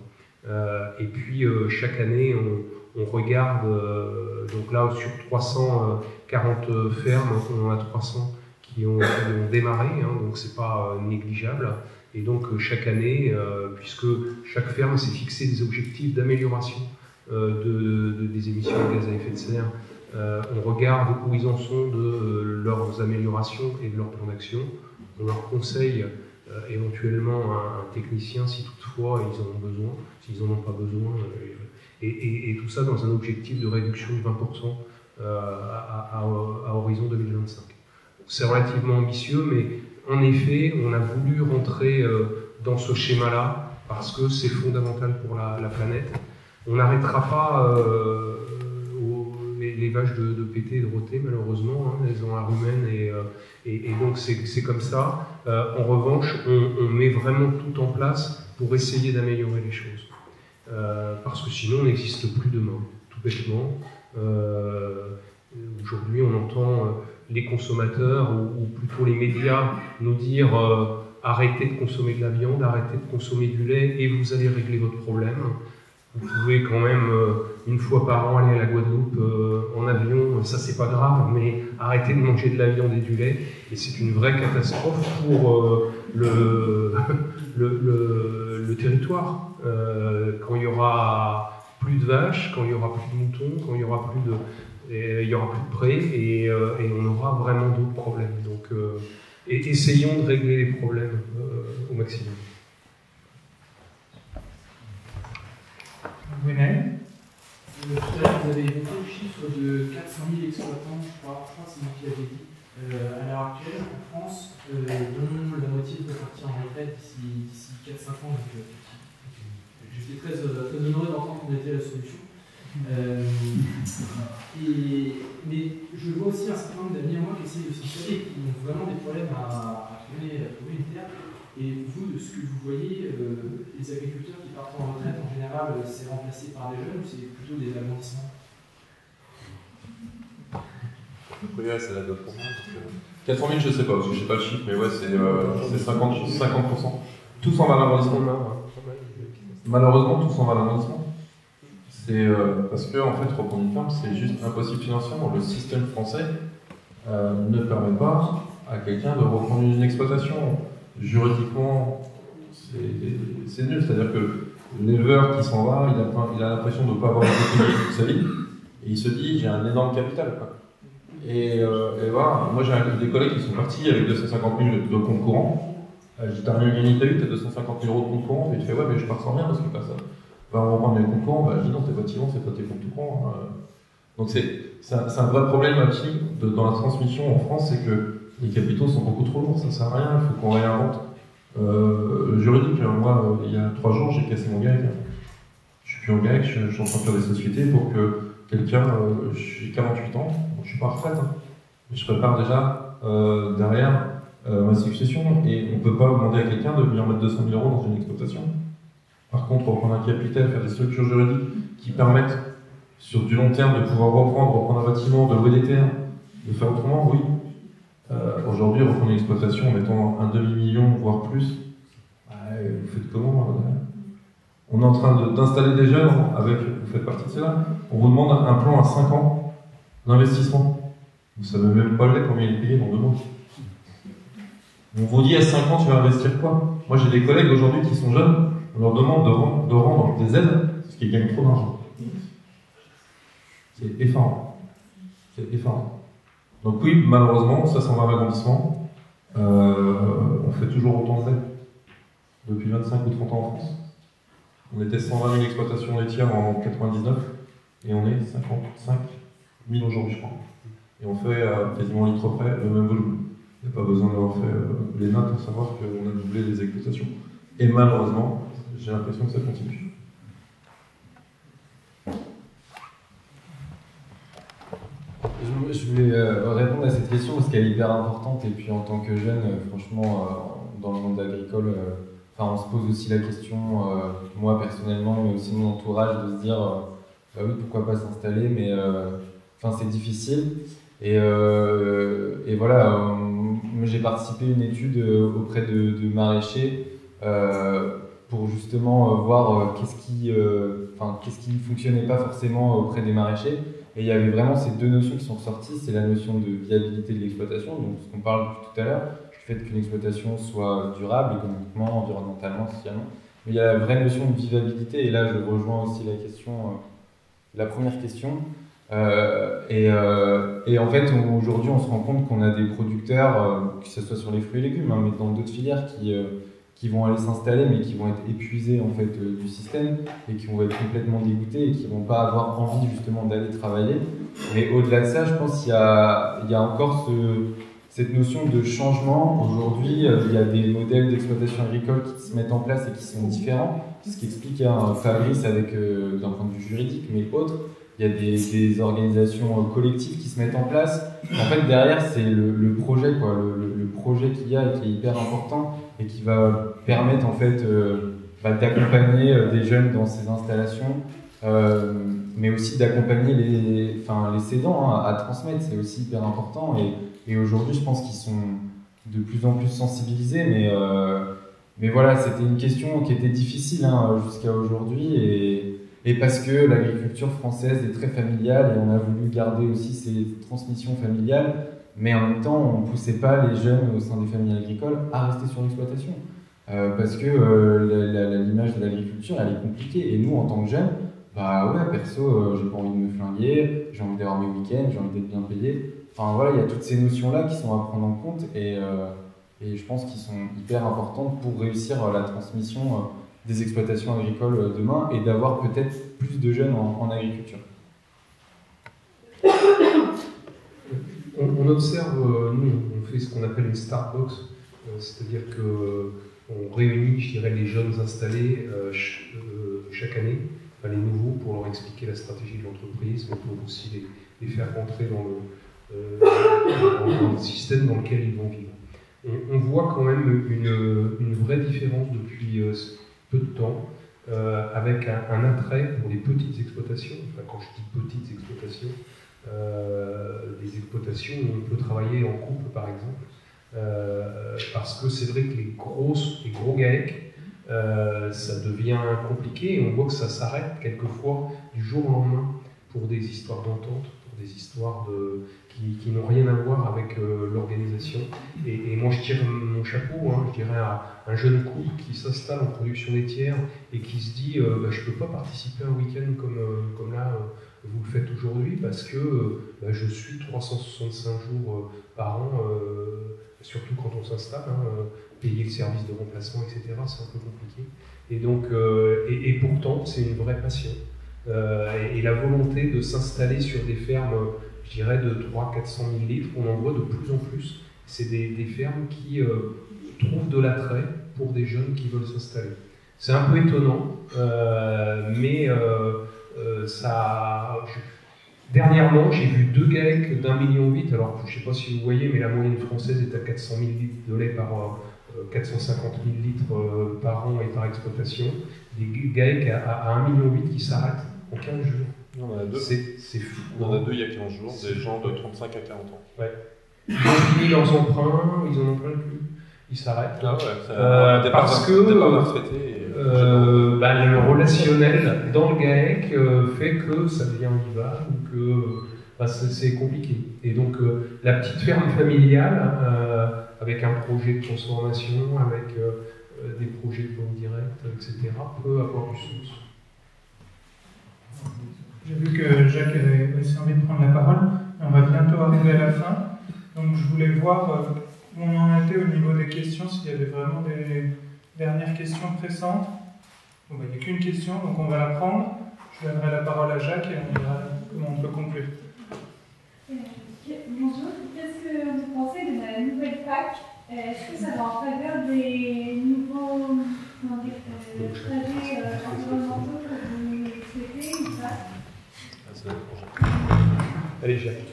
Et puis chaque année, on regarde, donc là sur 340 fermes, on en a 300 qui ont démarré, hein, donc c'est pas négligeable. Et donc chaque année, puisque chaque ferme s'est fixé des objectifs d'amélioration des émissions de gaz à effet de serre, on regarde où ils en sont de leurs améliorations et de leur plan d'action. On leur conseille éventuellement un technicien si toutefois ils en ont besoin, s'ils n'en ont pas besoin, et tout ça dans un objectif de réduction de 20% à horizon 2025. C'est relativement ambitieux, mais en effet, on a voulu rentrer dans ce schéma-là parce que c'est fondamental pour la planète. On n'arrêtera pas les vaches de péter et de rôter, malheureusement, hein, elles ont la rumène et donc c'est comme ça. En revanche, on met vraiment tout en place pour essayer d'améliorer les choses. Parce que sinon, on n'existe plus demain, tout bêtement. Aujourd'hui, on entend les consommateurs, ou plutôt les médias, nous dire arrêtez de consommer de la viande, arrêtez de consommer du lait et vous allez régler votre problème. Vous pouvez quand même, une fois par an, aller à la Guadeloupe en avion, ça c'est pas grave, mais arrêtez de manger de la viande et du lait. Et c'est une vraie catastrophe pour le territoire. Quand il y aura plus de vaches, quand il y aura plus de moutons, quand il y aura plus de prés et on aura vraiment d'autres problèmes. Donc, essayons de régler les problèmes au maximum. Tout à l'heure, vous avez évoqué le chiffre de 400 000 exploitants, je crois c'est moi qui l'avais dit, à l'heure actuelle en France, dont la moitié peut partir en retraite d'ici 4-5 ans. Donc, j'étais très honoré d'entendre qu'on était la solution. Mais je vois aussi un certain nombre d'amis à moi qui essayent de s'installer, qui ont vraiment des problèmes à trouver une terre. Et vous, de ce que vous voyez, les agriculteurs qui partent en retraite c'est remplacé par des jeunes ou c'est plutôt des agrandissements? Oui, c'est la dot pour moi. 400 000, je sais pas, parce que je sais pas le chiffre, mais ouais, c'est 50%. Tous en agrandissement. Malheureusement, tous en agrandissement. C'est parce que, en fait, reprendre une ferme, c'est juste impossible financièrement. Le système français ne permet pas à quelqu'un de reprendre une exploitation. Juridiquement, c'est nul. C'est-à-dire que l'éleveur qui s'en va, il a l'impression de ne pas avoir été payé toute sa vie, et il se dit, j'ai un énorme capital, quoi. Et voilà, moi j'ai des collègues qui sont partis avec 250 000 de compte courant. J'ai terminé une unité 8 à 250 000 € de compte courant, et tu fais ouais, mais je pars sans rien parce que personne va reprendre mes comptes courants. Bah, je dis non, t'es bâtiment, c'est pas tes comptes courants. Donc c'est un vrai problème dans la transmission en France, c'est que les capitaux sont beaucoup trop lourds, ça sert à rien, il faut qu'on réinvente. Le juridique, moi, il y a 3 jours, j'ai cassé mon GAEC. Je suis plus en GAEC, je suis en train de faire des sociétés pour que quelqu'un, j'ai 48 ans, donc je suis pas en retraite, hein, mais je prépare déjà derrière ma succession, et on ne peut pas demander à quelqu'un de venir mettre 200 000 € dans une exploitation. Par contre, reprendre un capital, faire des structures juridiques qui permettent sur du long terme de pouvoir reprendre un bâtiment, de louer des terres, de faire autrement, oui. Aujourd'hui, reprendre une exploitation en mettant un demi-million, voire plus, vous faites comment On est en train d'installer des jeunes, vous faites partie de cela. On vous demande un plan à 5 ans d'investissement. Vous ne savez même pas combien il est payé dans 2 mois. On vous dit à 5 ans, tu vas investir quoi? Moi, j'ai des collègues aujourd'hui qui sont jeunes, on leur demande de rendre des aides parce qu'ils gagnent trop d'argent. C'est effarant. C'est effarant. Donc oui, malheureusement, ça s'en va à l'agrandissement. On fait toujours autant d'aides depuis 25 ou 30 ans en France. On était 120 000 exploitations laitières en 99 et on est 55 000 aujourd'hui, je crois. Et on fait quasiment un litre près le même volume. Il n'y a pas besoin d'avoir fait les notes pour savoir qu'on a doublé les exploitations. Et malheureusement, j'ai l'impression que ça continue. Je voulais répondre à cette question parce qu'elle est hyper importante, et puis en tant que jeune, franchement, dans le monde agricole, on se pose aussi la question, moi personnellement, mais aussi mon entourage, de se dire bah oui, pourquoi pas s'installer, mais c'est difficile. Et voilà, j'ai participé à une étude auprès de maraîchers pour justement voir qu'est-ce qui ne fonctionnait pas forcément auprès des maraîchers. Et il y avait vraiment ces 2 notions qui sont ressorties, c'est la notion de viabilité de l'exploitation, donc ce qu'on parle depuis tout à l'heure, du fait qu'une exploitation soit durable, économiquement, environnementalement, socialement. Mais il y a la vraie notion de vivabilité, et là je rejoins aussi la première question. Et en fait, aujourd'hui, on se rend compte qu'on a des producteurs, que ce soit sur les fruits et légumes, mais dans d'autres filières, qui vont aller s'installer, mais qui vont être épuisés en fait du système, et qui vont être complètement dégoûtés, et qui vont pas avoir envie justement d'aller travailler. Mais au-delà de ça, je pense qu'il y a encore cette notion de changement. Aujourd'hui, il y a des modèles d'exploitation agricole qui se mettent en place et qui sont différents, ce qui explique Fabrice avec d'un point de vue juridique, mais autre. Il y a des organisations collectives qui se mettent en place. En fait, derrière, c'est le projet, quoi, le projet qu'il y a et qui est hyper important, et qui va permettre en fait d'accompagner des jeunes dans ces installations, mais aussi d'accompagner les cédants à transmettre. C'est aussi hyper important. Et aujourd'hui, je pense qu'ils sont de plus en plus sensibilisés, mais voilà, c'était une question qui était difficile jusqu'à aujourd'hui, et parce que l'agriculture française est très familiale, et on a voulu garder aussi ces transmissions familiales, mais en même temps, on ne poussait pas les jeunes au sein des familles agricoles à rester sur l'exploitation. Parce que l'image de l'agriculture, elle est compliquée. Et nous, en tant que jeunes, perso, j'ai pas envie de me flinguer, j'ai envie d'avoir mes week-ends, j'ai envie d'être bien payé. Enfin voilà, il y a toutes ces notions-là qui sont à prendre en compte, et je pense qu'ils sont hyper importantes pour réussir la transmission des exploitations agricoles demain, et d'avoir peut-être plus de jeunes en agriculture. On observe, nous, on fait ce qu'on appelle une Starbucks, c'est-à-dire qu'on réunit, je dirais, les jeunes installés chaque année, les nouveaux, pour leur expliquer la stratégie de l'entreprise, mais pour aussi les faire rentrer dans le système dans lequel ils vont vivre. On voit quand même une vraie différence depuis peu de temps avec un attrait pour les petites exploitations. Enfin, quand je dis petites exploitations, des exploitations où on peut travailler en couple par exemple, parce que c'est vrai que les gros GAEC, ça devient compliqué et on voit que ça s'arrête quelquefois du jour au lendemain pour des histoires d'entente, pour des histoires qui n'ont rien à voir avec l'organisation. Et moi je tire mon chapeau, hein, je dirais à un jeune couple qui s'installe en production laitière et qui se dit je ne peux pas participer à un week-end comme là vous le faites aujourd'hui parce que je suis 365 jours par an, surtout quand on s'installe, payer le service de remplacement, etc. C'est un peu compliqué. Et donc, et pourtant, c'est une vraie passion. Et la volonté de s'installer sur des fermes, je dirais, de 300-400 000 litres, on en voit de plus en plus. C'est des fermes qui trouvent de l'attrait pour des jeunes qui veulent s'installer. C'est un peu étonnant, mais dernièrement, j'ai vu 2 GAEC d'1,8 million. Alors, je ne sais pas si vous voyez, mais la moyenne française est à 400 000 litres de lait par 450 000 litres par an et par exploitation. Des GAEC à 1,8 million qui s'arrêtent en 15 jours. On en a 2. C'est fou. On en a 2 il y a 15 jours, des gens de 35 à 40 ans. Ouais. Ils ont fini leurs emprunts, ils en ont plein plus. Ils s'arrêtent. Ah ouais, parce que le relationnel dans le GAEC fait que ça devient vivable ou que c'est compliqué. Et donc la petite ferme familiale, avec un projet de transformation, avec des projets de vente directe, etc., peut avoir du sens. J'ai vu que Jacques avait aussi envie de prendre la parole. On va bientôt arriver à la fin. Donc je voulais voir où on en était au niveau des questions, s'il y avait vraiment des dernières questions pressantes. Bon, il n'y a qu'une question, donc on va la prendre. Je donnerai la parole à Jacques et on verra comment on peut conclure. Bonjour, qu'est-ce que vous pensez de la nouvelle PAC? Est-ce que ça va en faveur des nouveaux trajets environnementaux que vous souhaitez ou pas? Allez, Jacques.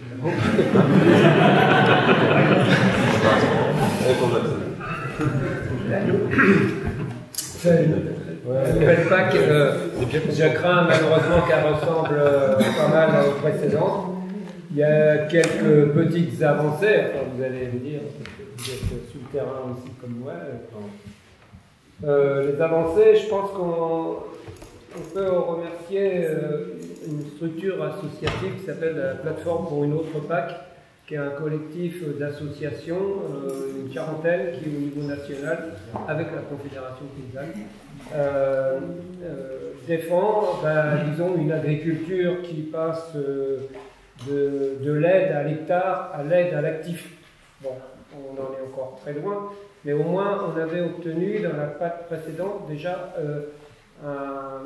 La nouvelle PAC, je crains malheureusement qu'elle ressemble pas mal aux précédentes. Il y a quelques petites avancées, enfin, vous allez me dire, parce que vous êtes sur le terrain aussi comme moi. Les avancées, je pense qu'on peut remercier une structure associative qui s'appelle la Plateforme pour une autre PAC, qui est un collectif d'associations, une quarantaine, qui est au niveau national, avec la Confédération paysanne, défend, disons, une agriculture qui passe de l'aide à l'hectare à l'aide à l'actif. Bon, on en est encore très loin, mais au moins on avait obtenu dans la PAC précédente déjà un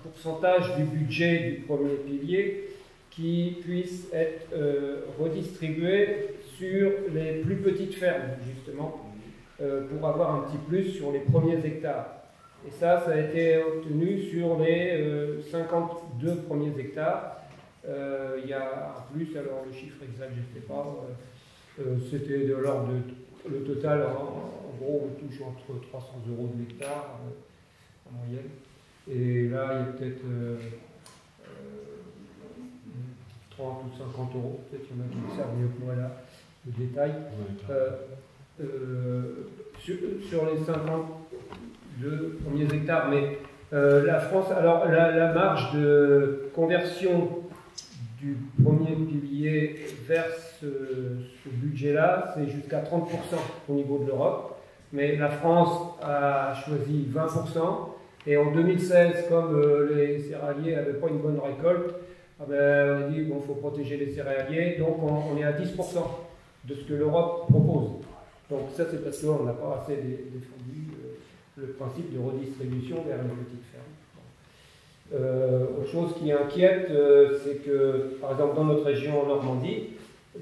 pourcentage du budget du premier pilier qui puisse être redistribué sur les plus petites fermes, justement, pour avoir un petit plus sur les premiers hectares. Et ça a été obtenu sur les 52 premiers hectares. Il y a un plus, alors le chiffre exact, je ne sais pas, c'était de l'ordre de... Le total, en gros, on touche entre 300 € de l'hectare en moyenne. Et là, il y a peut-être 30 ou 50 €, peut-être qu'il y en a qui le savent mieux que moi là, le détail. Sur les 52 premiers hectares, mais la France, alors la marge de conversion du premier pilier vers ce budget-là, c'est jusqu'à 30% au niveau de l'Europe, mais la France a choisi 20%, et en 2016, comme les céréaliers n'avaient pas une bonne récolte, on a dit bon, faut protéger les céréaliers, donc on est à 10% de ce que l'Europe propose. Donc ça, c'est parce qu'on n'a pas assez défendu le principe de redistribution vers les petites fermes. Autre chose qui inquiète, c'est que, par exemple, dans notre région en Normandie,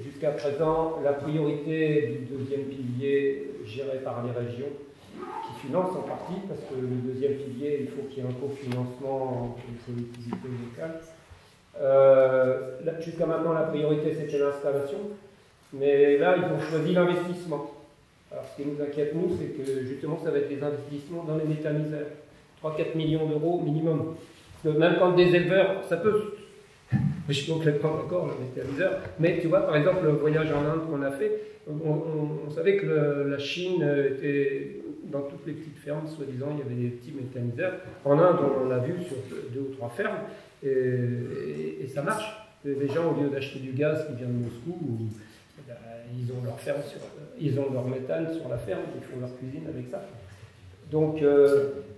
jusqu'à présent, la priorité du deuxième pilier géré par les régions, qui financent en partie, parce que le deuxième pilier, il faut qu'il y ait un cofinancement entre les collectivités locales. Jusqu'à maintenant, la priorité, c'était l'installation, mais là, ils ont choisi l'investissement. Alors, ce qui nous inquiète, nous, c'est que justement, ça va être des investissements dans les méthaniseurs. 3-4 millions d'euros minimum. Parce que même quand des éleveurs, ça peut... Je suis complètement d'accord, le méthaniseur. Mais tu vois, par exemple, le voyage en Inde qu'on a fait, on savait que la Chine était... Dans toutes les petites fermes, soi-disant, il y avait des petits méthaniseurs. En Inde, on l'a vu sur 2 ou 3 fermes, et ça marche. Les gens, au lieu d'acheter du gaz qui vient de Moscou, ils ont leur ferme ils ont leur méthane sur la ferme, ils font leur cuisine avec ça. Donc,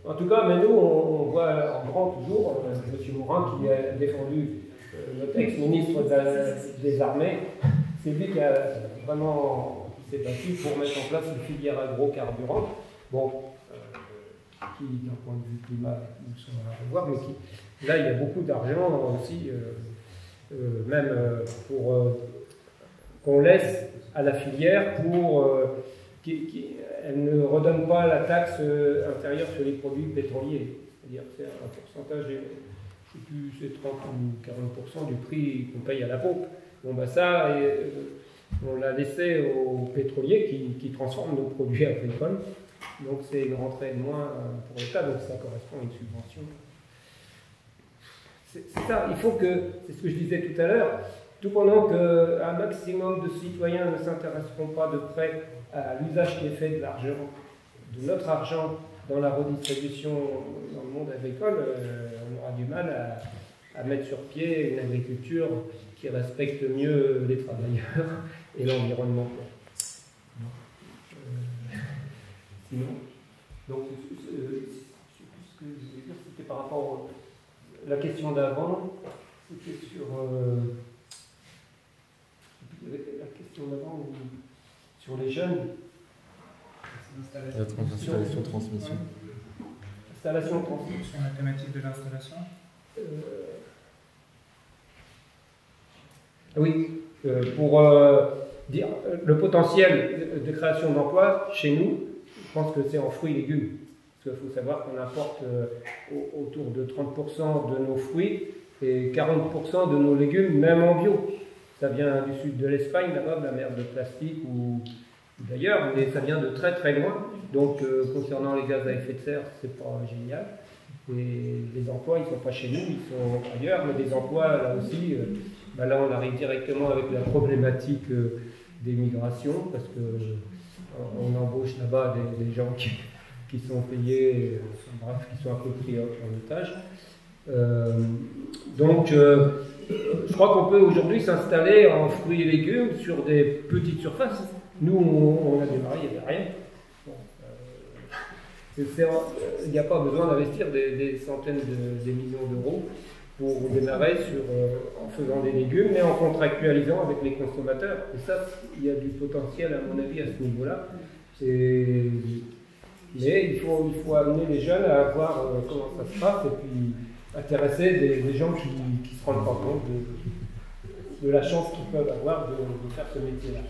en tout cas, mais nous, on voit en grand toujours M. Morin qui a défendu notre ex-ministre des Armées. C'est lui qui a vraiment s'est battu pour mettre en place une filière agrocarburant. Bon, qui, d'un point de vue climat, nous sommes à revoir, mais qui, là, il y a beaucoup d'argent aussi, même pour qu'on laisse à la filière pour qu'elle ne redonne pas la taxe intérieure sur les produits pétroliers. C'est-à-dire que c'est un pourcentage, je ne sais plus, c'est 30 ou 40% du prix qu'on paye à la pompe. Bon, ben ça, on l'a laissé aux pétroliers qui transforment nos produits agricoles. Donc c'est une rentrée de moins pour l'État, donc ça correspond à une subvention. C'est ça, il faut que, c'est ce que je disais tout à l'heure, tout pendant qu'un maximum de citoyens ne s'intéresseront pas de près à l'usage qui est fait de l'argent, de notre argent dans la redistribution dans le monde agricole, on aura du mal à mettre sur pied une agriculture qui respecte mieux les travailleurs et l'environnement. Sinon, donc, ce que je voulais dire, c'était par rapport à la question d'avant, c'était sur la question d'avant sur les jeunes. La installation-transmission. Installation-transmission, la thématique de l'installation. Oui, pour dire le potentiel de création d'emplois chez nous, je pense que c'est en fruits et légumes. Parce qu'il faut savoir qu'on importe autour de 30% de nos fruits et 40% de nos légumes, même en bio. Ça vient du sud de l'Espagne, là-bas, de la mer de Plastique ou d'ailleurs, mais ça vient de très très loin. Donc, concernant les gaz à effet de serre, c'est pas génial. Et les emplois, ils ne sont pas chez nous, ils sont ailleurs. Mais des emplois, là aussi, là, on arrive directement avec la problématique des migrations, parce que on embauche là-bas des gens qui sont payés, bref, qui sont un peu pris en otage. Donc, je crois qu'on peut aujourd'hui s'installer en fruits et légumes sur des petites surfaces. Nous, on a démarré, il n'y avait rien. Bon, il n'y a pas besoin d'investir des centaines des millions d'euros pour démarrer en faisant des légumes, mais en contractualisant avec les consommateurs. Et ça, il y a du potentiel, à mon avis, à ce niveau-là. Mais il faut amener les jeunes à voir comment ça se passe et puis intéresser des gens qui ne se rendent pas compte de la chance qu'ils peuvent avoir de faire ce métier-là.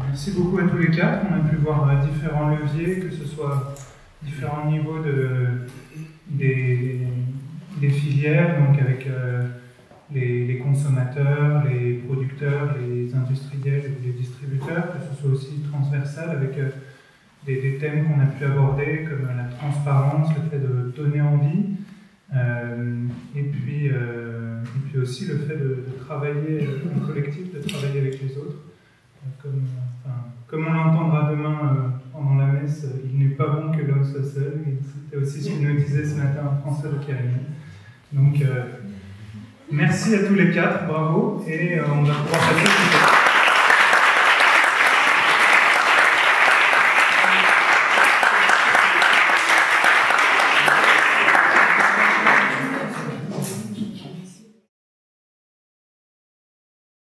Merci beaucoup à tous les quatre. On a pu voir différents leviers, que ce soit différents niveaux des filières, donc avec les consommateurs, les producteurs, les industriels et les distributeurs, que ce soit aussi transversal avec des thèmes qu'on a pu aborder comme la transparence, le fait de donner envie, et puis aussi le fait de travailler en collectif, de travailler avec les autres. Comme on l'entendra demain pendant la messe, il n'est pas bon que l'homme soit seul. C'était aussi ce qu'il nous disait ce matin François de Carigny. Donc, merci à tous les quatre, bravo, et on va pouvoir passer.